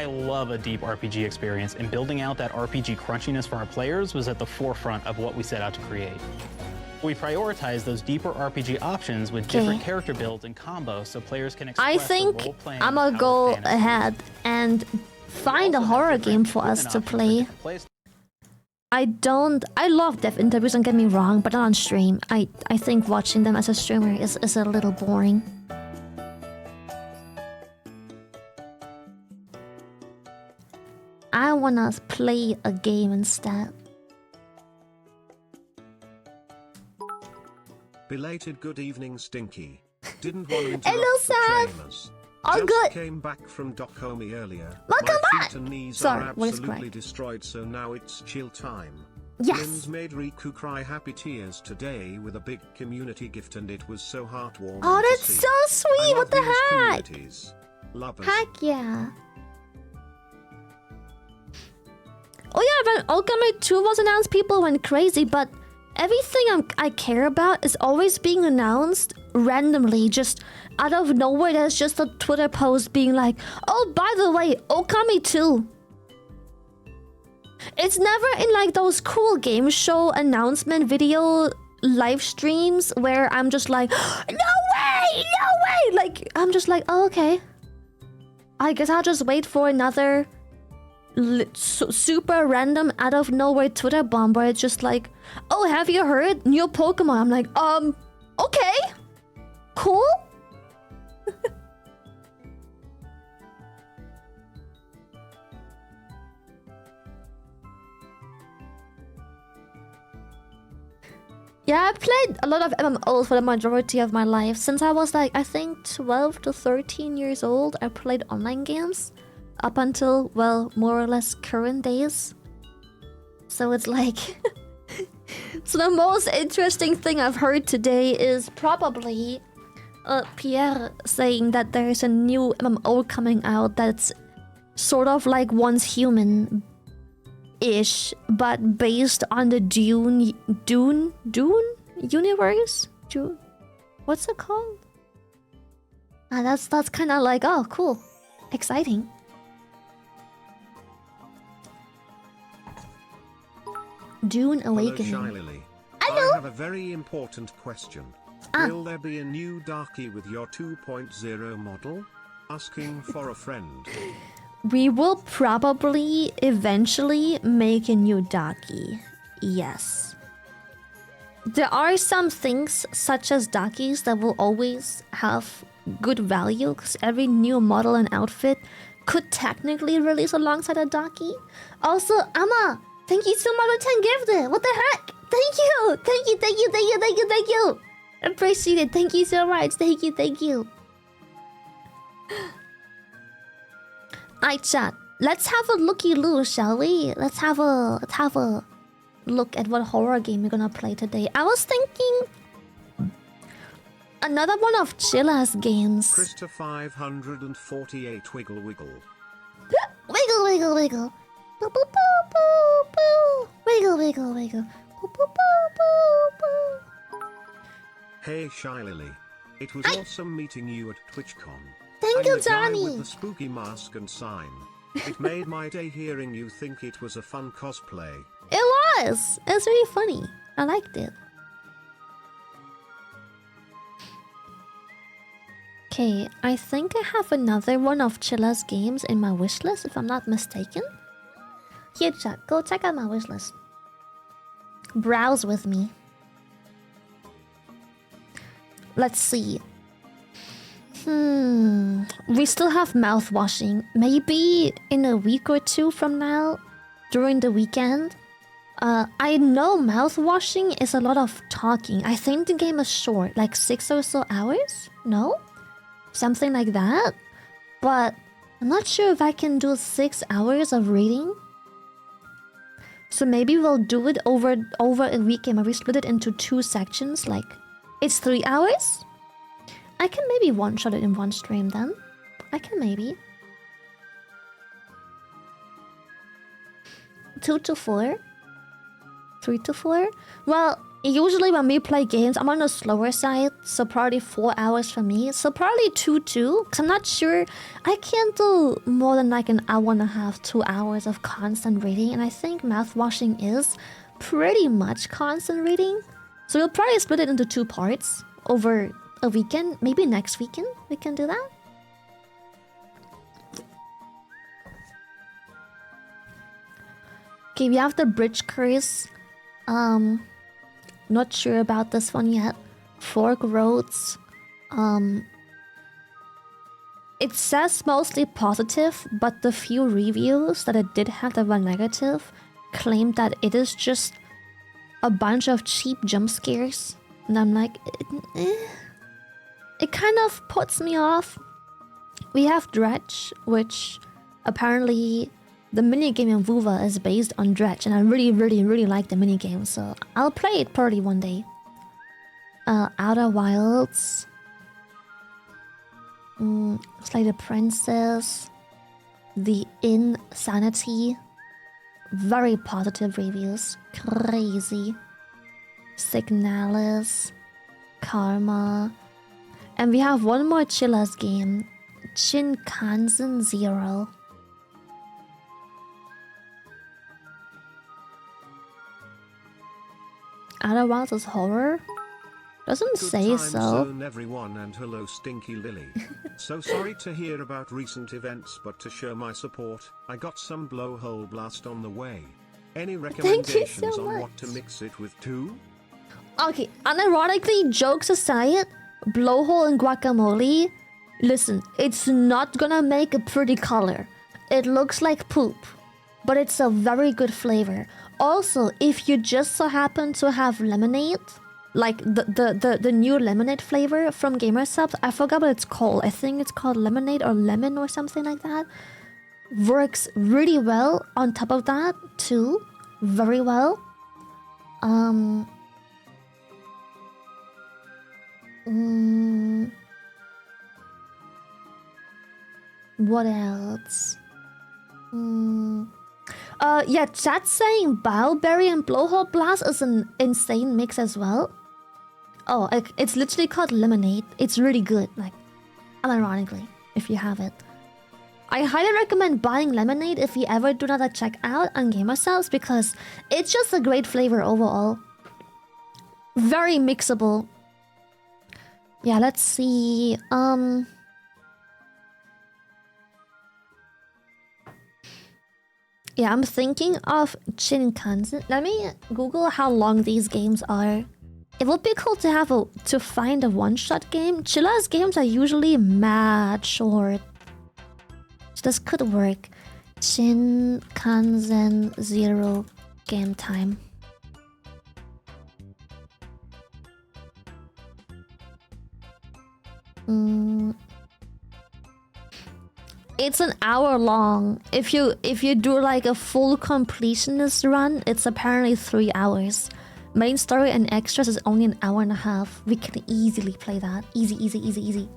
I love a deep RPG experience, and building out that RPG crunchiness for our players was at the forefront of what we set out to create. We prioritize those deeper RPG options with different character builds and combos so players can express
I think
the role-playing
I'm gonna go ahead and find a horror game for us to play. I love dev interviews, don't get me wrong, but not on stream. I think watching them as a streamer is a little boring. I wanna play a game instead.
Belated good evening, Stinky. Didn't want to interrupt
Hello,
the
Sam.
trailers.
All
Just
good.
came back from Doxing earlier.
Welcome
My
back.
feet and knees
Sorry,
are
what is
absolutely
crying?
destroyed, so now it's chill time.
Yes.
Lynn's made Riku cry happy tears today with a big community gift, and it was so heartwarming.
Oh,
to
that's
see.
so sweet.
I
What
love
the
these
heck?
communities. Lovers.
Heck yeah. Oh yeah, when Okami 2 was announced, people went crazy, but everything I care about is always being announced randomly, just out of nowhere. There's just a Twitter post being like, oh, by the way, Okami 2. It's never in like those cool game show announcement video live streams where I'm just like, no way, no way. Like, I'm just like, oh, okay. I guess I'll just wait for another super random out of nowhere Twitter bomb where it's just like, oh, have you heard new Pokemon? I'm like, okay, cool. Yeah, I played a lot of MMOs for the majority of my life. Since I was like, I think 12 to 13 years old, I played online games up until, well, more or less current days. So it's like... So the most interesting thing I've heard today is probably Pierre saying that there's a new MMO coming out that's sort of like Once Human-ish, but based on the Dune universe? What's it called? That's kind of like, oh, cool. Exciting. Dune Awakening.
Hello, Shy Lily.
Hello.
I have a very important question. Will there be a new Darky with your 2.0 model? Asking for a friend.
We will probably eventually make a new Daki. Yes. There are some things, such as Dakis, that will always have good value, because every new model and outfit could technically release alongside a Daki. Also, Amma, thank you so much for 10 gifted. What the heck? Thank you. Thank you, thank you, thank you, thank you, thank you. Appreciate it. Thank you so much. Thank you, thank you. Alright, chat. Let's have a looky-loo, shall we? Let's have a look at what horror game we're gonna play today. I was thinking another one of Chilla's games.
Krista 548 Wiggle Wiggle.
Wiggle, wiggle, wiggle. Boo, boo, boo, boo, boo. Wiggle, wiggle, wiggle. Boo, boo, boo, boo, boo.
Hey Shy Lily. It was awesome meeting you at TwitchCon.
Thank
I'm
you,
the guy
Johnny.
with the spooky mask and sign. It made my day hearing you think it was a fun cosplay.
It was. It was really funny. I liked it. Okay, I think I have another one of Chilla's games in my wishlist, if I'm not mistaken. Here, chat. Go check out my wishlist. Browse with me. Let's see. We still have mouth washing. Maybe in a week or two from now, during the weekend. I know mouth washing is a lot of talking. I think the game is short, like 6 or so hours? No? Something like that? But I'm not sure if I can do 6 hours of reading. So maybe we'll do it over a weekend, where we split it into 2 sections, like it's 3 hours? I can maybe one-shot it in one stream then. I can maybe. 2 to 4? 3 to 4? Well, Usually when we play games, I'm on the slower side, so probably 4 hours for me. So probably 2 too, because I'm not sure. I can't do more than like an hour and a half, 2 hours of constant reading, and I think mouthwashing is pretty much constant reading. So we'll probably split it into 2 parts over a weekend. Maybe next weekend we can do that. Okay, we have the bridge curse. Not sure about this one yet. Fork roads. It says mostly positive, but the few reviews that it did have that were negative claimed that it is just a bunch of cheap jump scares. And I'm like, it kind of puts me off. We have Dredge, which apparently the minigame in Vuva is based on Dredge, and I really like the minigame, so I'll play it probably one day. Outer Wilds. Slay the Princess. The Insanity. Very positive reviews. Crazy. Signalis. Karma. And we have one more Chillers game. Shin Kansen 0. Outer Wilds is horror? Doesn't say so.
Zone everyone, and hello Stinky Lily. So sorry to hear about recent events, but to show my support, I got some blowhole blast on the way. Any recommendations on what to mix it with too?
Okay, unironically, jokes aside, blowhole and guacamole, listen, it's not gonna make a pretty color. It looks like poop, but it's a very good flavor. Also, if you just so happen to have lemonade, like the new lemonade flavor from Gamersupps, I forgot what it's called. I think it's called lemonade or lemon or something like that. Works really well on top of that too. Very well. What else? Yeah, chat's saying Bowberry and Blowhole Blast is an insane mix as well. Oh, it's literally called Lemonade. It's really good, like, unironically, if you have it. I highly recommend buying Lemonade if you ever do not check out on Gamersupps, because it's just a great flavor overall. Very mixable. Yeah, let's see. Yeah, I'm thinking of Shinkansen. Let me Google how long these games are. It would be cool to find a one-shot game. Chilla's games are usually mad short. So this could work. Shinkansen 0 game time. It's an hour long. If you do like a full completionist run, it's apparently 3 hours. Main story and extras is only an hour and a half. We can easily play that. Easy.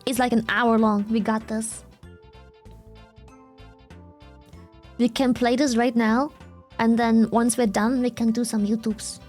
It's like an hour long. We got this. We can play this right now, and then once we're done, we can do some YouTubes.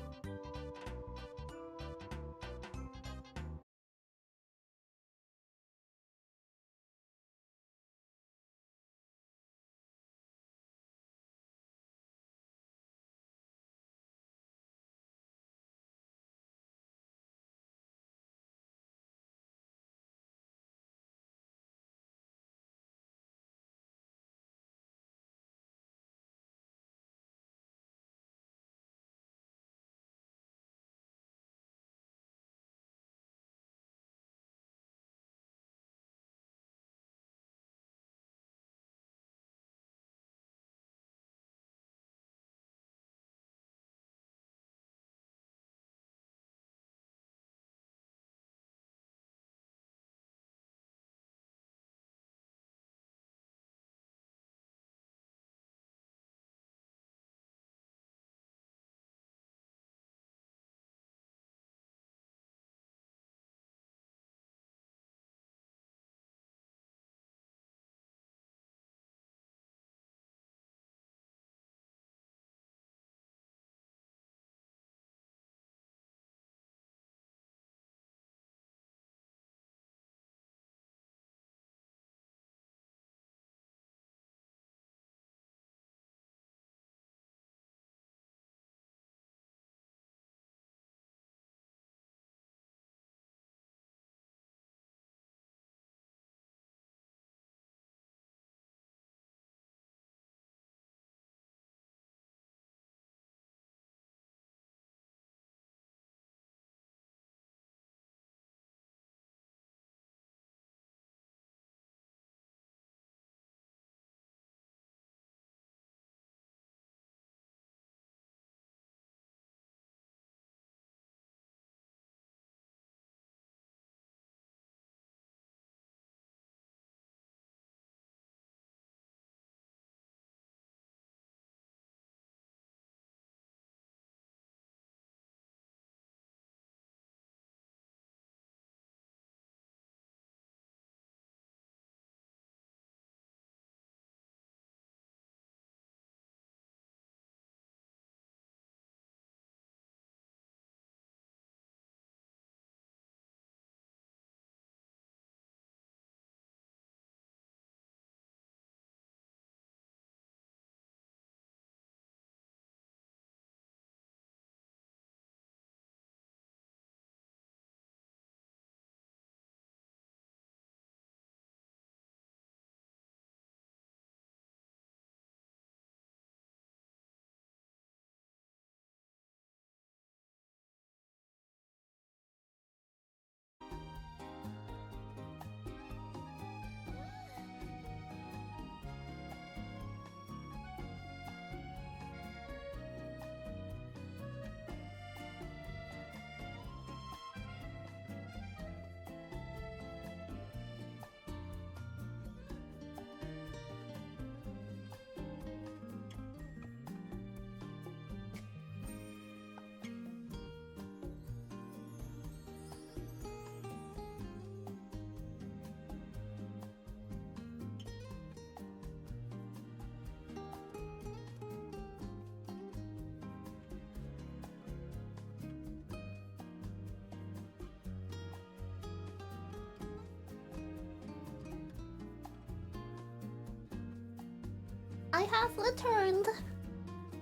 I have returned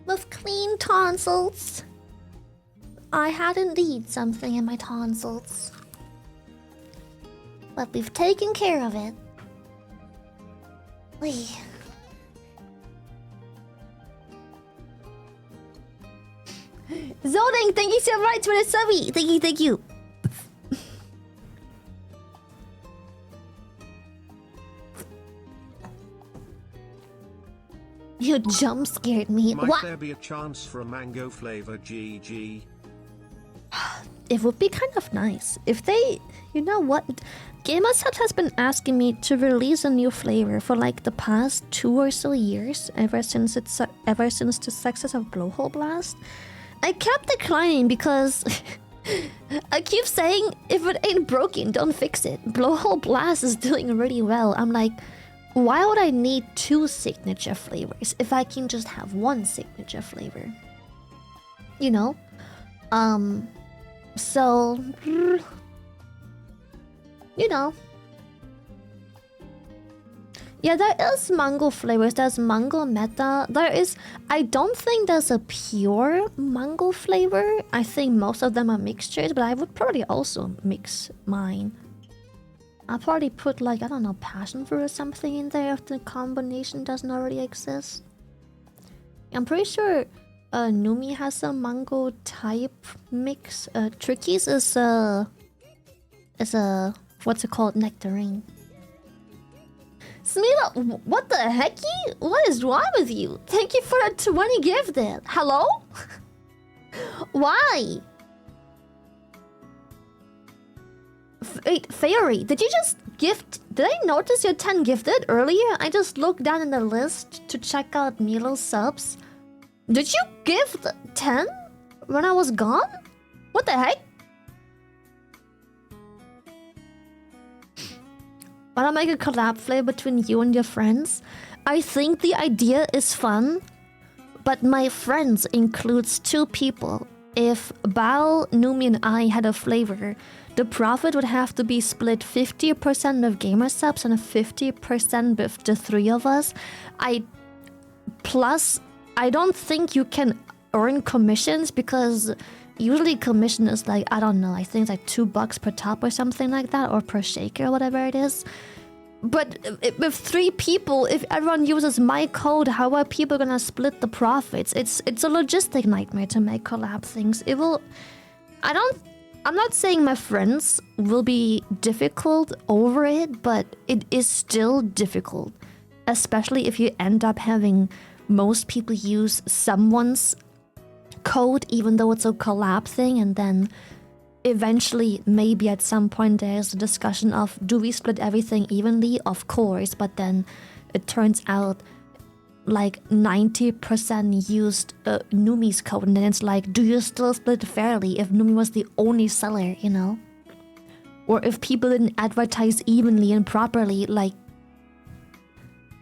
with clean tonsils. I had indeed something in my tonsils, but we've taken care of it. Wait. Zoning, thank you so much for the subby. Thank you. You jump scared me.
Might
What?
there be a chance for a mango flavor GG?
It would be kind of nice if they, you know what? Gamersupps has been asking me to release a new flavor for like the past 2 or so years, ever since the success of Blowhole Blast. I kept declining because I keep saying if it ain't broken, don't fix it. Blowhole Blast is doing really well. I'm like, why would I need 2 signature flavors if I can just have 1 signature flavor? You know? So, you know. Yeah, there is mango flavors. There's mango meta. There is... I don't think there's a pure mango flavor. I think most of them are mixtures, but I would probably also mix mine. I'll probably put like, I don't know, passion fruit or something in there if the combination doesn't already exist. I'm pretty sure Numi has a mango type mix. Tricky's is a what's it called? Nectarine. Smila, what the hecky? What is wrong with you? Thank you for the 20 gifted. Hello? Why? Wait, Fairy, did you just gift? Did I notice your 10 gifted earlier? I just looked down in the list to check out Milo's subs. Did you gift 10 when I was gone? What the heck? Wanna make a collab flavor between you and your friends? I think the idea is fun, but my friends includes 2 people. If Bao, Numi, and I had a flavor, the profit would have to be split 50% with Gamersupps and 50% with the 3 of us. Plus, I don't think you can earn commissions because usually commission is like, I don't know, I think it's like $2 per top or something like that, or per shaker or whatever it is. But with 3 people, if everyone uses my code, how are people gonna split the profits? It's a logistic nightmare to make collab things. It will... I'm not saying my friends will be difficult over it, but it is still difficult. Especially if you end up having most people use someone's code, even though it's a collab thing, and then eventually, maybe at some point, there's a discussion of, do we split everything evenly? Of course, but then it turns out like 90% used Numi's code, and then it's like, do you still split fairly if Numi was the only seller, you know? Or if people didn't advertise evenly and properly, like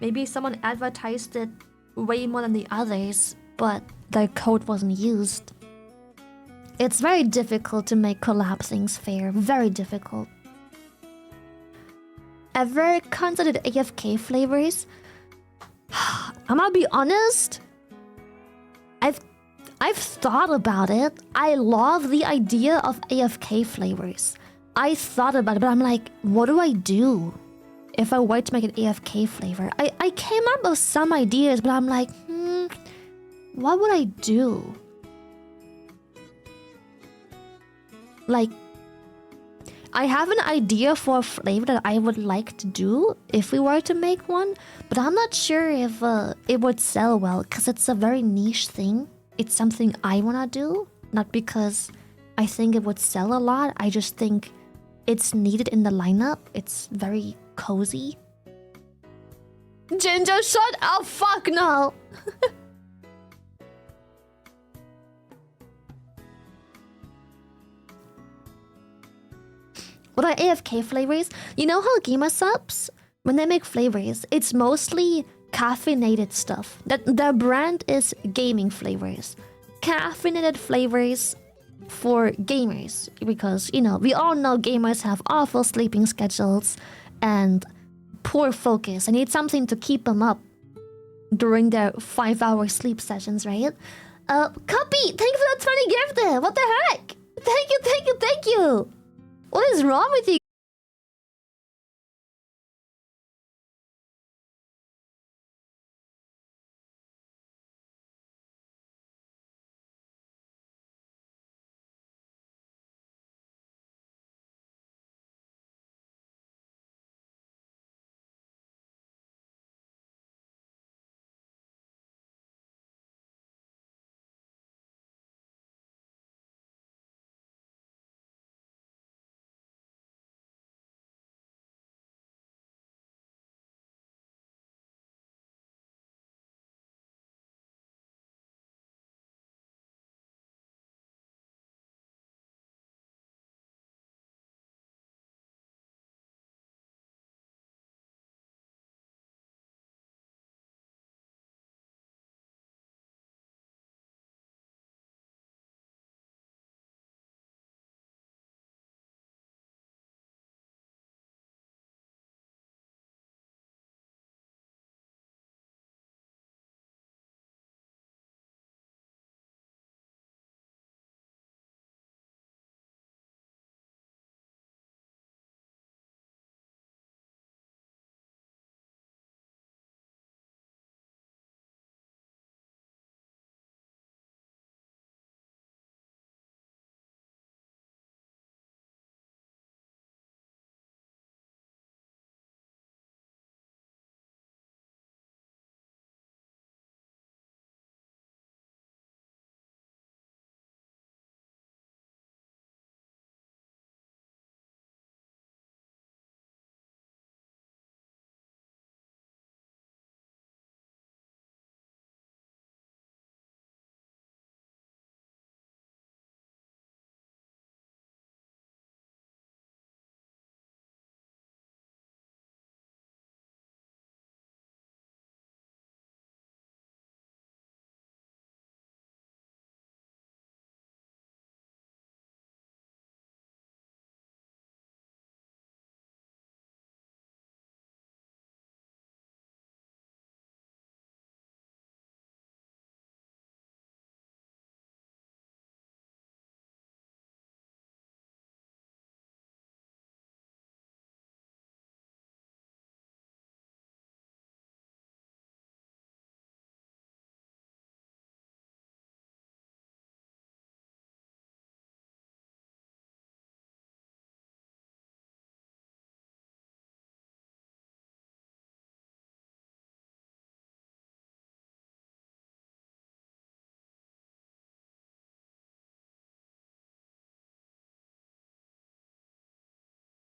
maybe someone advertised it way more than the others, but their code wasn't used. It's very difficult to make collab things fair. Very difficult. Ever considered AFK flavors? I'm gonna be honest. I've thought about it. I love the idea of AFK flavors. I thought about it, but I'm like, what do I do if I were to make an AFK flavor? I came up with some ideas, but I'm like, what would I do? Like, I have an idea for a flavor that I would like to do if we were to make one, but I'm not sure if it would sell well, because it's a very niche thing. It's something I want to do, not because I think it would sell a lot. I just think it's needed in the lineup. It's very cozy. Ginger, shut up! Fuck no! What are AFK flavors? You know how Gamersupps, when they make flavors, it's mostly caffeinated stuff. Their brand is gaming flavors. Caffeinated flavors for gamers. Because, you know, we all know gamers have awful sleeping schedules and poor focus. I need something to keep them up. during their 5-hour sleep sessions, right? Cuppy, thank you for that 20 gifted. What the heck? Thank you, thank you, thank you. What is wrong with you?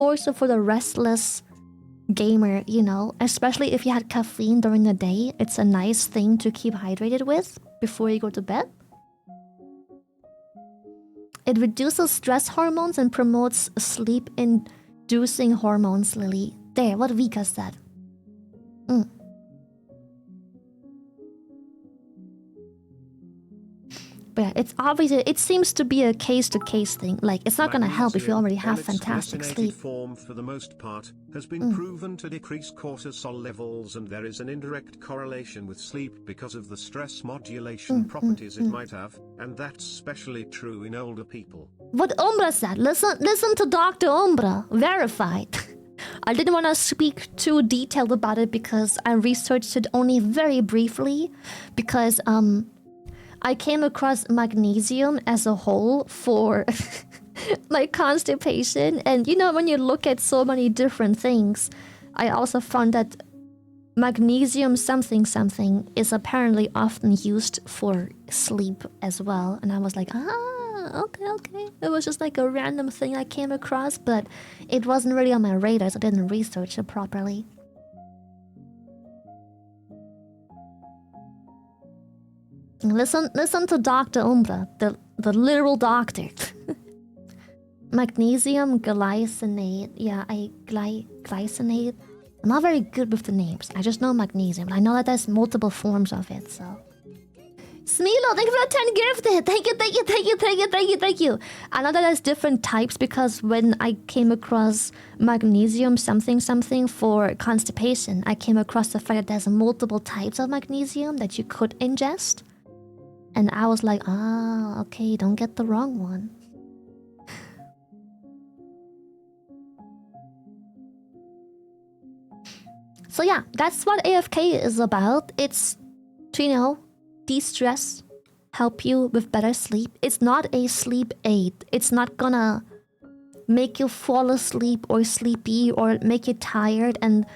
Also for the restless gamer, you know, especially if you had caffeine during the day, it's a nice thing to keep hydrated with before you go to bed. It reduces stress hormones and promotes sleep-inducing hormones, Lily. There, what Vika said. But yeah, it's obviously, it seems to be a case-to-case thing. Like, it's not gonna help if you already have fantastic sleep.
Form, for the most part, has been proven to decrease cortisol levels, and there is an indirect correlation with sleep because of the stress modulation properties it might have, and that's especially true in older people.
What Umbra said, listen to Dr. Umbra, verified. I didn't want to speak too detailed about it because I researched it only very briefly, because I came across magnesium as a whole for my constipation. And you know, when you look at so many different things, I also found that magnesium something is apparently often used for sleep as well. And I was like, okay. It was just like a random thing I came across, but it wasn't really on my radar, so I didn't research it properly. Listen to Dr. Umbra, the literal doctor. Magnesium glycinate. Yeah, glycinate. I'm not very good with the names. I just know magnesium. I know that there's multiple forms of it, so. Smilo, thank you for the 10 gifted. Thank you, thank you, thank you, thank you, thank you, thank you. I know that there's different types because when I came across magnesium something something for constipation, I came across the fact that there's multiple types of magnesium that you could ingest. And I was like, ah, okay, don't get the wrong one. So yeah, that's what AFK is about. It's to, you know, de-stress, help you with better sleep. It's not a sleep aid. It's not gonna make you fall asleep or sleepy or make you tired and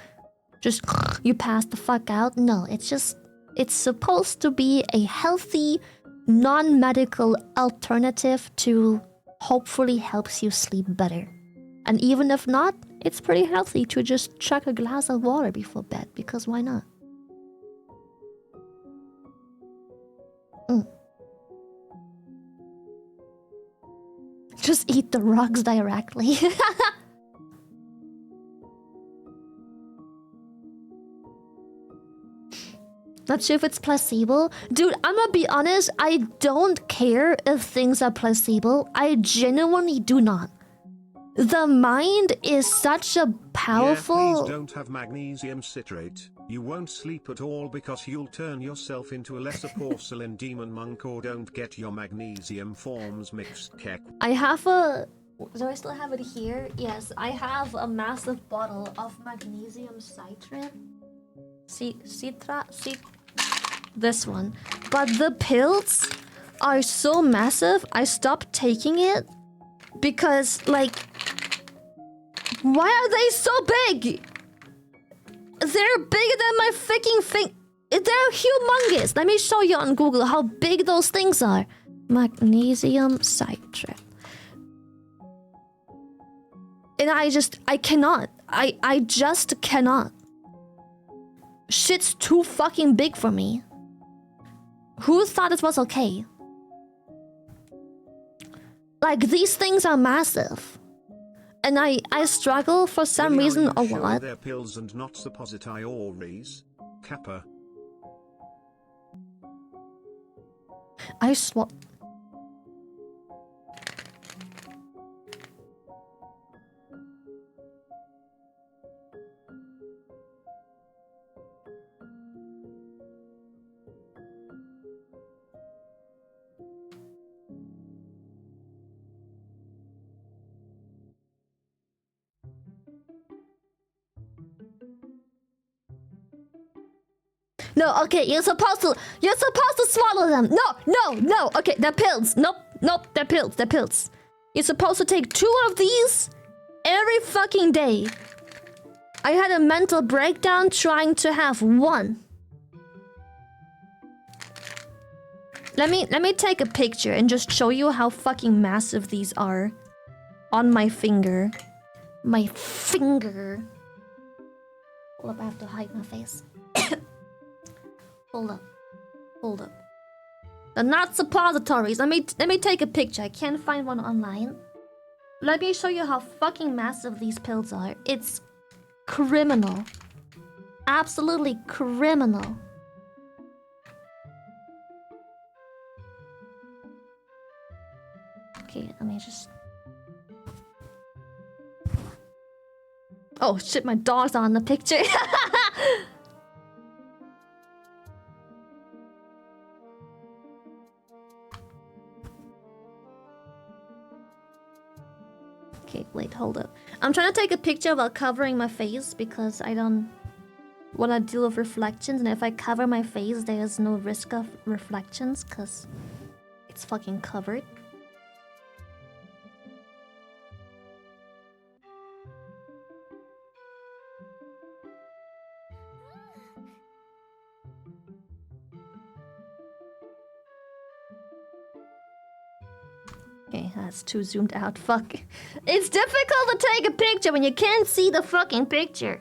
just you pass the fuck out. No, it's supposed to be a healthy, non-medical alternative to hopefully helps you sleep better. And even if not, it's pretty healthy to just chug a glass of water before bed, because why not? Just eat the rocks directly. Not sure if it's placebo. Dude, I'm gonna be honest, I don't care if things are placebo. I genuinely do not. The mind is such a powerful...
Yeah, please don't have magnesium citrate. You won't sleep at all because you'll turn yourself into a lesser porcelain demon monk, or don't get your magnesium forms mixed, kek.
I have a... Do I still have it here? Yes, I have a massive bottle of magnesium citrate. This one. But the pills are so massive, I stopped taking it. Because, like... Why are they so big? They're bigger than my freaking thing. They're humongous. Let me show you on Google how big those things are. Magnesium citrate. And I cannot. I just cannot. Shit's too fucking big for me. Who thought it was okay? Like, these things are massive. And I struggle for some reason a lot.
They're pills and not suppositories. Kappa.
I swap. No, okay, you're supposed to swallow them. No. Okay, they're pills. Nope, they're pills. You're supposed to take 2 of these every fucking day. I had a mental breakdown trying to have 1. Let me take a picture and just show you how fucking massive these are on my finger. My finger. Hold up, I have to hide my face. Hold up. They're not suppositories. Let me take a picture. I can't find one online. Let me show you how fucking massive these pills are. It's criminal. Absolutely criminal. Okay, let me just... Oh shit, my dog's on the picture. Okay, wait, hold up. I'm trying to take a picture while covering my face because I don't want to deal with reflections, and if I cover my face, there's no risk of reflections because it's fucking covered. Okay, that's too zoomed out. Fuck. It's difficult to take a picture when you can't see the fucking picture.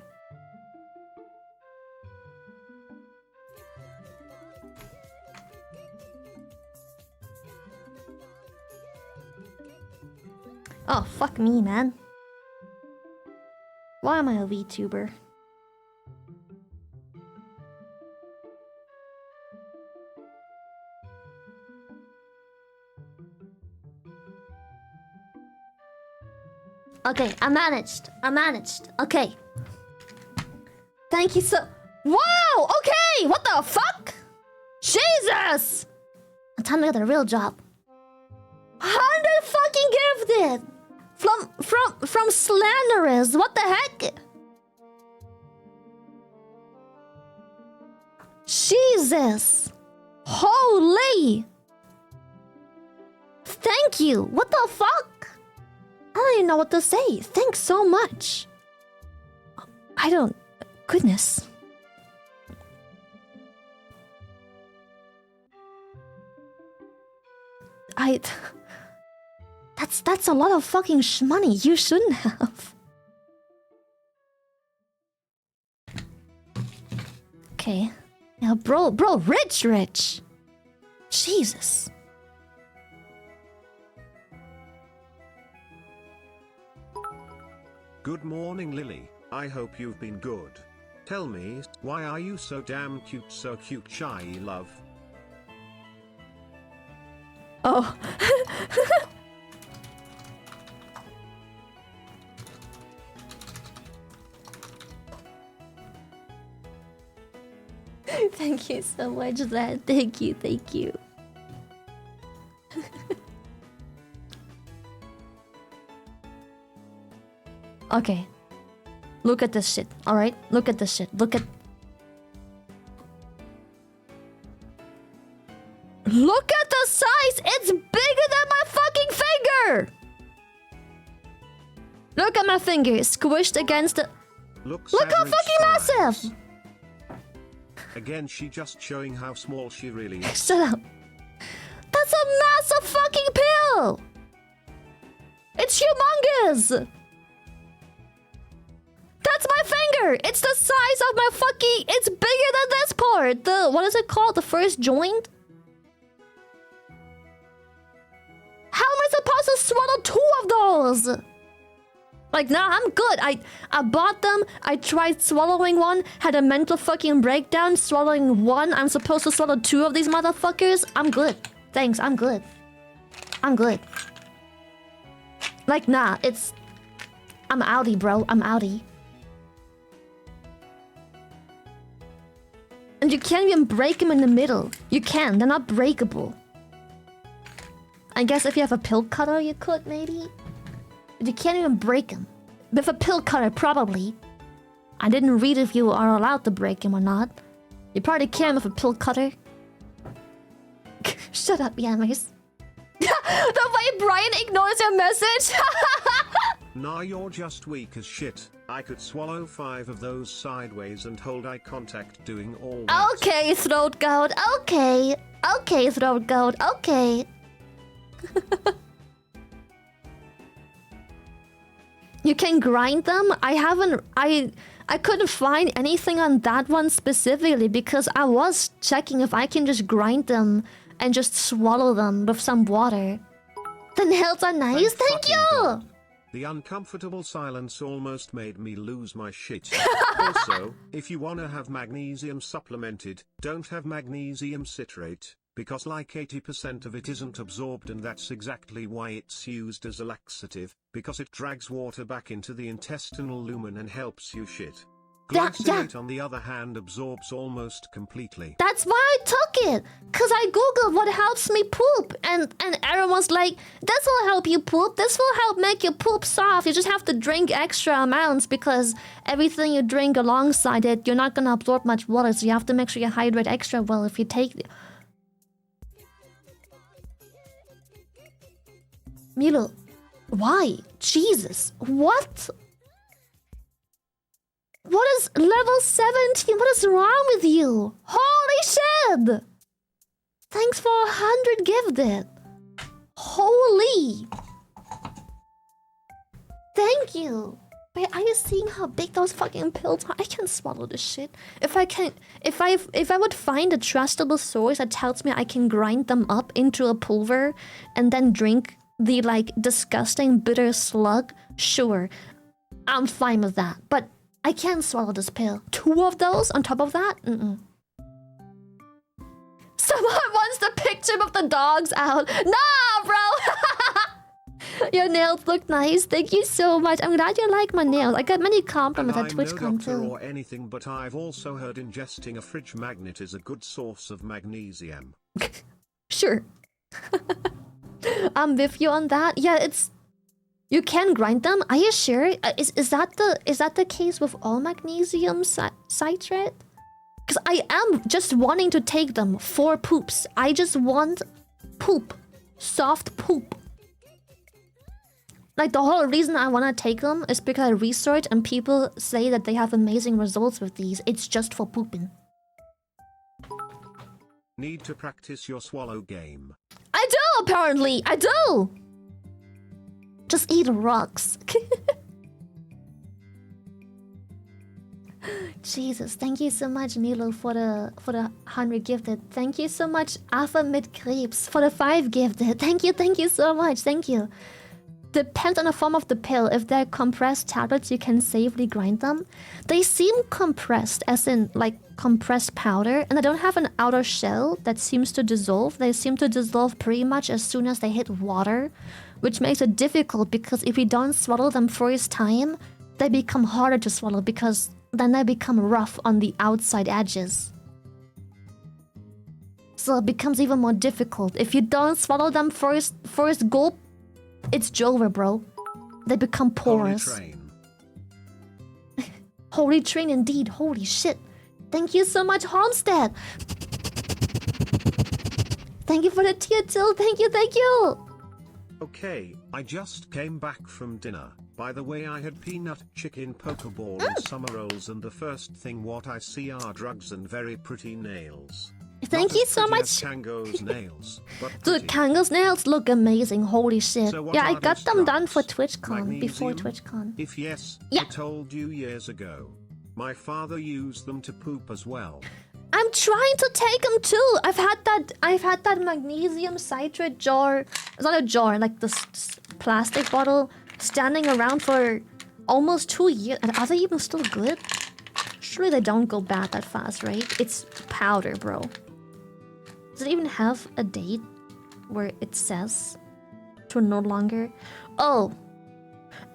Oh, fuck me, man. Why am I a VTuber? Okay, I managed. Okay. Thank you so... Wow! Okay! What the fuck? Jesus! Time to get a real job. 100 fucking gifted! From Slanderers. What the heck? Jesus! Holy! Thank you! What the fuck? I don't even know what to say. Thanks so much. I don't... Goodness. That's a lot of fucking money you shouldn't have. Okay. Yeah, bro, rich. Jesus.
Good morning, Lily. I hope you've been good. Tell me, why are you so damn cute, shy, love?
Oh. Thank you so much, Zed. Thank you. Okay. Look at this shit, alright? Look at this shit. Look at the size! It's bigger than my fucking finger! Look at my finger, squished against the... Look how fucking massive!
Again, she just showing how small she really is.
Shut up. That's a massive fucking pill! It's humongous! That's my finger! It's the size of my fucking... It's bigger than this part! The... What is it called? The first joint? How am I supposed to swallow 2 of those? Like, nah, I'm good. I bought them. I tried swallowing one. Had a mental fucking breakdown. Swallowing one. I'm supposed to swallow 2 of these motherfuckers. I'm good. Thanks, I'm good. Like, nah, it's... I'm outie, bro. I'm outie. And you can't even break them in the middle. You can. They're not breakable. I guess if you have a pill cutter, you could, maybe? But you can't even break them. With a pill cutter, probably. I didn't read if you are allowed to break them or not. You probably can with a pill cutter. Shut up, Yammers. The way Brian ignores your message!
Nah, you're just weak as shit. I could swallow 5 of those sideways and hold eye contact doing all that.
Okay, throat goat. Okay, throat goat. Okay. You can grind them? I couldn't find anything on that one specifically because I was checking if I can just grind them and just swallow them with some water. The nails are nice, thank you!
God. The uncomfortable silence almost made me lose my shit. Also, if you wanna have magnesium supplemented, don't have magnesium citrate, because like 80% of it isn't absorbed, and that's exactly why it's used as a laxative, because it drags water back into the intestinal lumen and helps you shit. Glycinate, on the other hand, absorbs almost completely.
That's why I took it! Cause I googled what helps me poop, and Aaron was like, this will help you poop, this will help make your poop soft, you just have to drink extra amounts because everything you drink alongside it, you're not gonna absorb much water, so you have to make sure you hydrate extra well if you take it. Milo, why? Jesus, what? What is level 17? What is wrong with you? Holy shit! Thanks for 100 gifted. Holy! Thank you. Wait, are you seeing how big those fucking pills are? I can swallow this shit. If I would find a trustable source that tells me I can grind them up into a pulver and then drink the like disgusting bitter slug, sure, I'm fine with that. But I can't swallow this pill. 2 of those on top of that? Someone wants the picture of the dogs out. Nah, bro! Your nails look nice. Thank you so much. I'm glad you like my nails. I got many compliments at
I'm no
TwitchCon
doctor
too.
or anything, but I've also heard ingesting a fridge magnet is a good source of magnesium.
Sure. I'm with you on that. Yeah, it's... You can grind them? Are you sure? Is that the case with all magnesium citrate? Because I am just wanting to take them for poops. I just want poop. Soft poop. Like, the whole reason I want to take them is because I research and people say that they have amazing results with these. It's just for pooping.
Need to practice your swallow game.
I do, apparently! I do! Just eat rocks. Jesus, thank you so much, Milo, for the 100 gifted. Thank you so much, Alpha Mid Creeps, for the 5 gifted. Thank you so much. Thank you. Depends on the form of the pill. If they're compressed tablets, you can safely grind them. They seem compressed, as in like compressed powder, and they don't have an outer shell that seems to dissolve. They seem to dissolve pretty much as soon as they hit water, which makes it difficult because if you don't swallow them first time, they become harder to swallow because then they become rough on the outside edges. So it becomes even more difficult. If you don't swallow them first gulp, it's over, bro. They become porous.
Holy train.
Holy train indeed. Holy shit. Thank you so much, Homestead. Thank you for the tier 2. Thank you.
Okay, I just came back from dinner. By the way, I had peanut chicken pokeball and summer rolls, and the first thing what I see are drugs and very pretty nails.
Thank you so much.
Kango's nails, but
dude, Kango's nails look amazing. Holy shit.
So
yeah, I got them done for TwitchCon, before TwitchCon.
If yes,
yeah.
I told you years ago. My father used them to poop as well.
I'm trying to take them too. I've had that magnesium citrate jar. It's not a jar, like this plastic bottle standing around for almost 2 years. And are they even still good? Surely they don't go bad that fast, right? It's powder, bro. Does it even have a date where it says to no longer? Oh.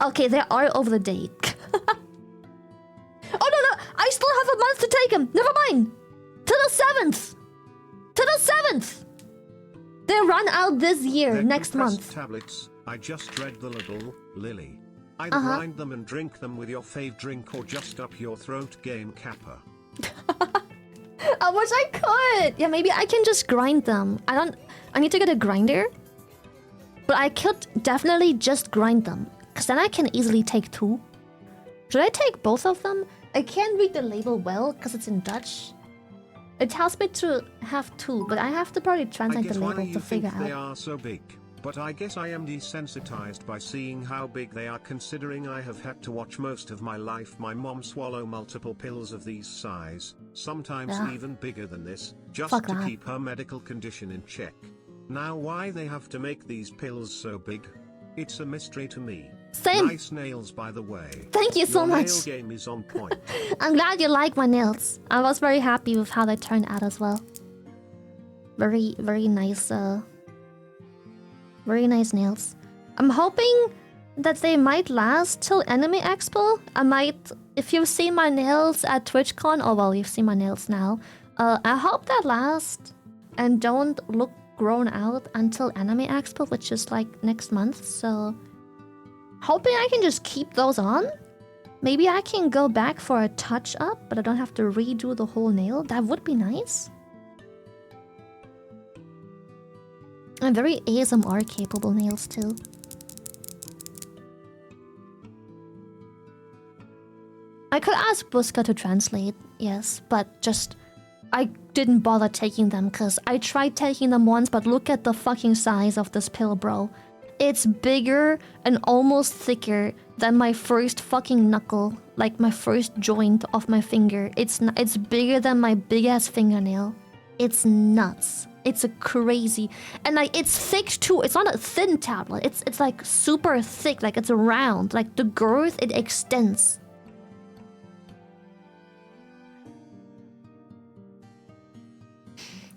Okay, they are over the date. Oh no, I still have a month to take them. Never mind. To the 7th. To the 7th. They run out this year,
They're
next month.
Tablets. I just read the label, Lily. Either grind them and drink them with your fave drink or just up your throat game, Kappa.
I wish I could. Yeah, maybe I can just grind them. I need to get a grinder. But I could definitely just grind them. Because then I can easily take 2. Should I take both of them? I can't read the label well because it's in Dutch. It tells me to have 2, but I have to probably translate the label to figure out.
They are so big, but I guess I am desensitized by seeing how big they are, considering I have had to watch most of my life my mom swallow multiple pills of these size, sometimes even bigger than this, just to keep her medical condition in check. Now why they have to make these pills so big? It's a mystery to me.
Same.
Nice nails, by the way.
Thank you so much.
Your nail game is on point.
I'm glad you like my nails. I was very happy with how they turned out as well. Very nice, very nice nails. I'm hoping that they might last till Anime Expo. If you've seen my nails at TwitchCon, oh well, you've seen my nails now. I hope that last and don't look grown out until Anime Expo, which is like next month, so... Hoping I can just keep those on. Maybe I can go back for a touch-up, but I don't have to redo the whole nail. That would be nice. And very ASMR-capable nails, too. I could ask Buska to translate, yes, but just... I didn't bother taking them, because I tried taking them once, but look at the fucking size of this pill, bro. It's bigger and almost thicker than my first fucking knuckle, like my first joint of my finger. It's bigger than my big-ass fingernail. It's nuts. It's a crazy... And like, it's thick too. It's not a thin tablet. It's like super thick, like it's round. Like the girth, it extends.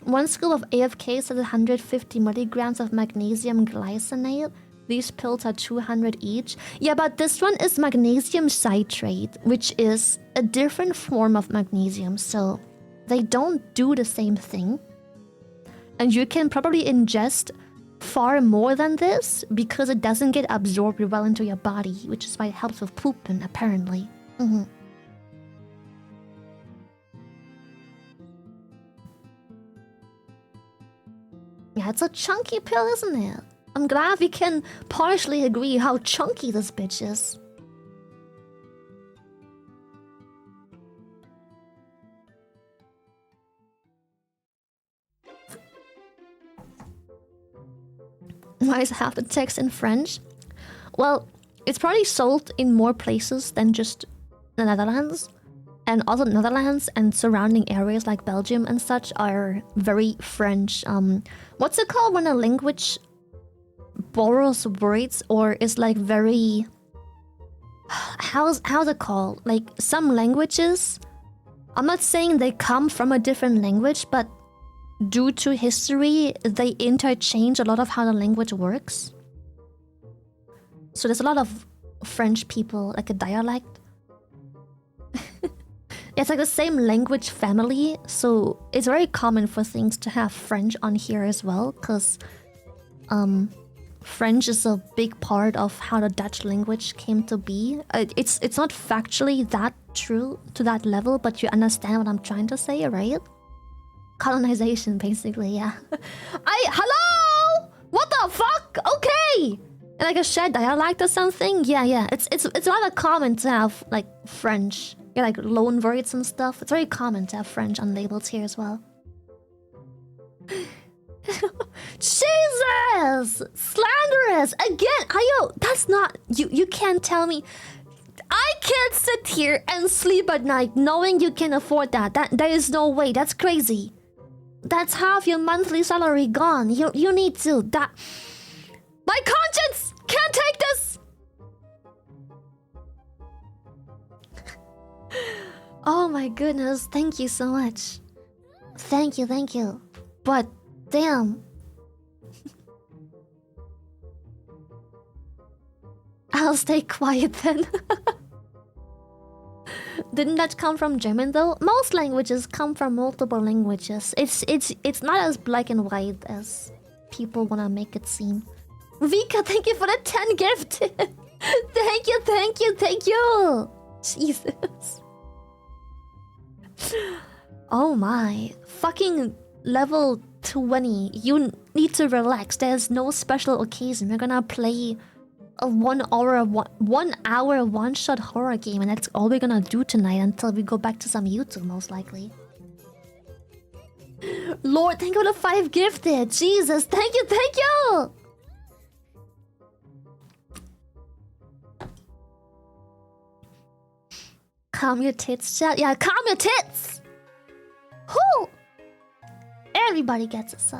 One scoop of AFK says 150 milligrams of magnesium glycinate. These pills are 200 each. Yeah, but this one is magnesium citrate, which is a different form of magnesium, so they don't do the same thing. And you can probably ingest far more than this because it doesn't get absorbed well into your body, which is why it helps with pooping, apparently. Yeah, it's a chunky pill, isn't it? I'm glad we can partially agree how chunky this bitch is. Why is half the text in French? Well, it's probably sold in more places than just the Netherlands. And also Netherlands and surrounding areas like Belgium and such are very French. What's it called when a language borrows words or is like very... How's it called? Like some languages, I'm not saying they come from a different language, but due to history, they interchange a lot of how the language works. So there's a lot of French people, like a dialect. It's like the same language family, so it's very common for things to have French on here as well, because French is a big part of how the Dutch language came to be. It's not factually that true to that level, but you understand what I'm trying to say, right? Colonization, basically, yeah. Hello? What the fuck? Okay! And like a shared dialect or something? Yeah. It's rather common to have, like, French. Yeah, like loan words and stuff. It's very common to have French on labels here as well. Jesus! Slanderous! Again! Ayo, that's not... You can't tell me... I can't sit here and sleep at night knowing you can afford that. There is no way. That's crazy. That's half your monthly salary gone. You need to... My conscience can't take this! Oh my goodness, thank you so much. Thank you. But, damn. I'll stay quiet then. Didn't that come from German though? Most languages come from multiple languages. It's not as black and white as people wanna make it seem. Vika, thank you for the 10 gift. Thank you. Jesus. Oh my. Fucking level 20. You need to relax. There's no special occasion. We're gonna play a 1 hour one-shot horror game, and that's all we're gonna do tonight until we go back to some YouTube, most likely. Lord, thank you for the 5 gifted. Jesus, thank you. Calm your tits, chat. Yeah, calm your tits! Whoo! Everybody gets it, so.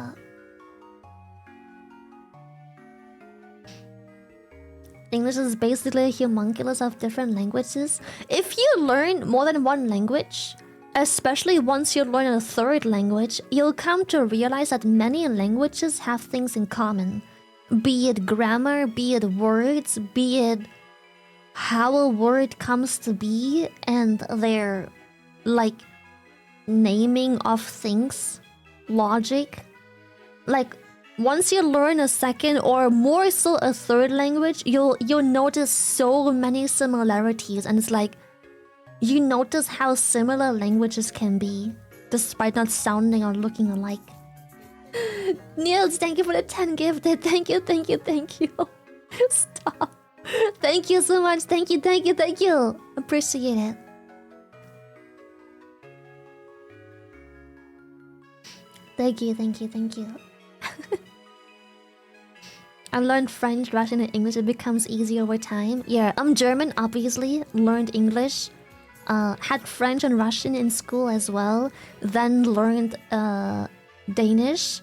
English is basically a homunculus of different languages. If you learn more than one language, especially once you learn a third language, you'll come to realize that many languages have things in common. Be it grammar, be it words, be it how a word comes to be, and their, like, naming of things, logic. Like, once you learn a second or more so a third language, you'll notice so many similarities, and it's like you notice how similar languages can be despite not sounding or looking alike. Niels, thank you for the 10 gifted. Thank you. Stop. Thank you so much. Thank you. Appreciate it. Thank you. I learned French, Russian, and English. It becomes easier over time. Yeah, I'm German, obviously. Learned English. Had French and Russian in school as well. Then learned Danish.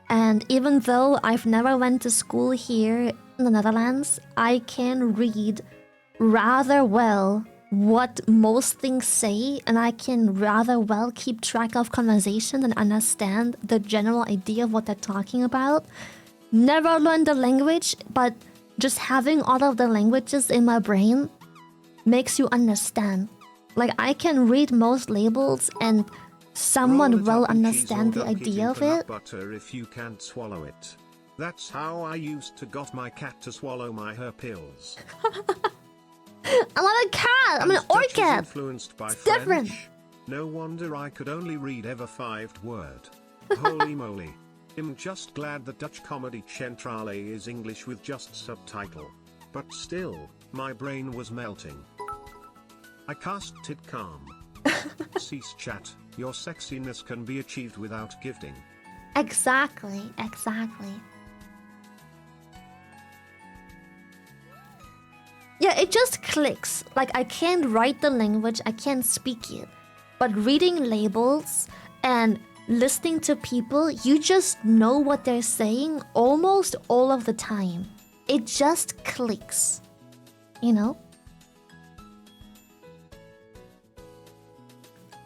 And even though I've never went to school here in the Netherlands, I can read rather well what most things say, and I can rather well keep track of conversation and understand the general idea of what they're talking about. Never learned the language, but just having all of the languages in my brain makes you understand. Like, I can read most labels and someone will understand the idea of it.
Butter if you can't swallow it. That's how I used to got my cat to swallow her pills.
I'm not a cat. I'm an orca.
Influenced by
it's
French.
Different.
No wonder I could only read ever 5th word. Holy moly. I'm just glad that Dutch comedy Centrale is English with just subtitle. But still, my brain was melting. I cast it calm. Cease chat. Your sexiness can be achieved without gifting.
Exactly, exactly. Yeah, it just clicks. Like, I can't write the language, I can't speak it. But reading labels and listening to people, you just know what they're saying almost all of the time. It just clicks. You know?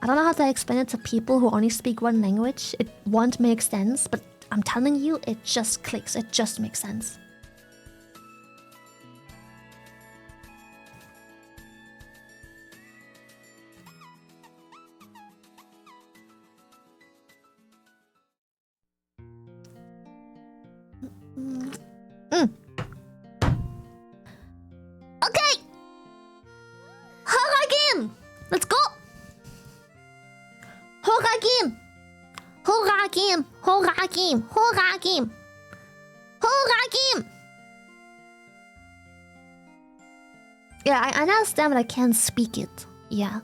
I don't know how to explain it to people who only speak one language. It won't make sense, but I'm telling you, it just clicks. It just makes sense. Okay! Hurricane! Let's go! Hurricane! Hurricane! Hurricane! Hurricane! Hurricane! Yeah, I understand, but I can't speak it. Yeah.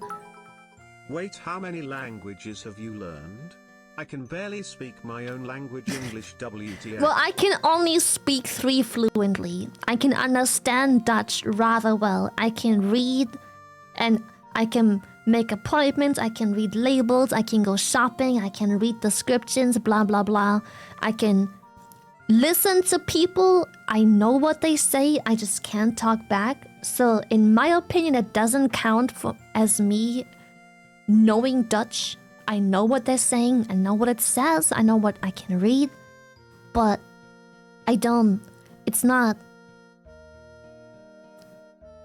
Wait, how many languages have you learned? I can barely speak my own language, English, WTF.
Well, I can only speak 3 fluently. I can understand Dutch rather well. I can read and I can make appointments, I can read labels, I can go shopping, I can read descriptions, blah blah blah. I can listen to people, I know what they say, I just can't talk back. So in my opinion, it doesn't count as me knowing Dutch. I know what they're saying, I know what it says, I know what I can read, but it's not...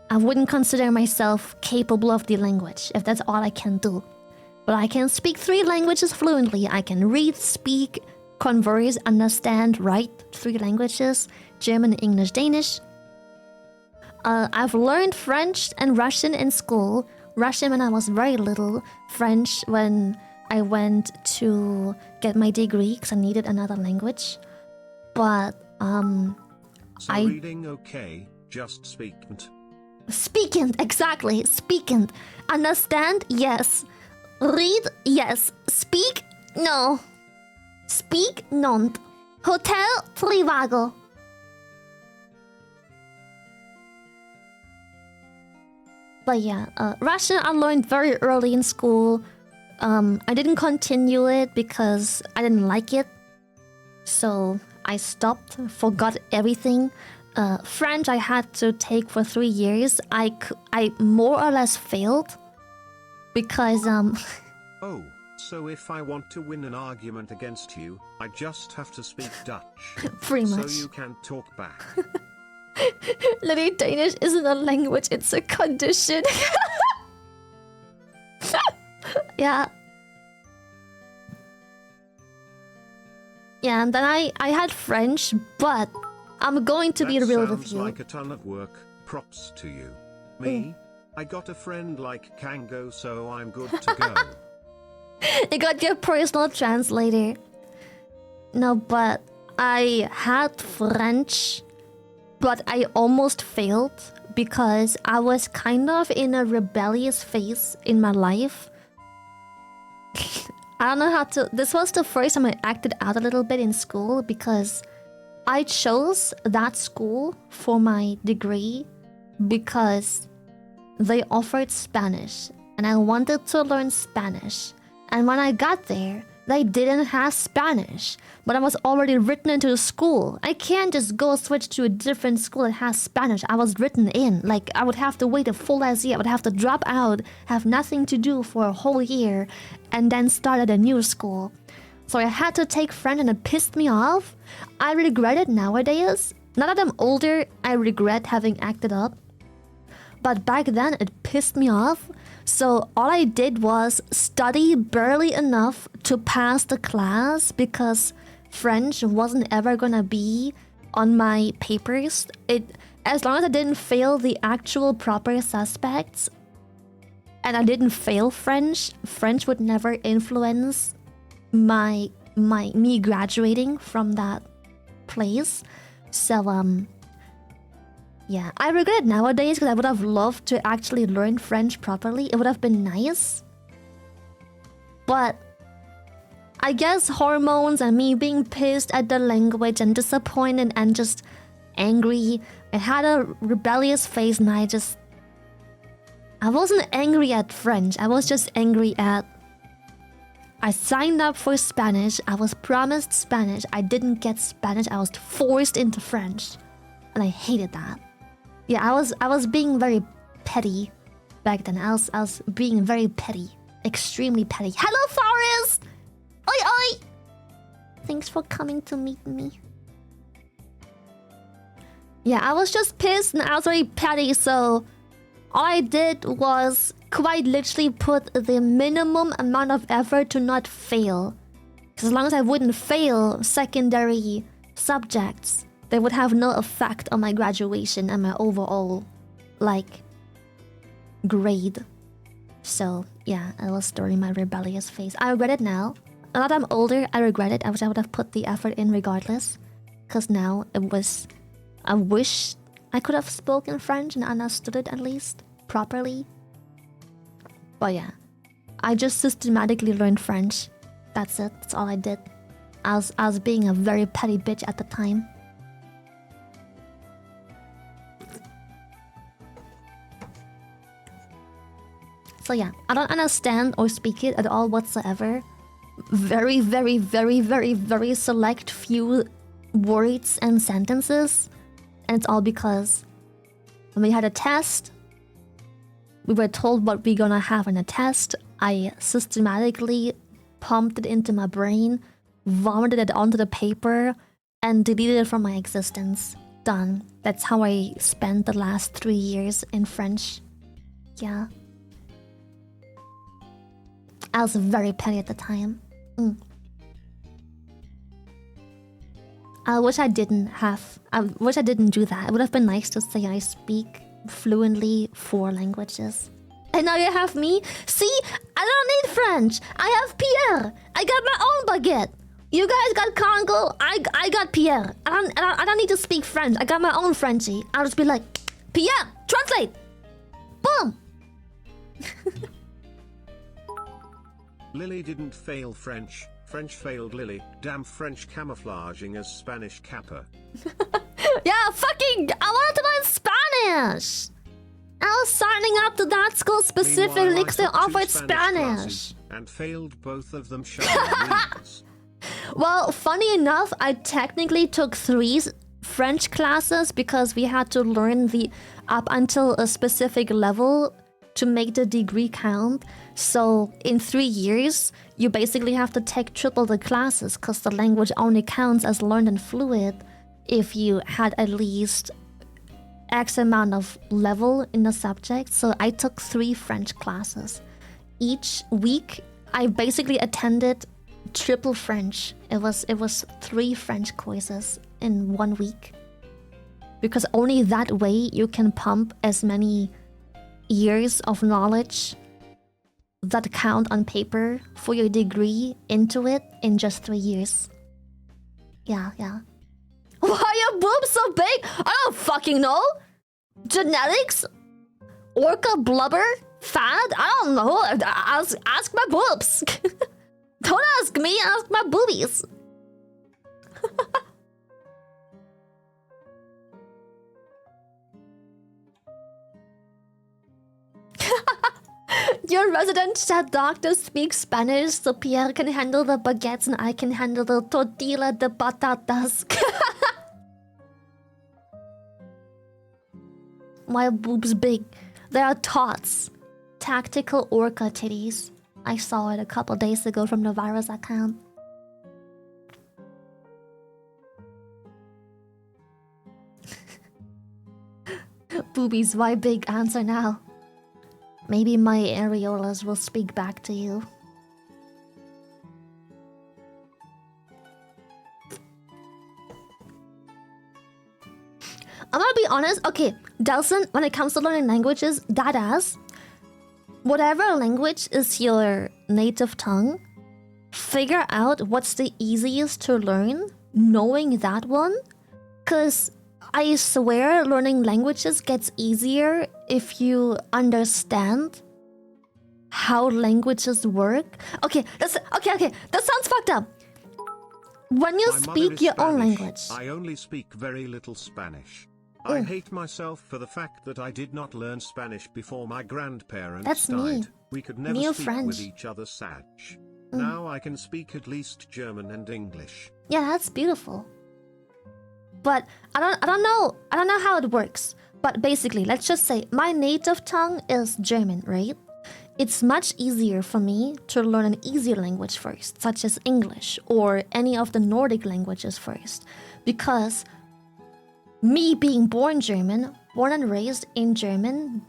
I wouldn't consider myself capable of the language, if that's all I can do. But I can speak 3 languages fluently. I can read, speak, converse, understand, write 3 languages. German, English, Danish. I've learned French and Russian in school. Russian when I was very little. French when I went to get my degree because I needed another language. But,
So reading okay, just speaking.
Speaking, exactly. Speaking. Understand? Yes. Read? Yes. Speak? No. Speak? Non. Hotel? Trivago. But yeah, Russian I learned very early in school. I didn't continue it because I didn't like it. So I stopped, forgot everything. French I had to take for 3 years. I more or less failed because
Oh, so if I want to win an argument against you, I just have to speak Dutch.
Pretty much.
So you can talk back.
Literally, Danish isn't a language, it's a condition. Yeah. Yeah, and then I had French, but I'm going to be real with you.
Sounds like a ton of work. Props to you. Me? I got a friend like Kango, so I'm good to go.
You got your personal translator. No, but I had French, but I almost failed because I was kind of in a rebellious phase in my life. I don't know how to... This was the first time I acted out a little bit in school because I chose that school for my degree because they offered Spanish and I wanted to learn Spanish. And when I got there, they didn't have Spanish, but I was already written into the school. I can't just go switch to a different school that has Spanish. I was written in. Like, I would have to wait a full ass year. I would have to drop out, have nothing to do for a whole year, and then start at a new school. So I had to take French and it pissed me off. I regret it nowadays Now that I'm older, I regret having acted up. But back then, it pissed me off. So all I did was study barely enough to pass the class because French wasn't ever gonna be on my papers. As long as I didn't fail the actual proper suspects and I didn't fail French would never influence me graduating from that place. So yeah, I regret it nowadays because I would have loved to actually learn French properly. It would have been nice. But I guess hormones and me being pissed at the language and disappointed and just angry. I had a rebellious phase and I wasn't angry at French. I was just angry at... I signed up for Spanish. I was promised Spanish. I didn't get Spanish. I was forced into French. And I hated that. Yeah, I was being very petty back then. I was being very petty. Extremely petty. Hello, Forrest! Oi, oi! Thanks for coming to meet me. Yeah, I was just pissed and I was very petty, so all I did was quite literally put the minimum amount of effort to not fail. Because as long as I wouldn't fail secondary subjects, they would have no effect on my graduation and my overall, grade. So, yeah, I was during my rebellious phase. I regret it now. Now that I'm older, I regret it. I wish I would have put the effort in regardless. Because now I wish I could have spoken French and understood it at least properly. But yeah, I just systematically learned French. That's it. That's all I did. I was being a very petty bitch at the time. So yeah, I don't understand or speak it at all whatsoever. Very, very, very, very, very select few words and sentences. And it's all because when we had a test, we were told what we're gonna have in a test. I systematically pumped it into my brain, vomited it onto the paper, and deleted it from my existence. Done. That's how I spent the last 3 years in French. Yeah. I was very petty at the time. I wish I didn't do that. It would have been nice to say I speak fluently 4 languages. And now you have me? See? I don't need French. I have Pierre. I got my own baguette. You guys got Congo. I got Pierre. I don't need to speak French. I got my own Frenchie. I'll just be like, Pierre, translate. Boom.
Lily didn't fail French. French failed Lily. Damn French camouflaging as Spanish Kappa.
Yeah, fucking... I wanted to learn Spanish! I was signing up to that school specifically because they offered Spanish.
And failed both of them shallow readings.
Well, funny enough, I technically took 3 French classes because we had to learn the up until a specific level to make the degree count. So in 3 years, you basically have to take triple the classes because the language only counts as learned and fluid if you had at least X amount of level in the subject. So I took 3 French classes. Each week, I basically attended triple French. It was 3 French courses in 1 week. Because only that way you can pump as many years of knowledge that count on paper for your degree into it in just 3 years. Yeah. Why are your boobs so big? I don't fucking know. Genetics? Orca blubber? Fat? I don't know. Ask my boobs. Don't ask me, ask my boobies. Your resident chat doctor speaks Spanish, so Pierre can handle the baguettes and I can handle the tortilla de patatas. My boobs big. They are tots. Tactical orca titties. I saw it a couple days ago from the virus account. boobies, why big? Answer now. Maybe my areolas will speak back to you. I'm gonna be honest. Okay, Delson, when it comes to learning languages, that ass, whatever language is your native tongue, figure out what's the easiest to learn, knowing that one. Because I swear learning languages gets easier if you understand how languages work. Okay, that sounds fucked up. When you speak your own language.
I only speak very little Spanish. I hate myself for the fact that I did not learn Spanish before my grandparents died.
Me.
We could never
Me
speak
French.
with each other Sag. Now I can speak at least German and English.
Yeah, that's beautiful. But I don't know how it works. But basically, let's just say my native tongue is German, right? It's much easier for me to learn an easier language first, such as English or any of the Nordic languages first, because me being born German, born and raised in Germany,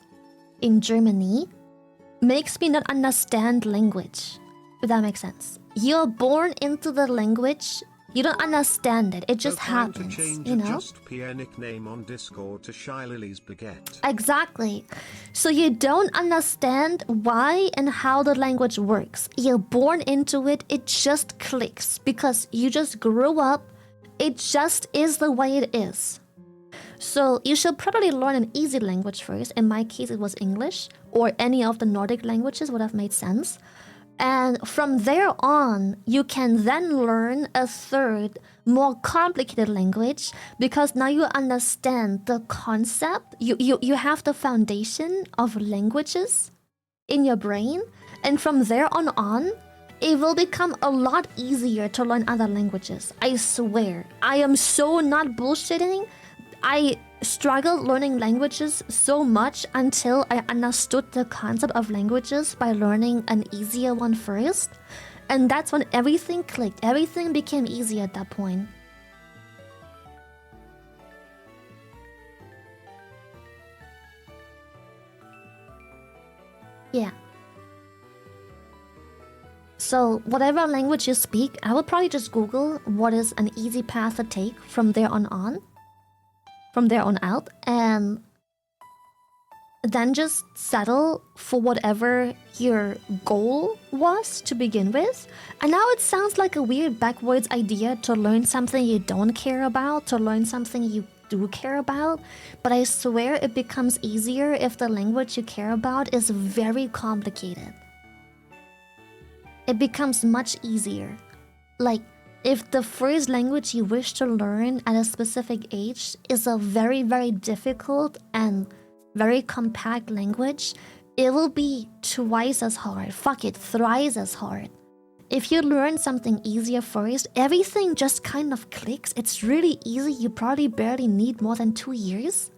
makes me not understand language. If that makes sense. You're born into the language, you don't understand it. It just happens, you know?
Just Pierre nickname on Discord to Shy Lily's baguette.
Exactly. So you don't understand why and how the language works. You're born into it, it just clicks because you just grew up. It just is the way it is. So you should probably learn an easy language first. In my case, it was English, or any of the Nordic languages would have made sense. And from there on, you can then learn a third, more complicated language, because now you understand the concept. You have the foundation of languages in your brain. And from there on, it will become a lot easier to learn other languages. I swear. I am so not bullshitting. I struggled learning languages so much until I understood the concept of languages by learning an easier one first. And that's when everything clicked. Everything became easy at that point. Yeah. So whatever language you speak, I would probably just Google what is an easy path to take from there on out, and then just settle for whatever your goal was to begin with. And now it sounds like a weird backwards idea to learn something you don't care about, to learn something you do care about, but I swear it becomes easier if the language you care about is very complicated. It becomes much easier. Like, if the first language you wish to learn at a specific age is a very, very difficult and very compact language, it will be twice as hard. Fuck it, thrice as hard. If you learn something easier first, everything just kind of clicks. It's really easy. You probably barely need more than 2 years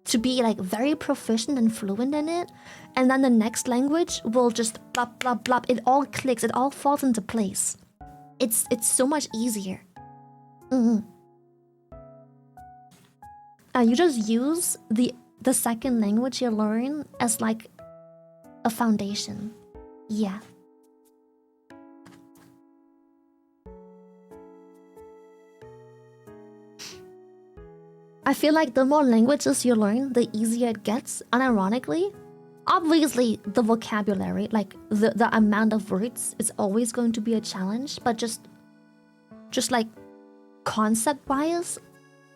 to be like very proficient and fluent in it. And then the next language will just blop, blop, blop. It all clicks. It all falls into place. It's so much easier. You just use the second language you learn as like a foundation. Yeah. I feel like the more languages you learn, the easier it gets, unironically. Obviously, the vocabulary, like the amount of words, is always going to be a challenge, but just like concept-wise,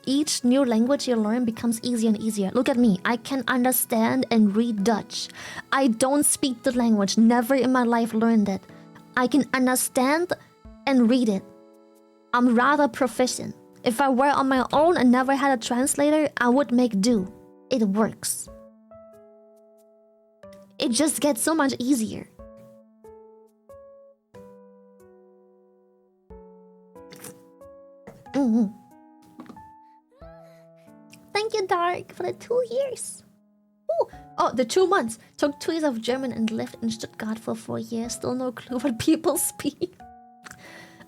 each new language you learn becomes easier and easier. Look at me, I can understand and read Dutch. I don't speak the language, never in my life learned it. I can understand and read it. I'm rather proficient. If I were on my own and never had a translator, I would make do. It works. It just gets so much easier. Thank you, Dark, for the 2 years. Ooh. Oh, the 2 months. Took 2 years of German and lived in Stuttgart for 4 years. Still no clue what people speak.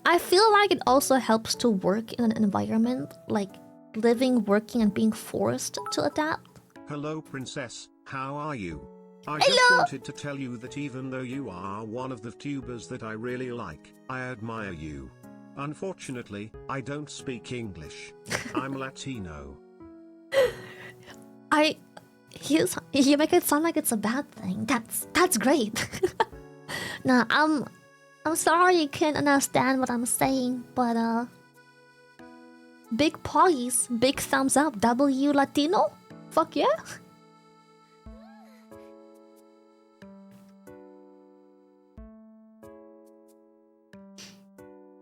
I feel like it also helps to work in an environment like living, working, and being forced to adapt.
Hello, princess. How are you? I
Hello.
just wanted to tell you that even though you are one of the Vtubers that I really like, I admire you. Unfortunately, I don't speak English. I'm Latino.
You make it sound like it's a bad thing. That's great. Nah, I'm sorry you can't understand what I'm saying, but big poggies, big thumbs up. W Latino? Fuck yeah.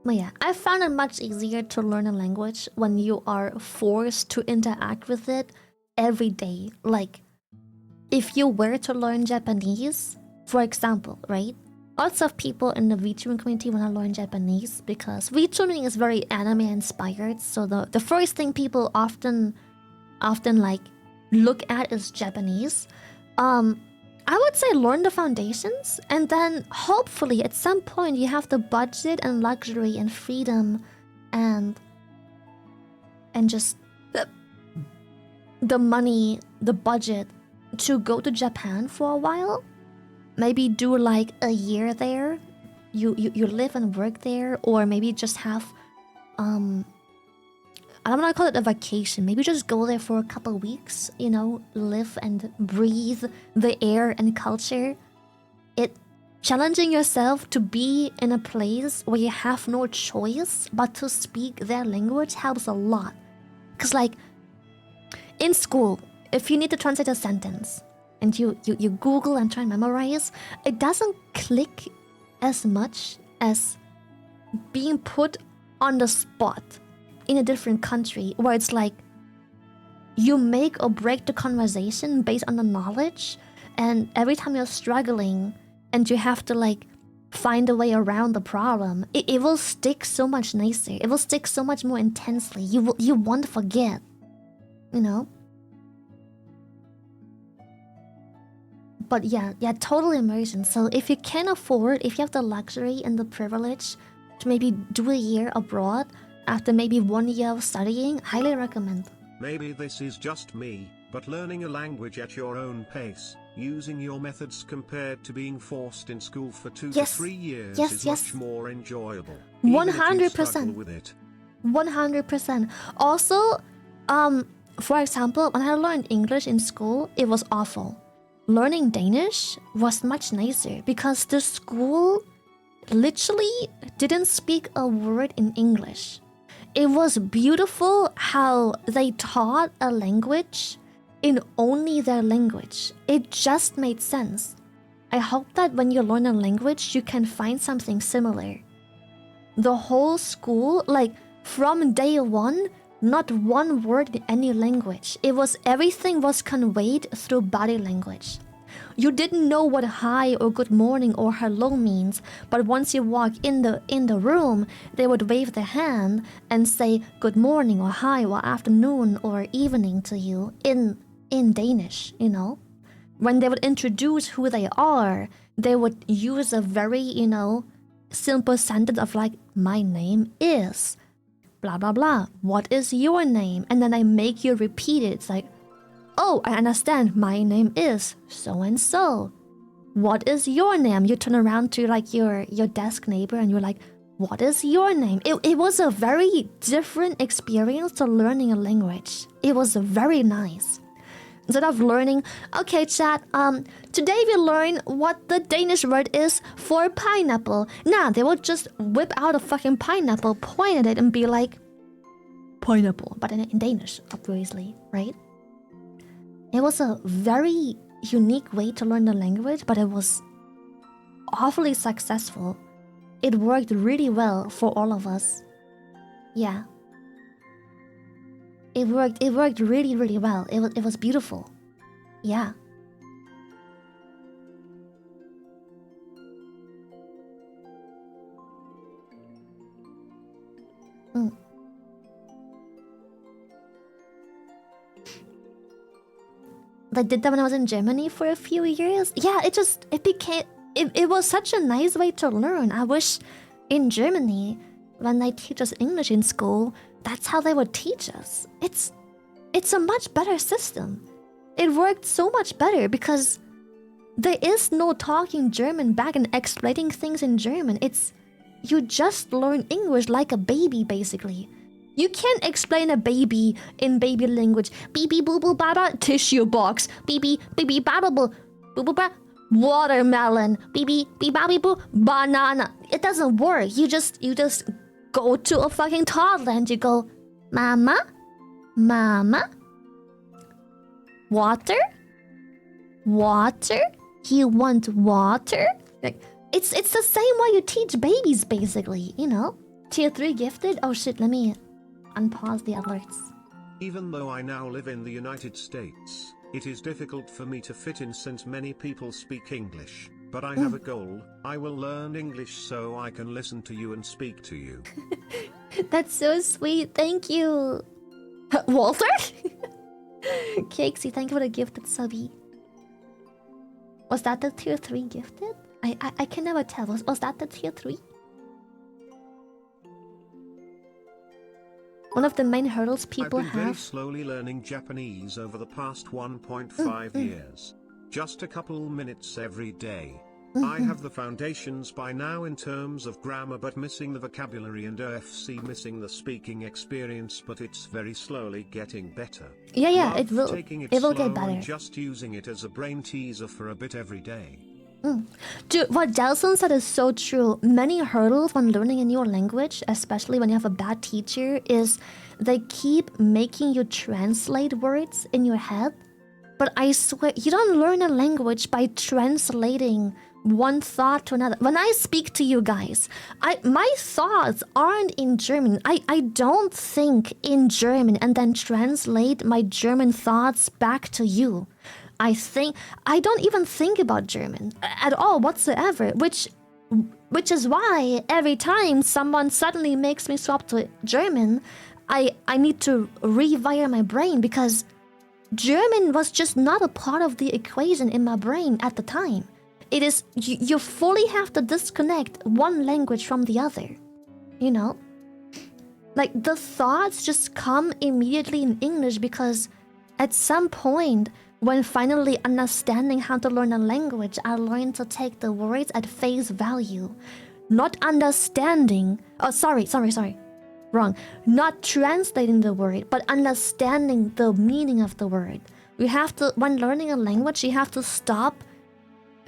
But yeah, I found it much easier to learn a language when you are forced to interact with it every day. Like, if you were to learn Japanese, for example, right? Lots of people in the VTubing community want to learn Japanese because VTubing is very anime inspired. So the first thing people often like look at is Japanese. I would say learn the foundations, and then hopefully at some point you have the budget and luxury and freedom and just the money, the budget to go to Japan for a while. Maybe do like a year there. You live and work there, or maybe just have I don't want to call it a vacation. Maybe just go there for a couple weeks, you know, live and breathe the air and culture. Challenging yourself to be in a place where you have no choice but to speak their language helps a lot. Because like, in school, if you need to translate a sentence, and you Google and try and memorize, it doesn't click as much as being put on the spot in a different country, where it's like you make or break the conversation based on the knowledge, and every time you're struggling and you have to like find a way around the problem, it will stick so much nicer. It will stick so much more intensely. You won't forget, you know? But yeah, total immersion. So if you can afford, if you have the luxury and the privilege to maybe do a year abroad after maybe 1 year of studying, highly recommend.
Maybe this is just me, but learning a language at your own pace, using your methods compared to being forced in school for 2 to 3 years is much more enjoyable.
100%. 100%. Also, for example, when I learned English in school, it was awful. Learning Danish was much nicer because the school literally didn't speak a word in English. It was beautiful how they taught a language in only their language. It just made sense. I hope that when you learn a language, you can find something similar. The whole school, like from day one, not one word in any language. Everything was conveyed through body language. You didn't know what hi or good morning or hello means, but once you walk in the room, they would wave their hand and say good morning or hi or afternoon or evening to you in Danish, you know? When they would introduce who they are, they would use a very, you know, simple sentence of like, my name is blah blah blah. What is your name? And then I make you repeat it. It's like, oh, I understand. My name is so and so. What is your name? You turn around to like your desk neighbor and you're like, what is your name? It was a very different experience to learning a language. It was very nice. Instead of learning, okay, chat, today we learn what the Danish word is for pineapple. Nah, they would just whip out a fucking pineapple, point at it, and be like, pineapple, but in Danish, obviously, right? It was a very unique way to learn the language, but it was awfully successful. It worked really well for all of us. Yeah. It worked really, really well. It was beautiful. Yeah. I did that when I was in Germany for a few years. Yeah, it was such a nice way to learn. I wish in Germany, when they teach us English in school, that's how they would teach us. It's a much better system. It worked so much better because there is no talking German back and explaining things in German. You just learn English like a baby, basically. You can't explain a baby in baby language. Beep boo boo baba tissue box. Beep beep baba boo boo ba watermelon. Beep beep baby boo banana. It doesn't work. You just go to a fucking toddler and you go, Mama, Mama, water, water. You want water? Like, it's the same way you teach babies, basically. You know, tier 3 gifted. Oh shit, let me unpause the alerts.
Even though I now live in the United States, it is difficult for me to fit in since many people speak English. But I have a goal. I will learn English so I can listen to you and speak to you.
That's so sweet. Thank you. Walter? Cakesy, thank you for the gifted subby. Was that the tier 3 gifted? I can never tell. Was that the tier 3? One of the main hurdles people
I've been very
have.
slowly learning Japanese over the past 1.5 years. Just a couple minutes every day. I have the foundations by now in terms of grammar, but missing the vocabulary, and OFC missing the speaking experience, but it's very slowly getting better.
Yeah, it will
Slow
get better.
and just using it as a brain teaser for a bit every day.
Dude, what Delson said is so true. Many hurdles when learning a new language, especially when you have a bad teacher, is they keep making you translate words in your head. But I swear, you don't learn a language by translating one thought to another. When I speak to you guys, my thoughts aren't in German. I don't think in German and then translate my German thoughts back to you. I don't even think about German at all whatsoever, which is why every time someone suddenly makes me swap to German, I need to rewire my brain because German was just not a part of the equation in my brain at the time. It is, you fully have to disconnect one language from the other, you know? Like, the thoughts just come immediately in English because at some point, when finally understanding how to learn a language, I learned to take the words at face value. Not understanding, wrong. Not translating the word, but understanding the meaning of the word. You have to, when learning a language, you have to stop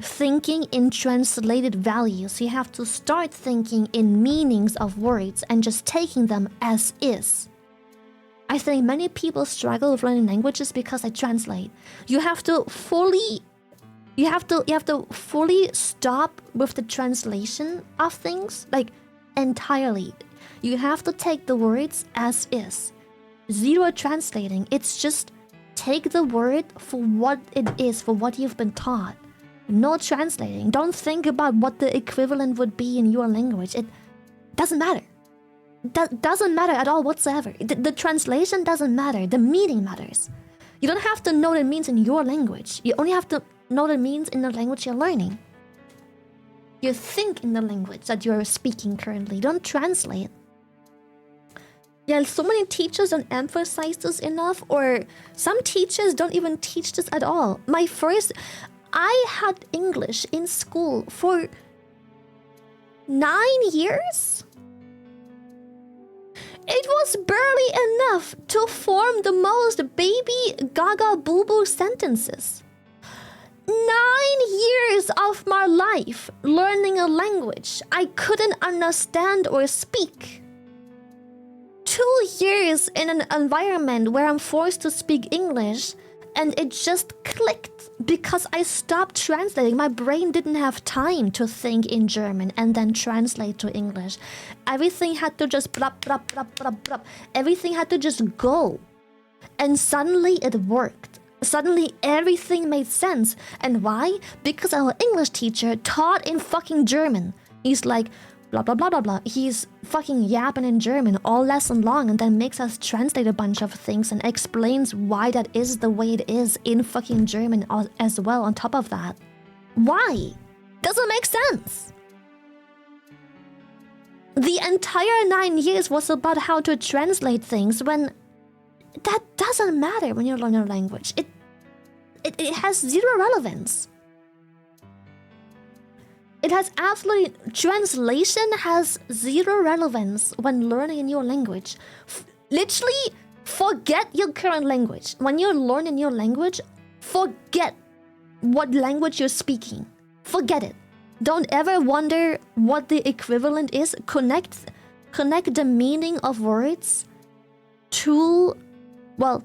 thinking in translated values. You have to start thinking in meanings of words and just taking them as is. I think many people struggle with learning languages because they translate. You have to fully stop with the translation of things, like entirely. You have to take the words as is. Zero translating. It's just take the word for what it is, for what you've been taught. No translating. Don't think about what the equivalent would be in your language. It doesn't matter. Doesn't matter at all whatsoever. The translation doesn't matter. The meaning matters. You don't have to know what it means in your language. You only have to know what it means in the language you're learning. You think in the language that you're speaking currently. Don't translate. Yeah, so many teachers don't emphasize this enough, or some teachers don't even teach this at all. I had English in school for 9 years. It was barely enough to form the most baby gaga boo boo sentences. 9 years of my life learning a language I couldn't understand or speak. 2 years in an environment where I'm forced to speak English, and it just clicked because I stopped translating. My brain didn't have time to think in German and then translate to English. Everything had to just blop, blop, blop, blop, blop. Everything had to just go. And suddenly it worked. Suddenly everything made sense. And why? Because our English teacher taught in fucking German. He's like, blah, blah, blah, blah, blah. He's fucking yapping in German all lesson long and then makes us translate a bunch of things and explains why that is the way it is in fucking German as well on top of that. Why? Doesn't make sense. The entire 9 years was about how to translate things when that doesn't matter when you learn a language. it has zero relevance. It has absolutely... Translation has zero relevance when learning a new language. Literally, forget your current language. When you learn a new language, forget what language you're speaking. Forget it. Don't ever wonder what the equivalent is. Connect the meaning of words to... Well,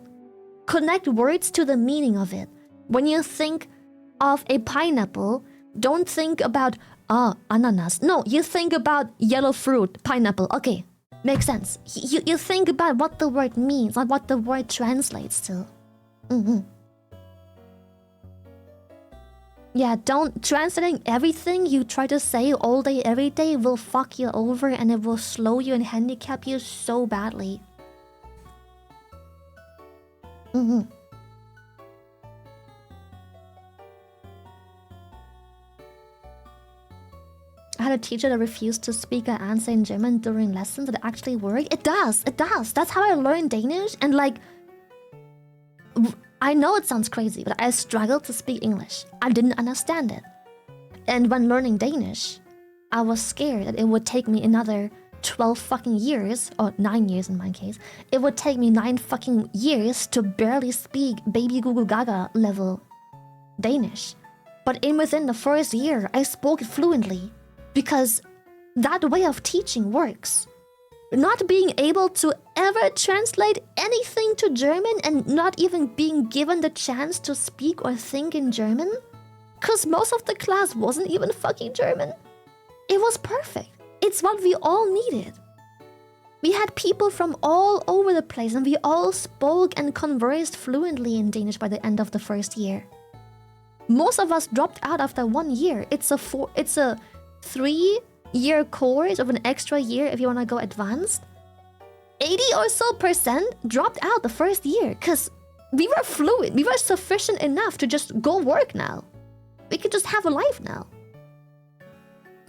connect words to the meaning of it. When you think of a pineapple, don't think about, ananas. No, you think about yellow fruit, pineapple. Okay, makes sense. You think about what the word means, like what the word translates to. Yeah, don't translating everything you try to say all day, every day will fuck you over and it will slow you and handicap you so badly. I had a teacher that refused to speak an answer in German during lessons. Did it actually work? It does. It does. That's how I learned Danish. And like, I know it sounds crazy, but I struggled to speak English. I didn't understand it. And when learning Danish, I was scared that it would take me another 12 fucking years, or 9 years in my case. It would take me 9 fucking years to barely speak baby Google Gaga level Danish. But within the first year, I spoke it fluently. Because that way of teaching works. Not being able to ever translate anything to German and not even being given the chance to speak or think in German. Because most of the class wasn't even fucking German. It was perfect. It's what we all needed. We had people from all over the place and we all spoke and conversed fluently in Danish by the end of the first year. Most of us dropped out after 1 year. It's a 3-year course of an extra year if you want to go advanced. 80 or so % dropped out the first year because we were fluent. We were sufficient enough to just go work now. We could just have a life now.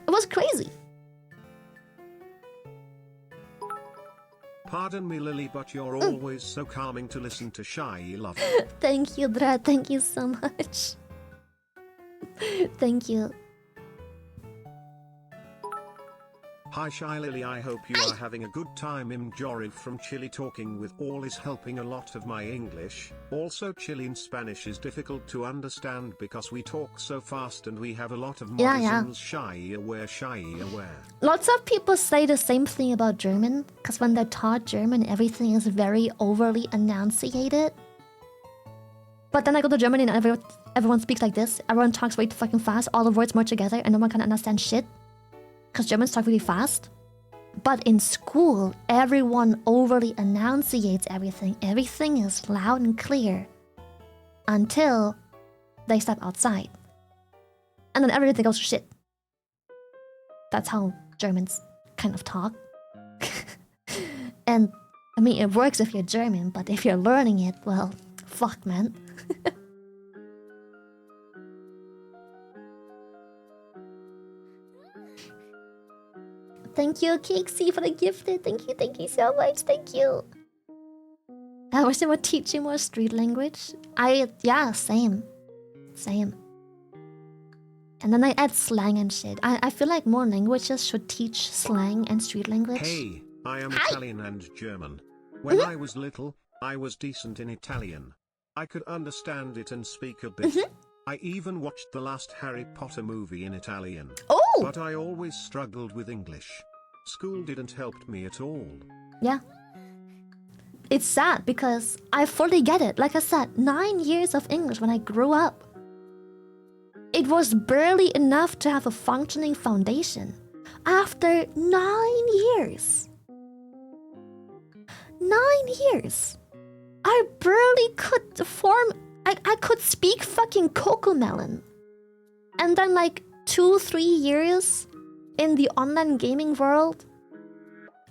It was crazy.
Pardon me, Lily, but you're always so calming to listen to. Shy love.
Thank you, Dra. Thank you so much. Thank you.
Hi Shy Lily, I hope you are having a good time. Jorid from Chile talking with all is helping a lot of my English. Also Chilean Spanish is difficult to understand because we talk so fast and we have a lot of modisms. Shy aware.
Lots of people say the same thing about German, because when they're taught German, everything is very overly enunciated. But then I go to Germany and everyone speaks like this. Everyone talks way too fucking fast, all the words merge together and no one can understand shit. Because Germans talk really fast. But in school, everyone overly enunciates everything. Everything is loud and clear. Until they step outside. And then everything goes to shit. That's how Germans kind of talk. And, I mean, it works if you're German, but if you're learning it, well, fuck, man. Thank you, Kixie, for the gifted. Thank you so much. Thank you. I wish they were teaching more street language. Yeah, same. And then I add slang and shit. I feel like more languages should teach slang and street language.
Hey, I am Italian and German. When I was little, I was decent in Italian. I could understand it and speak a bit. I even watched the last Harry Potter movie in Italian.
Oh!
But I always struggled with English. School didn't help me at all.
Yeah. It's sad because I fully get it. Like I said, 9 years of English when I grew up. It was barely enough to have a functioning foundation. After 9 years. 9 years. I barely could form... I could speak fucking Cocomelon. And then like 2-3 years in the online gaming world,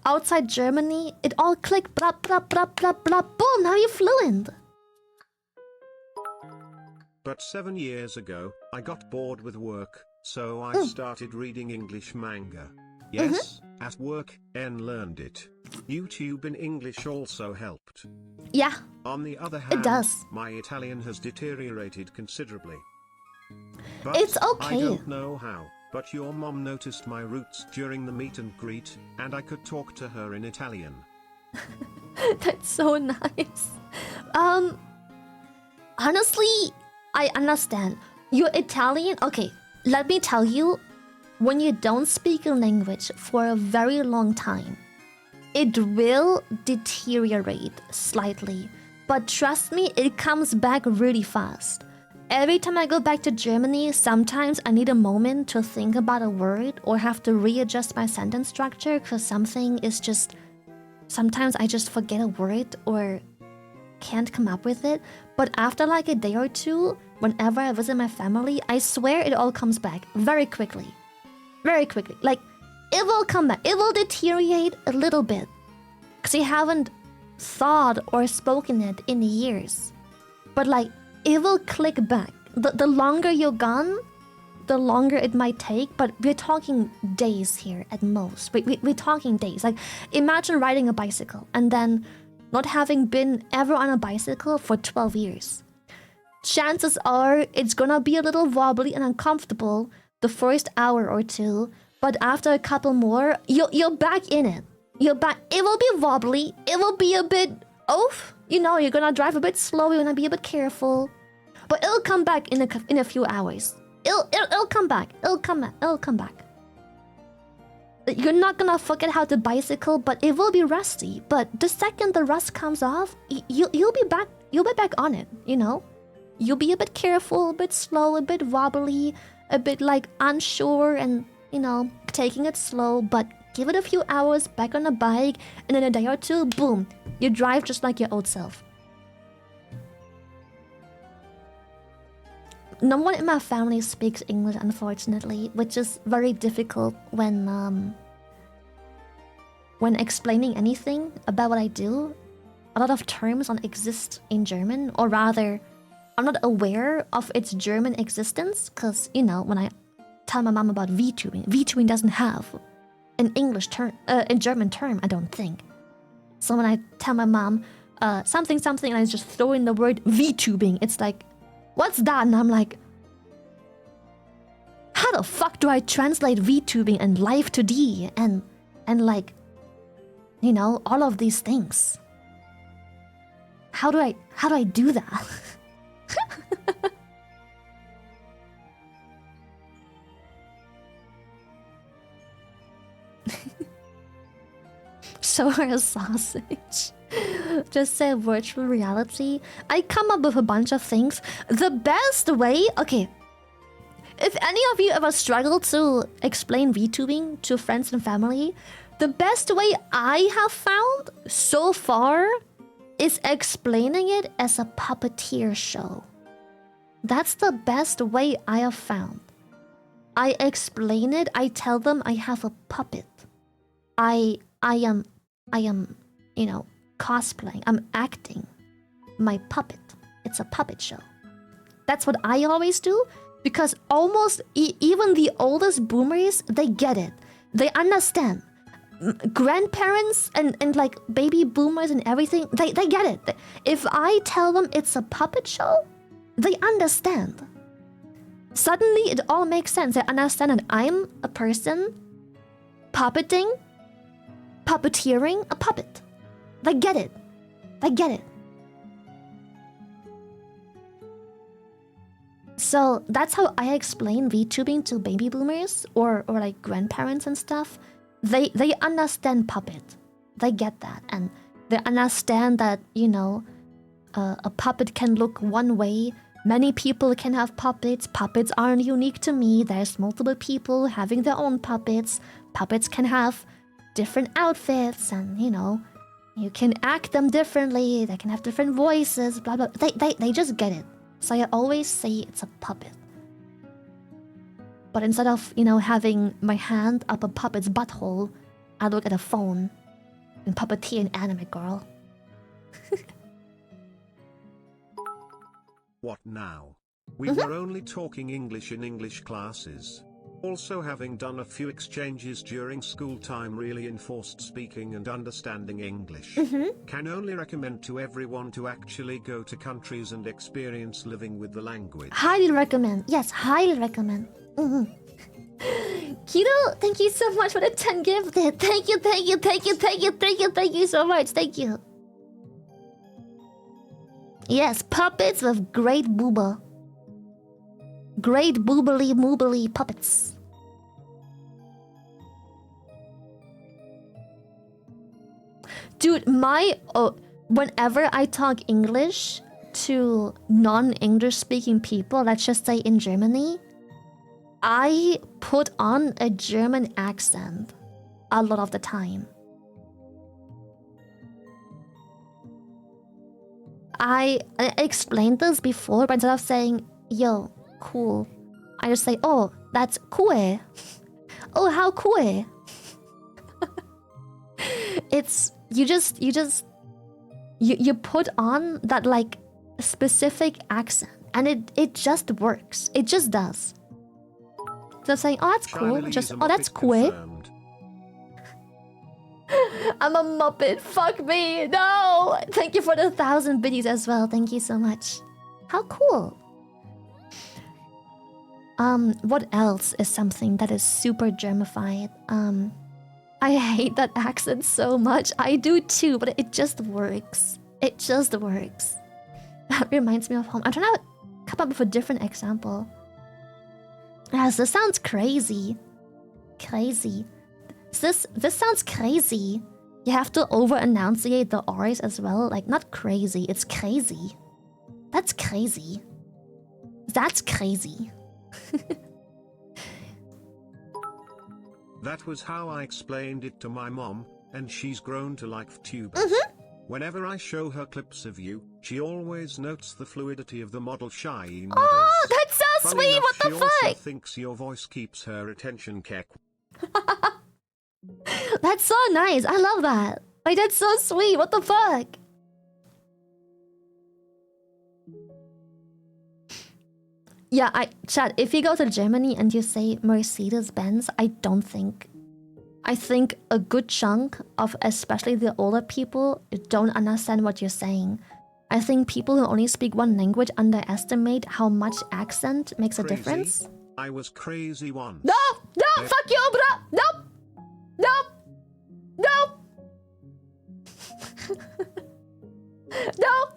outside Germany, it all clicked, blah, blah, blah, blah, blah, boom, now you're fluent.
But 7 years ago, I got bored with work, so I started reading English manga. Yes, at work, and learned it. YouTube in English also helped.
Yeah.
On the other hand,
it does.
My Italian has deteriorated considerably. But
it's okay.
I don't know how, but your mom noticed my roots during the meet and greet, and I could talk to her in Italian.
That's so nice. Honestly, I understand. You're Italian? Okay, let me tell you, when you don't speak a language for a very long time, it will deteriorate slightly. But trust me, it comes back really fast. Every time I go back to Germany, sometimes I need a moment to think about a word or have to readjust my sentence structure because something is just... Sometimes I just forget a word or can't come up with it. But after like a day or two, whenever I visit my family, I swear it all comes back very quickly. Very quickly. Like, it will come back. It will deteriorate a little bit. Because you haven't thought or spoken it in years. But like, it will click back. The longer you're gone, the longer it might take. But we're talking days here at most. We're talking days. Like, imagine riding a bicycle and then not having been ever on a bicycle for 12 years. Chances are it's gonna be a little wobbly and uncomfortable the first hour or two, but after a couple more, you're back in it. You're back. It will be wobbly. It will be a bit off. You know, you're gonna drive a bit slow. You're gonna be a bit careful, but it'll come back in a few hours. It'll come back. It'll come back. It'll come back. You're not gonna forget how to bicycle, but it will be rusty. But the second the rust comes off, you'll be back. You'll be back on it. You know, you'll be a bit careful, a bit slow, a bit wobbly, a bit like unsure, and you know, taking it slow. But give it a few hours back on a bike, and in a day or two, boom, you drive just like your old self. No one in my family speaks English, unfortunately, which is very difficult when explaining anything about what I do. A lot of terms don't exist in German, or rather, I'm not aware of its German existence, because, you know, when I tell my mom about Vtubing, Vtubing doesn't have an English term, a German term, I don't think. So when I tell my mom something, and I just throw in the word Vtubing, it's like, what's that? And I'm like, how the fuck do I translate Vtubing and life to D and like, you know, all of these things? How do I do that? Show her a sausage. Just say virtual reality. I come up with a bunch of things. The best way... Okay. If any of you ever struggle to explain VTubing to friends and family, the best way I have found so far is explaining it as a puppeteer show. That's the best way I have found. I explain it, I tell them I have a puppet. I am, you know, cosplaying. I'm acting my puppet. It's a puppet show. That's what I always do, because almost even the oldest boomers, they get it. They understand. Grandparents and like baby boomers and everything, they get it. If I tell them it's a puppet show, they understand. Suddenly it all makes sense. They understand that I'm a person puppeteering a puppet. They get it. They get it. So that's how I explain VTubing to baby boomers or like grandparents and stuff. They understand puppet. They get that, and they understand that, you know, a puppet can look one way. Many people can have puppets. Puppets aren't unique to me. There's multiple people having their own puppets. Puppets can have different outfits, and you know, you can act them differently. They can have different voices. Blah blah. They just get it. So I always say it's a puppet. But instead of, you know, having my hand up a puppet's butthole, I look at a phone and puppeteer an anime girl.
What now? We were only talking English in English classes. Also, having done a few exchanges during school time really enforced speaking and understanding English. Can only recommend to everyone to actually go to countries and experience living with the language.
Highly recommend. Yes, highly recommend. Kido, thank you so much for the 10 gifted. Thank you, thank you, thank you, thank you, thank you, thank you so much. Thank you. Yes, puppets with great booba. Great boobily moobily puppets. Dude, whenever I talk English to non-English speaking people, let's just say in Germany, I put on a German accent a lot of the time. I explained this before, but instead of saying, yo, cool, I just say, oh, that's cool. Oh, how cool. It's, you put on that like specific accent and it just works. It just does. So I'm saying, oh, that's cool. Just, oh, that's cool. I'm a Muppet. Fuck me. No. Thank you for the 1,000 biddies as well. Thank you so much. How cool. What else is something that is super germified? I hate that accent so much. I do too, but it just works. It just works. That reminds me of home. I'm trying to come up with a different example. Yes, this sounds crazy. Crazy. This sounds crazy. You have to over-enunciate the R's as well. Like, not crazy, it's crazy. That's crazy. That's crazy.
That was how I explained it to my mom, and she's grown to like Vtubers. Whenever I show her clips of you, she always notes the fluidity of the model Shin.
Oh, that's so
Funny
sweet!
enough,
What the
she
fuck?
also thinks your voice keeps her attention keck.
That's so nice. I love that. Like, that's so sweet. What the fuck? Yeah, chat, if you go to Germany and you say Mercedes-Benz, I think a good chunk of especially the older people don't understand what you're saying. I think people who only speak one language underestimate how much accent makes a difference.
I was crazy once.
No! No! Fuck you, bro! Nope! Nope! Nope! No!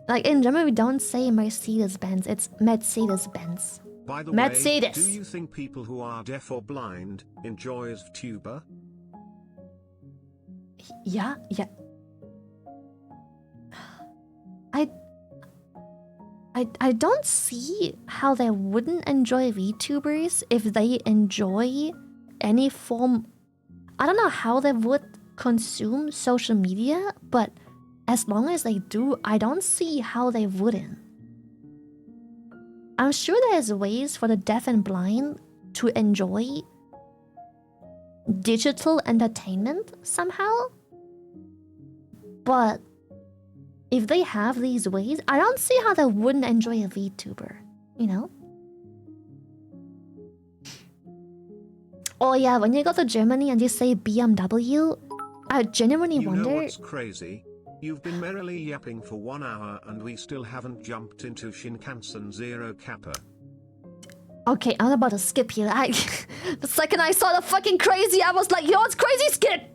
Like, in German, we don't say Mercedes-Benz, it's Mercedes-Benz.
By the
Mercedes.
way, do you think people who are deaf or blind enjoy as VTuber?
Yeah. I don't see how they wouldn't enjoy VTubers if they enjoy any form. I don't know how they would consume social media, but as long as they do, I don't see how they wouldn't. I'm sure there's ways for the deaf and blind to enjoy digital entertainment somehow. But if they have these ways, I don't see how they wouldn't enjoy a VTuber, you know? Oh yeah, when you go to Germany and you say BMW, I genuinely wonder...
You know what's crazy? You've been merrily yapping for 1 hour and we still haven't jumped into Shin Kansen 0 Kappa.
Okay, I'm about to skip here. The second I saw the fucking crazy, I was like, yo, it's crazy, skip!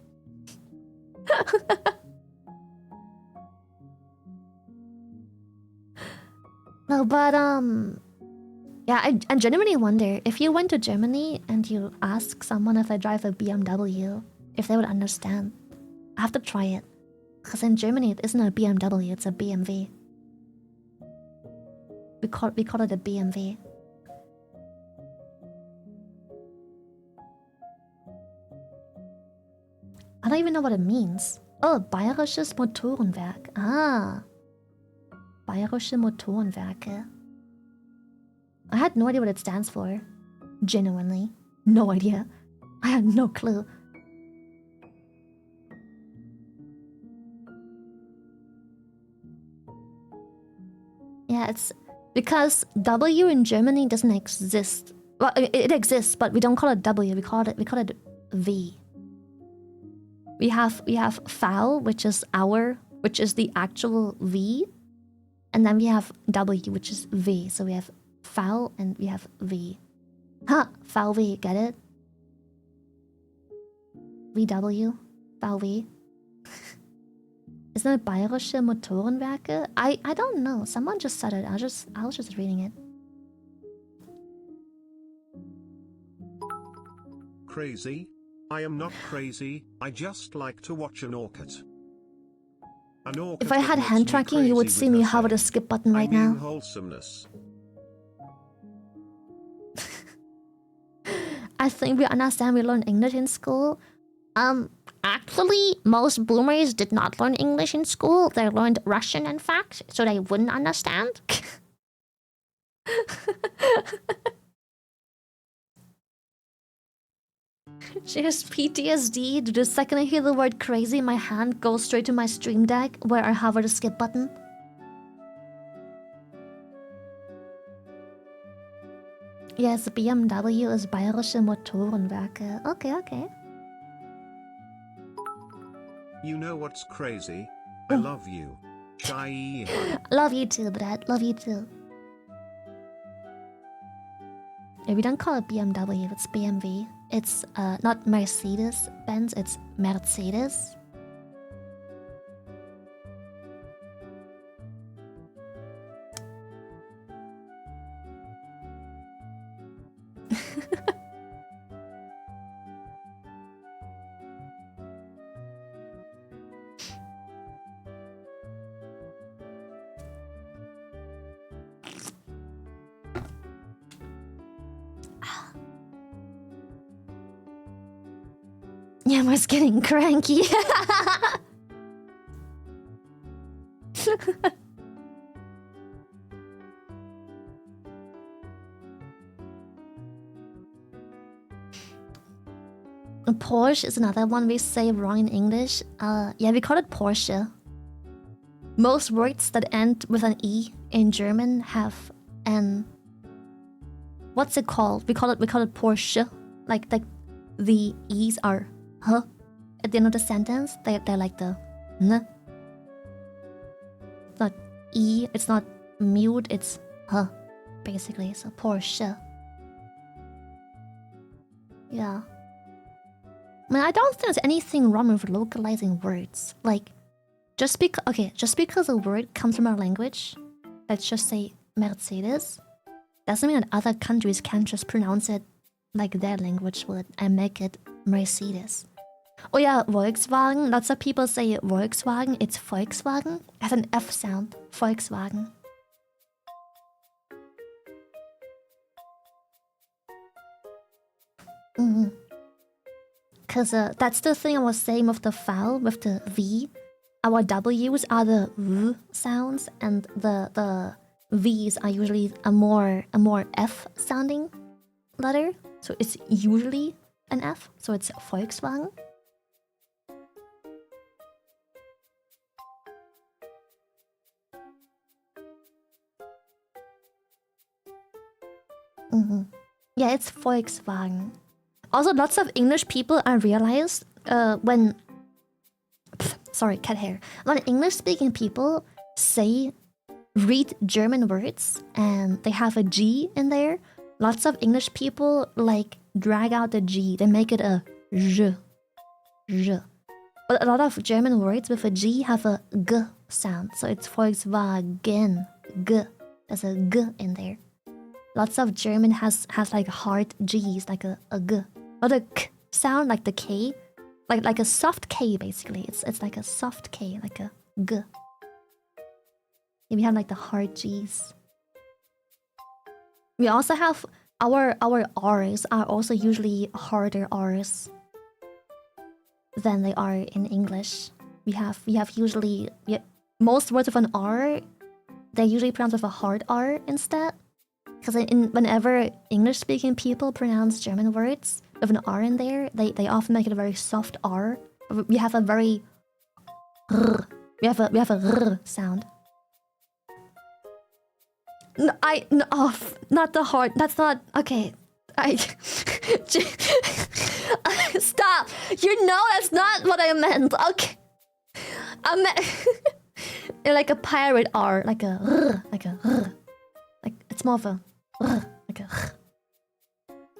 No, but, yeah, I genuinely wonder, if you went to Germany and you ask someone if they drive a BMW, if they would understand. I have to try it. Because in Germany, it isn't a BMW, it's a BMW. We call it a BMW. I don't even know what it means. Oh, Bayerisches Motorenwerk. Ah. Bayerische Motorenwerke. I had no idea what it stands for. Genuinely. No idea. I had no clue. Yeah, it's because W in Germany doesn't exist Well, it exists, but we don't call it W. We call it V. We have foul, which is the actual V, and then we have W, which is V. So we have foul and we have V. Huh? Foul V. Get it? VW. Foul V. Isn't it bayerische Motorenwerke? I don't know. Someone just said it. I was just reading it.
Crazy? I am not crazy. I just like to watch an orchid.
If I had hand tracking, you would see me hover the skip button right now.
Wholesomeness.
I think we understand we learn English in school. Actually, most boomers did not learn English in school. They learned Russian, in fact, so they wouldn't understand. She has PTSD. The second I hear the word crazy, my hand goes straight to my stream deck where I hover the skip button. Yes, BMW is bayerische Motorenwerke. Okay.
You know what's crazy? I love you. Shy.
Love you too, Brad. Love you too. Yeah, we don't call it BMW, it's BMW. It's not Mercedes-Benz, it's Mercedes. Yeah, I was getting cranky. Porsche is another one we say wrong in English. Yeah, we call it Porsche. Most words that end with an E in German have an... What's it called? We call it Porsche. Like the E's are huh at the end of the sentence. They're like the n. It's not E, it's not mute, it's huh, basically. So Porsche. Yeah. I mean, I don't think there's anything wrong with localizing words. Like, just because a word comes from our language, let's just say Mercedes, doesn't mean that other countries can't just pronounce it like their language would and make it Mercedes. Oh yeah, Volkswagen. Lots of people say Volkswagen. It's Volkswagen. It has an F sound. Volkswagen. Because that's the thing I was saying with the vowel, with the V. Our W's are the V sounds, and the V's are usually a more F sounding letter. So it's usually an F. So it's Volkswagen. Yeah, it's Volkswagen. Also, lots of English people, I realized, sorry, cat hair. When English-speaking people read German words and they have a G in there, lots of English people, like, drag out the G. They make it a J. But a lot of German words with a G have a G sound. So it's Volkswagen. G. There's a G in there. Lots of German has like hard G's, like a G. But a K sound, like the K. Like a soft K, basically. It's like a soft K, like a G. And we have like the hard G's. We also have our R's are also usually harder R's than they are in English. We have usually most words with an R, they're usually pronounced with a hard R instead. Because whenever English-speaking people pronounce German words with an R in there, they often make it a very soft R. We have a very we have a R sound. No, not the hard. That's not okay. Stop! You know that's not what I meant. Okay. I meant like a pirate R, like it's more of a like a.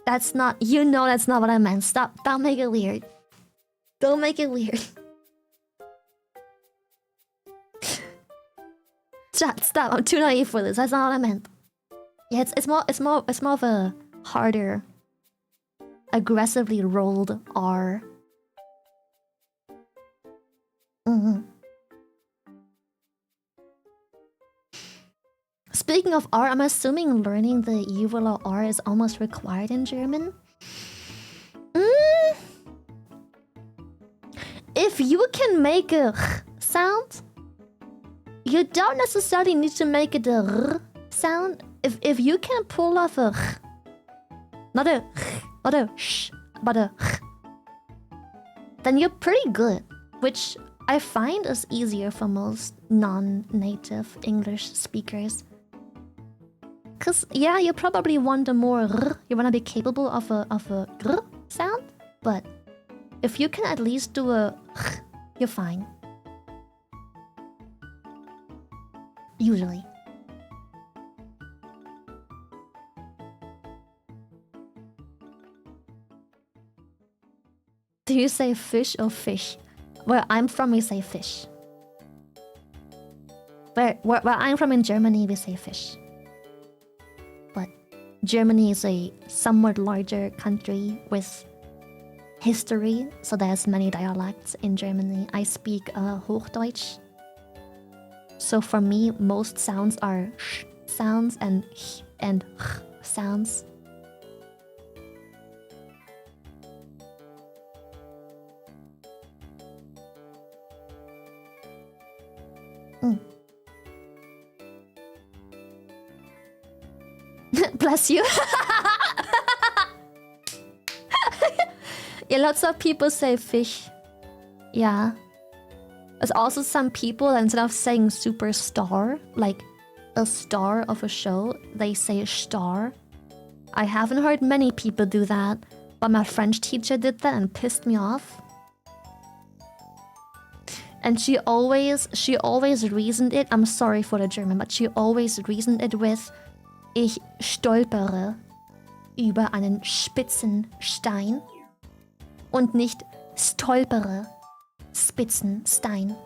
That's not. You know that's not what I meant. Stop! Don't make it weird. Don't make it weird. Stop! I'm too naive for this. That's not what I meant. Yeah, it's more of a harder, aggressively rolled R. Speaking of R, I'm assuming learning the uvular R is almost required in German. If you can make a sound, you don't necessarily need to make it a r sound. If you can pull off a not a sh, but a then you're pretty good, which I find is easier for most non-native English speakers. Cause yeah, you probably want a more you wanna be capable of a r sound, but if you can at least do a you're fine. Usually. Do you say fish or fish? Where I'm from, we say fish. Where I'm from in Germany, we say fish. But Germany is a somewhat larger country with history, so there's many dialects in Germany. I speak Hochdeutsch. So for me, most sounds are sh sounds and h and h sounds. Bless you. Yeah, lots of people say fish. Yeah. There's also some people that instead of saying superstar, like a star of a show, they say star. I haven't heard many people do that, but my French teacher did that and pissed me off. And she always reasoned it, I'm sorry for the German, but she always reasoned it with Ich stolpere über einen spitzen Stein und nicht stolpere spitzen Stein.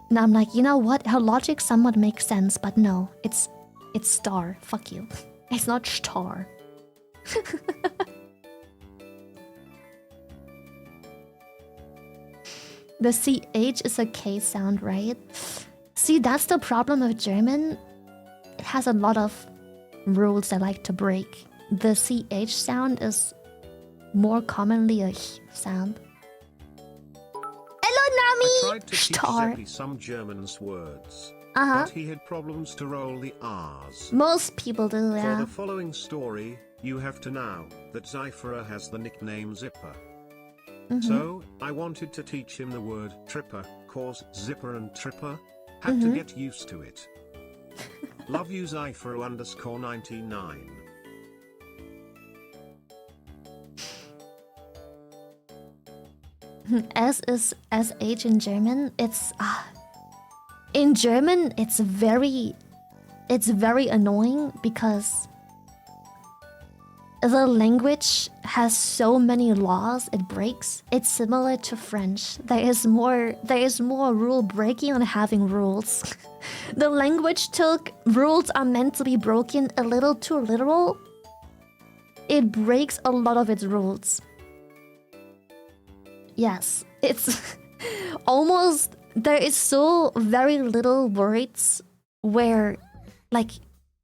And I'm like, you know what? Her logic somewhat makes sense, but no, it's star. Fuck you. It's not star. The CH is a K sound, right? See, that's the problem with German. It has a lot of rules I like to break. The CH sound is more commonly a H sound. Hello, Nami!
I tried to teach Seppi some German's words, but he had problems to roll the R's.
Most people do, yeah.
For the following story, you have to know that Zyphera has the nickname Zipper. So, I wanted to teach him the word tripper, cause Zipper and Tripper had to get used to it. Love you, Zyphero_99.
S is SH in German. It's in German it's very annoying because the language has so many laws it breaks. It's similar to French. There is more rule breaking than having rules. The language took rules are meant to be broken a little too literal. It breaks a lot of its rules. Yes, it's almost there is so very little words where like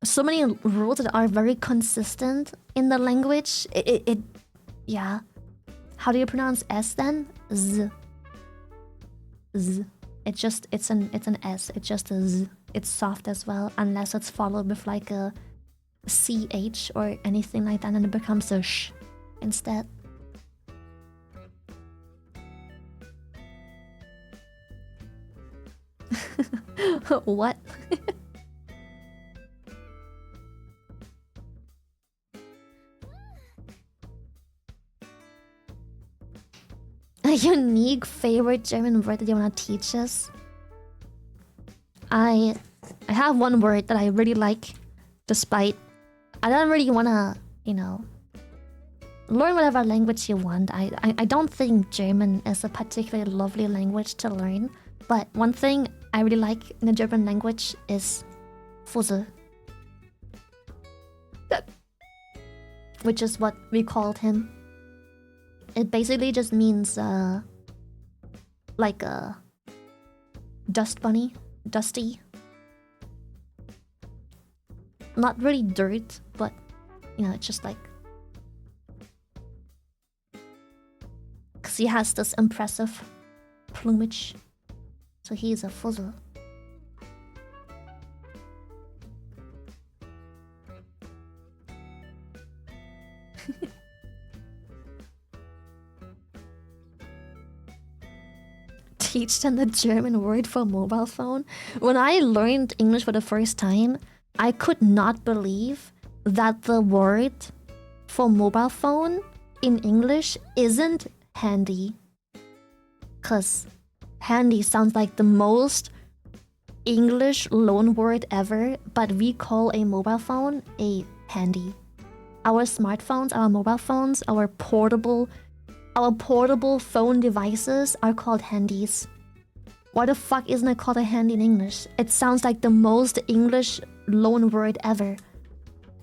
so many rules that are very consistent in the language. Yeah. How do you pronounce S then? Z. Z. It's an S. It's just a Z. It's soft as well, unless it's followed with like a CH or anything like that, and it becomes a sh instead. What? unique favorite German word that you wanna teach us? I have one word that I really like, despite I don't really wanna, you know, learn whatever language you want. I don't think German is a particularly lovely language to learn, but one thing I really like in the German language is Fussel, which is what we called him. It basically just means like a dust bunny, dusty. Not really dirt, but you know, it's just like, because he has this impressive plumage, so he is a Fussel. Teach them the German word for mobile phone. When I learned English for the first time, I could not believe that the word for mobile phone in English isn't handy. Cause handy sounds like the most English loan word ever, but we call a mobile phone a handy. Our smartphones, our mobile phones, our portable phone devices are called handies. Why the fuck isn't it called a handy in English? It sounds like the most English loan word ever.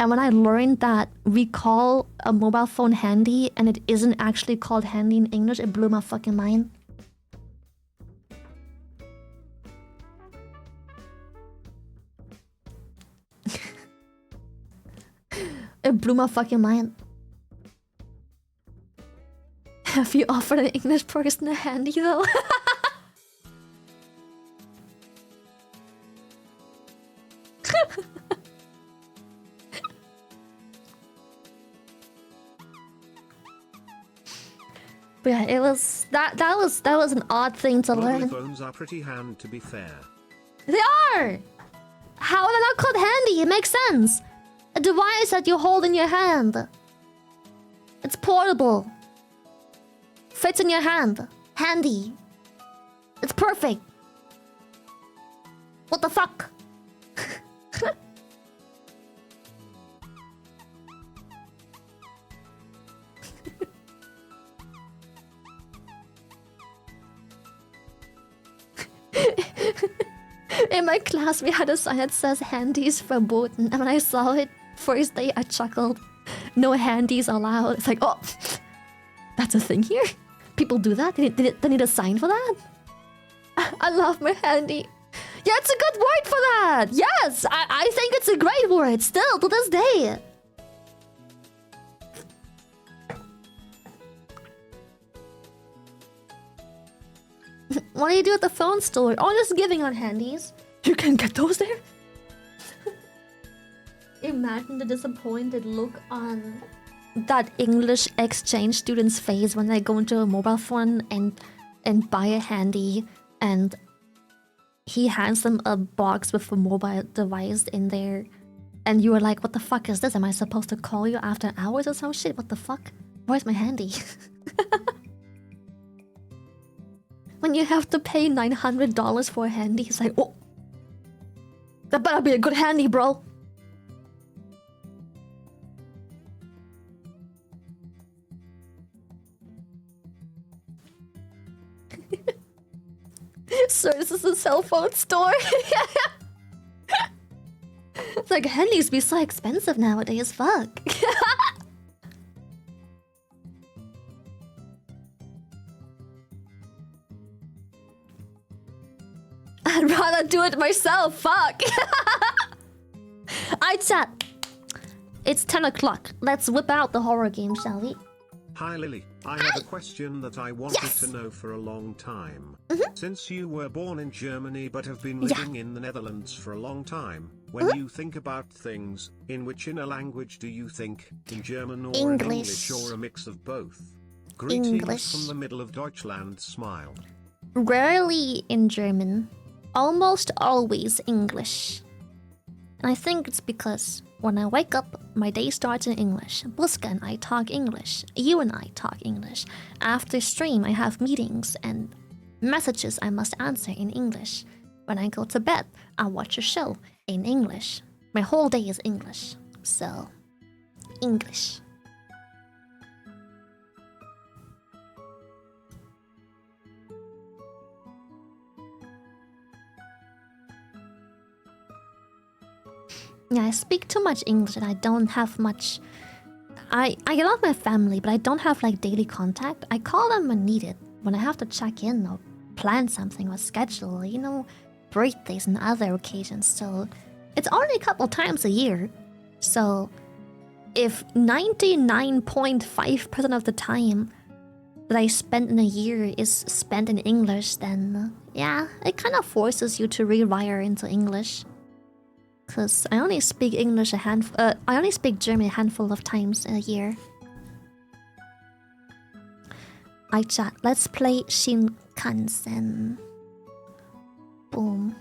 And when I learned that we call a mobile phone handy and it isn't actually called handy in English, it blew my fucking mind. It blew my fucking mind. Have you offered an English person a handy though? But yeah, it was that was an odd thing to learn.
Phones are pretty hand, to be fair.
They are. How are they not called handy? It makes sense. A device that you hold in your hand. It's portable. Fits in your hand. Handy. It's perfect. What the fuck? In my class, we had a sign that says handies verboten, and when I saw it first day, I chuckled. No handies allowed. It's like, oh, that's a thing here? People do that? They need a sign for that? I love my handy. Yeah, it's a good word for that. Yes, I think it's a great word still to this day. What do you do at the phone store? Oh, just giving out handies. You can get those there? Imagine the disappointed look on that English exchange student's face when they go into a mobile phone and buy a handy, and he hands them a box with a mobile device in there, and you were like, what the fuck is this? Am I supposed to call you after hours or some shit? What the fuck? Where's my handy? When you have to pay $900 for a handy, it's like, oh, that better be a good handy, bro. Sir, this is a cell phone store. It's like, handies be so expensive nowadays, fuck. I'd rather do it myself, fuck. I chat. It's 10 o'clock. Let's whip out the horror game, shall we?
Hi Lily, I have a question that I wanted to know for a long time. Since you were born in Germany but have been living in the Netherlands for a long time, when you think about things, in which inner language do you think? In German or in English or a mix of both? Greetings from the middle of Deutschland, smile.
Rarely in German. Almost always English. And I think it's because When I wake up, my day starts in English. Buska and I talk English. You and I talk English. After stream, I have meetings and messages I must answer in English. When I go to bed, I watch a show in English. My whole day is English. So, English. Yeah, I speak too much English and I don't have much... I get off my family, but I don't have like daily contact. I call them when needed. When I have to check in or plan something or schedule, you know, birthdays and other occasions. So it's only a couple times a year. So if 99.5% of the time that I spend in a year is spent in English, then yeah, it kind of forces you to rewire into English. Cause I only speak English I only speak German a handful of times a year. I chat. Let's play Shin Kansen. Boom.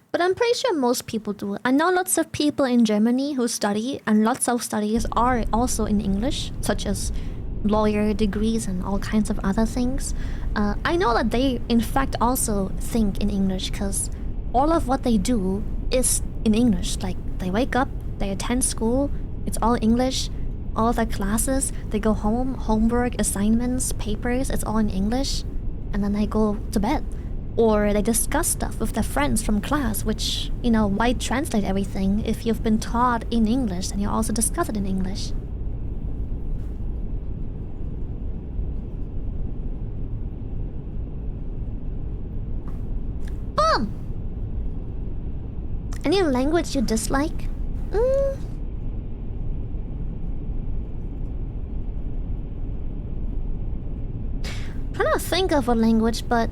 But I'm pretty sure most people do it. I know lots of people in Germany who study, and lots of studies are also in English, such as lawyer degrees and all kinds of other things. I know that they, in fact, also think in English, because all of what they do is in English. Like, they wake up, they attend school, it's all English. All their classes, they go home, homework, assignments, papers, it's all in English. And then they go to bed. Or they discuss stuff with their friends from class, which, you know, why translate everything if you've been taught in English and you also discuss it in English? Boom! Any language you dislike? Trying to think of a language, but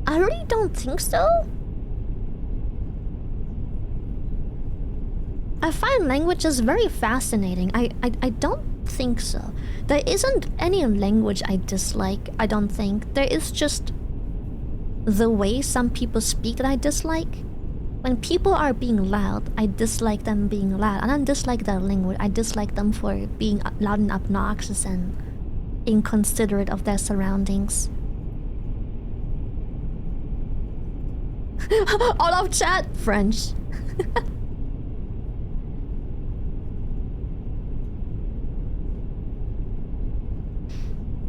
I really don't think so. I find languages very fascinating. I don't think so. There isn't any language I dislike, I don't think. There is just the way some people speak that I dislike. When people are being loud, I dislike them being loud. I don't dislike their language. I dislike them for being loud and obnoxious and inconsiderate of their surroundings. All of chat, French.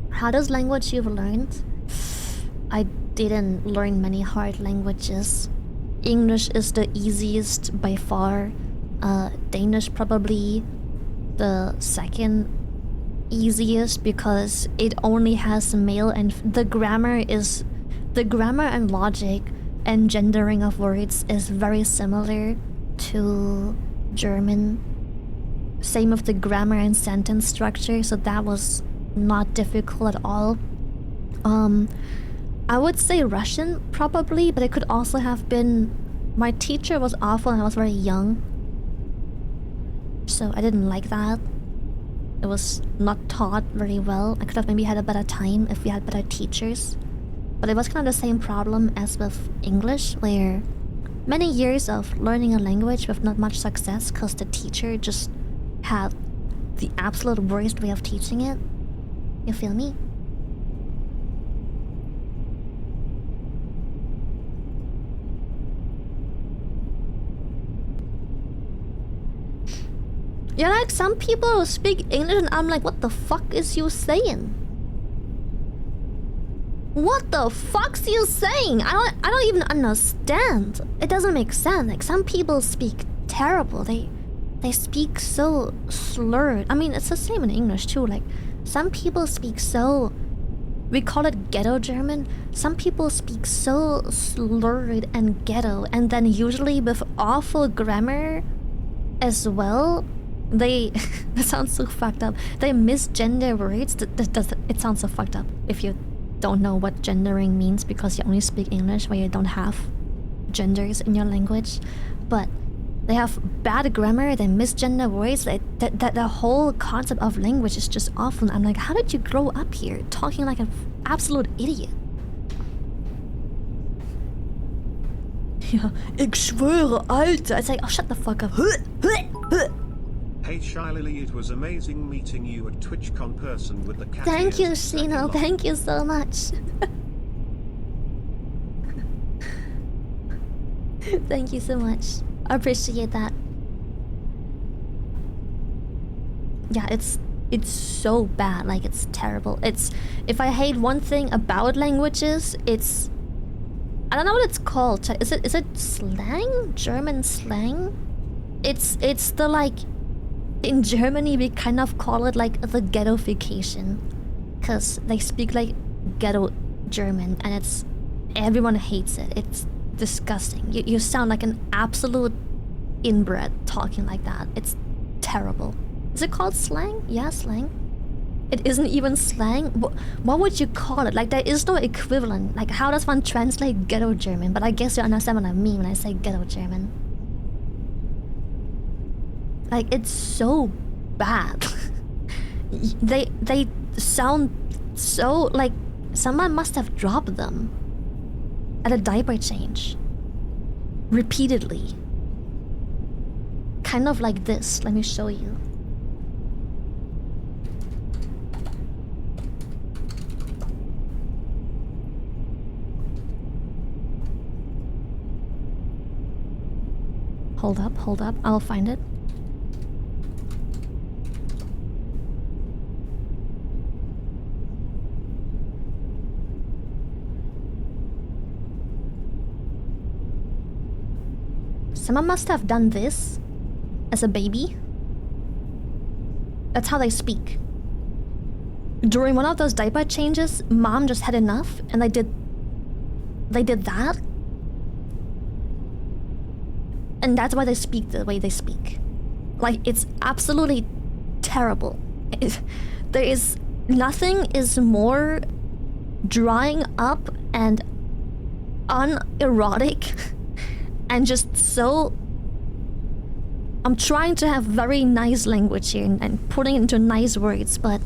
Hardest language you've learned? I didn't learn many hard languages. English is the easiest by far. Danish probably the second easiest because it only has male and the grammar and logic and gendering of words is very similar to German. Same with the grammar and sentence structure, so that was not difficult at all. I would say Russian probably, but it could also have been my teacher was awful and I was very young, so I didn't like that. It was not taught very well. I could have maybe had a better time if we had better teachers. But it was kind of the same problem as with English, where many years of learning a language with not much success because the teacher just had the absolute worst way of teaching it. You feel me? Yeah, like some people speak English and I'm like, what the fuck is you saying? What the fuck's you saying? I don't even understand. It doesn't make sense. Like some people speak terrible. They speak so slurred. I mean, it's the same in English too. Like some people speak so, we call it ghetto German. Some people speak so slurred and ghetto, and then usually with awful grammar as well. They that sounds so fucked up. They misgender words. It sounds so fucked up if you don't know what gendering means because you only speak English where you don't have genders in your language. But They have bad grammar, they misgender words, the whole concept of language is just awful. I'm like, how did you grow up here talking like an absolute idiot? Yeah, ich schwöre, Alter. It's like, oh, shut the fuck up.
Hey Shy Lily, it was amazing meeting you at TwitchCon person with the cat.
Thank you, Shino. Thank you so much. Thank you so much. I appreciate that. Yeah, it's so bad. Like, it's terrible. It's, if I hate one thing about languages, it's, I don't know what it's called. Is it slang? German slang? It's the, like, in Germany we kind of call it like the ghettofication, because they speak like ghetto German and it's, everyone hates it. It's disgusting. You sound like an absolute inbred talking like that. It's terrible. Is it called slang? Yeah, slang. It isn't even slang. What would you call it? Like, there is no equivalent. Like, how does one translate ghetto German? But I guess you understand what I mean when I say ghetto German. Like, it's so bad. they sound so, like, someone must have dropped them at a diaper change repeatedly. Kind of like this. Let me show you. Hold up, I'll find it. Someone must have done this as a baby. That's how they speak. During one of those diaper changes, mom just had enough and they did that. And that's why they speak the way they speak. Like, it's absolutely terrible. There is nothing is more drying up and unerotic and just so... I'm trying to have very nice language here and putting it into nice words, but...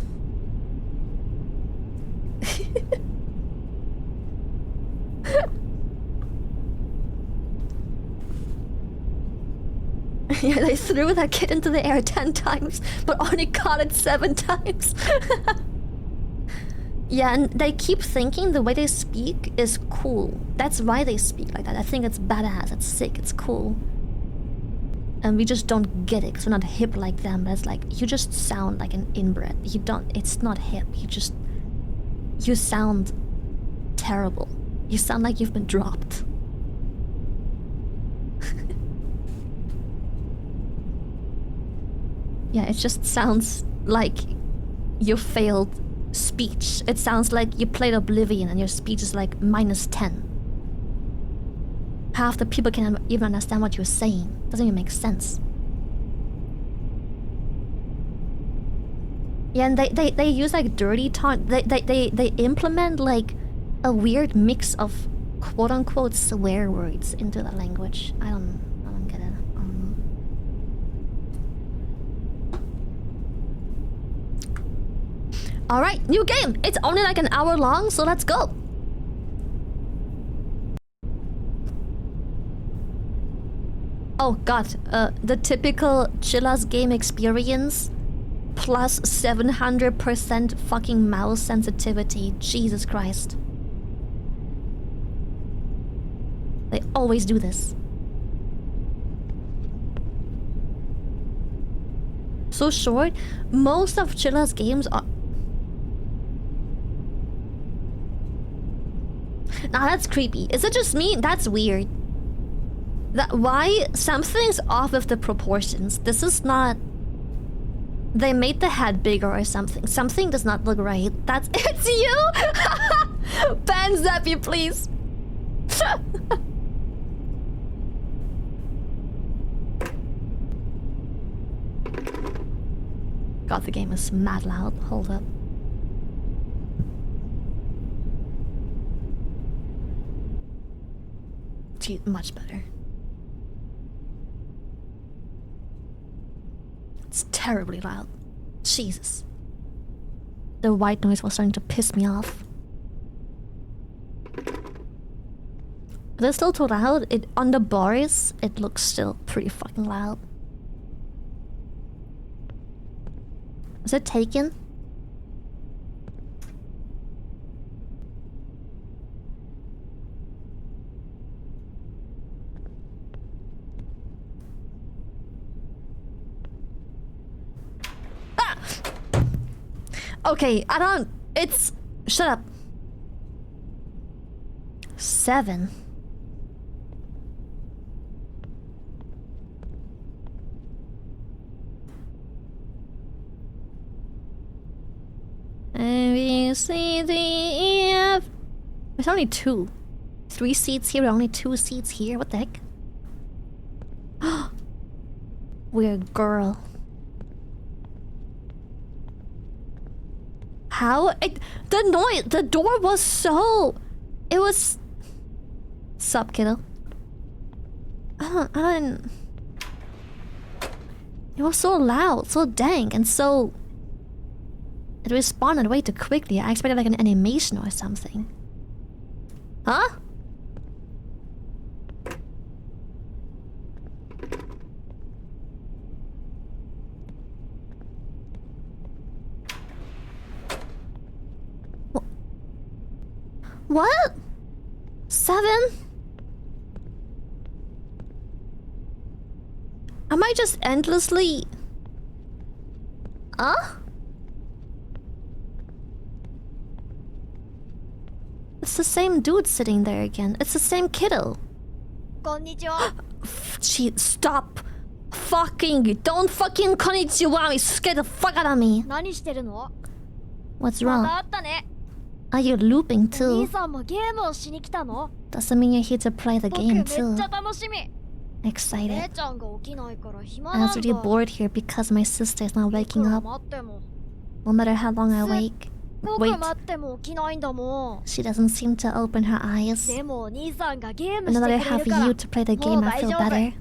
Yeah, they threw that kid into the air 10 times, but only caught it 7 times. Yeah, and they keep thinking the way they speak is cool. That's why they speak like that. I think it's badass, it's sick, it's cool. And we just don't get it, because we're not hip like them. But it's like, you just sound like an inbred. You don't, it's not hip. You sound terrible. You sound like you've been dropped. Yeah, it just sounds like you failed speech. It sounds like you played Oblivion and your speech is like -10. Half the people can't even understand what you're saying. Doesn't even make sense. Yeah, and they use like dirty taunt. They implement like a weird mix of quote-unquote swear words into the language. I don't get it. Alright, new game! It's only like an hour long, so let's go! Oh god, the typical Chilla's game experience plus 700% fucking mouse sensitivity. Jesus Christ. They always do this. So short, most of Chilla's games are... Nah, that's creepy. Is it just me? That's weird. Why? Something's off with the proportions. This is not... They made the head bigger or something. Something does not look right. That's... It's you! Ban Zappy, please! God, the game is mad loud. Hold up. Gee, much better. It's terribly loud. Jesus. The white noise was starting to piss me off. But it's still too loud. On the bars, it looks still pretty fucking loud. Is it taken? Ah! Okay, I don't... It's... Shut up. 7. A, B, C, D, E, F. There's only 2. 3 seats here, only 2 seats here. What the heck? Weird girl. How? The noise. The door was so. It was. Sup, kiddo? I didn't. It was so loud, so dank, and so. It responded way too quickly. I expected like an animation or something. Huh? What? 7? Am I just endlessly... Huh? It's the same dude sitting there again. It's the same kiddo. Konnichiwa. Stop. Fucking. Don't fucking konnichiwa me. Scare the fuck out of me. What's wrong? Are you looping too? Doesn't mean you're here to play the game too. Excited. I was really bored here because my sister is not waking up. No matter how long I wait. She doesn't seem to open her eyes. And now that I have you to play the game, I feel better.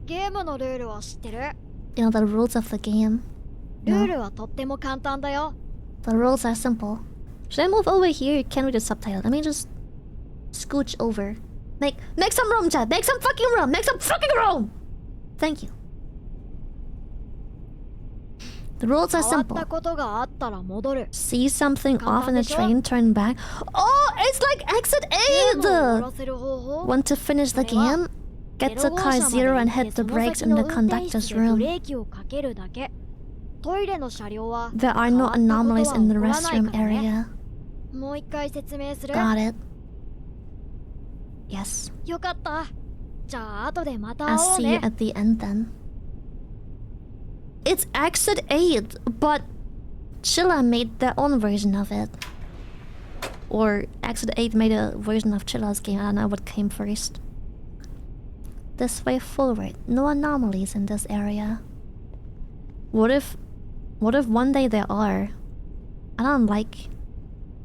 You know the rules of the game? No. The rules are simple. Should I move over here? You can't read the subtitle. Let me just scooch over. Make some room, chat. Make some fucking room. Make some fucking room. Thank you. The rules are simple. See something off in the train, turn back. Oh, it's like Exit 8! Want to finish the game? Get to car 0 and hit the brakes in the conductor's room. There are no anomalies in the restroom area. Got it. Yes. I'll see you at the end then. It's Exit 8, but Chilla made their own version of it. Or Exit 8 made a version of Chilla's game. I don't know what came first. This way forward. No anomalies in this area. What if one day there are? I don't like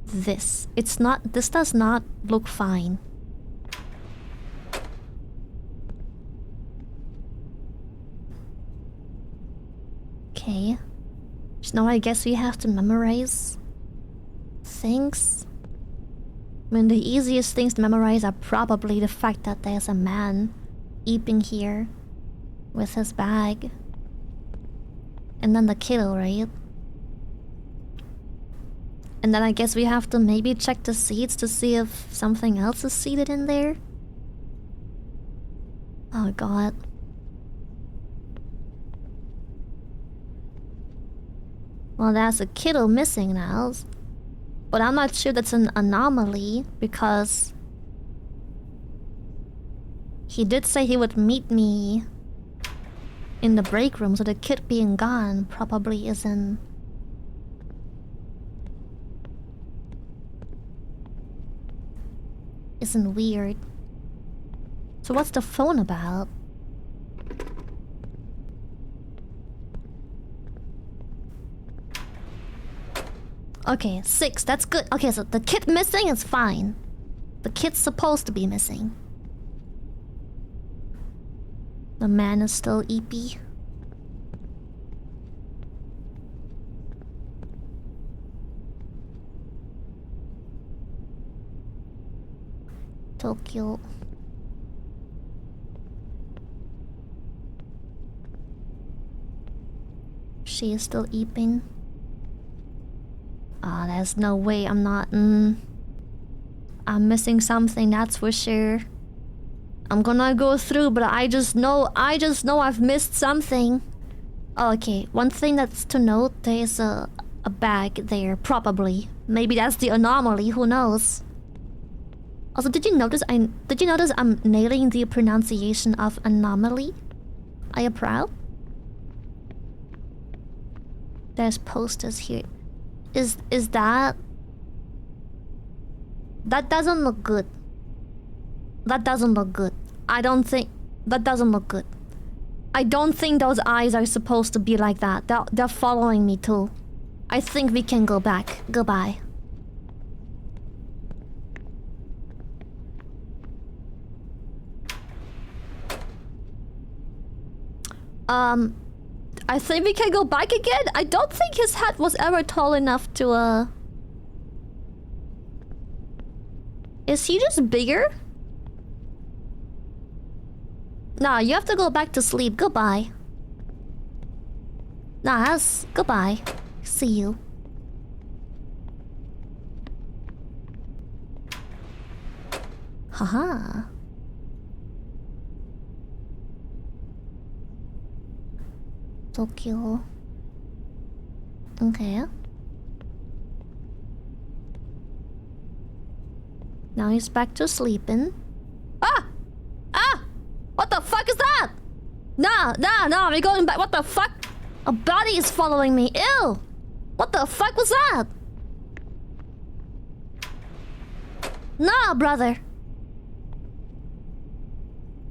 this. It's not. This does not look fine. Okay. So now I guess we have to memorize things. I mean, the easiest things to memorize are probably the fact that there's a man eeping here with his bag. And then the kiddo, right? And then I guess we have to maybe check the seats to see if something else is seated in there. Oh god. Well, there's a kiddo missing now. But I'm not sure that's an anomaly because he did say he would meet me in the break room, so the kid being gone probably isn't weird. So what's the phone about? Okay, 6, that's good. Okay, so the kid missing is fine. The kid's supposed to be missing. The man is still eepy. Tokyo. She is still eating. Ah, there's no way I'm not. I'm missing something, that's for sure. I'm gonna go through, but I just know I've missed something. Okay, one thing that's to note, there's a bag there, probably. Maybe that's the anomaly, who knows? Also, did you notice I'm nailing the pronunciation of anomaly? Are you proud? There's posters here. Is that... That doesn't look good. That doesn't look good. I don't think... That doesn't look good. I don't think those eyes are supposed to be like that. They're following me too. I think we can go back. Goodbye. I think we can go back again. I don't think his head was ever tall enough to, Is he just bigger? Nah, you have to go back to sleep. Goodbye. Nah, that's... Goodbye. See you. Haha. Tokyo. Okay. Now he's back to sleeping. Ah! Ah! What the fuck is that? Nah, we're going back. What the fuck? A body is following me. Ew! What the fuck was that? Nah, brother.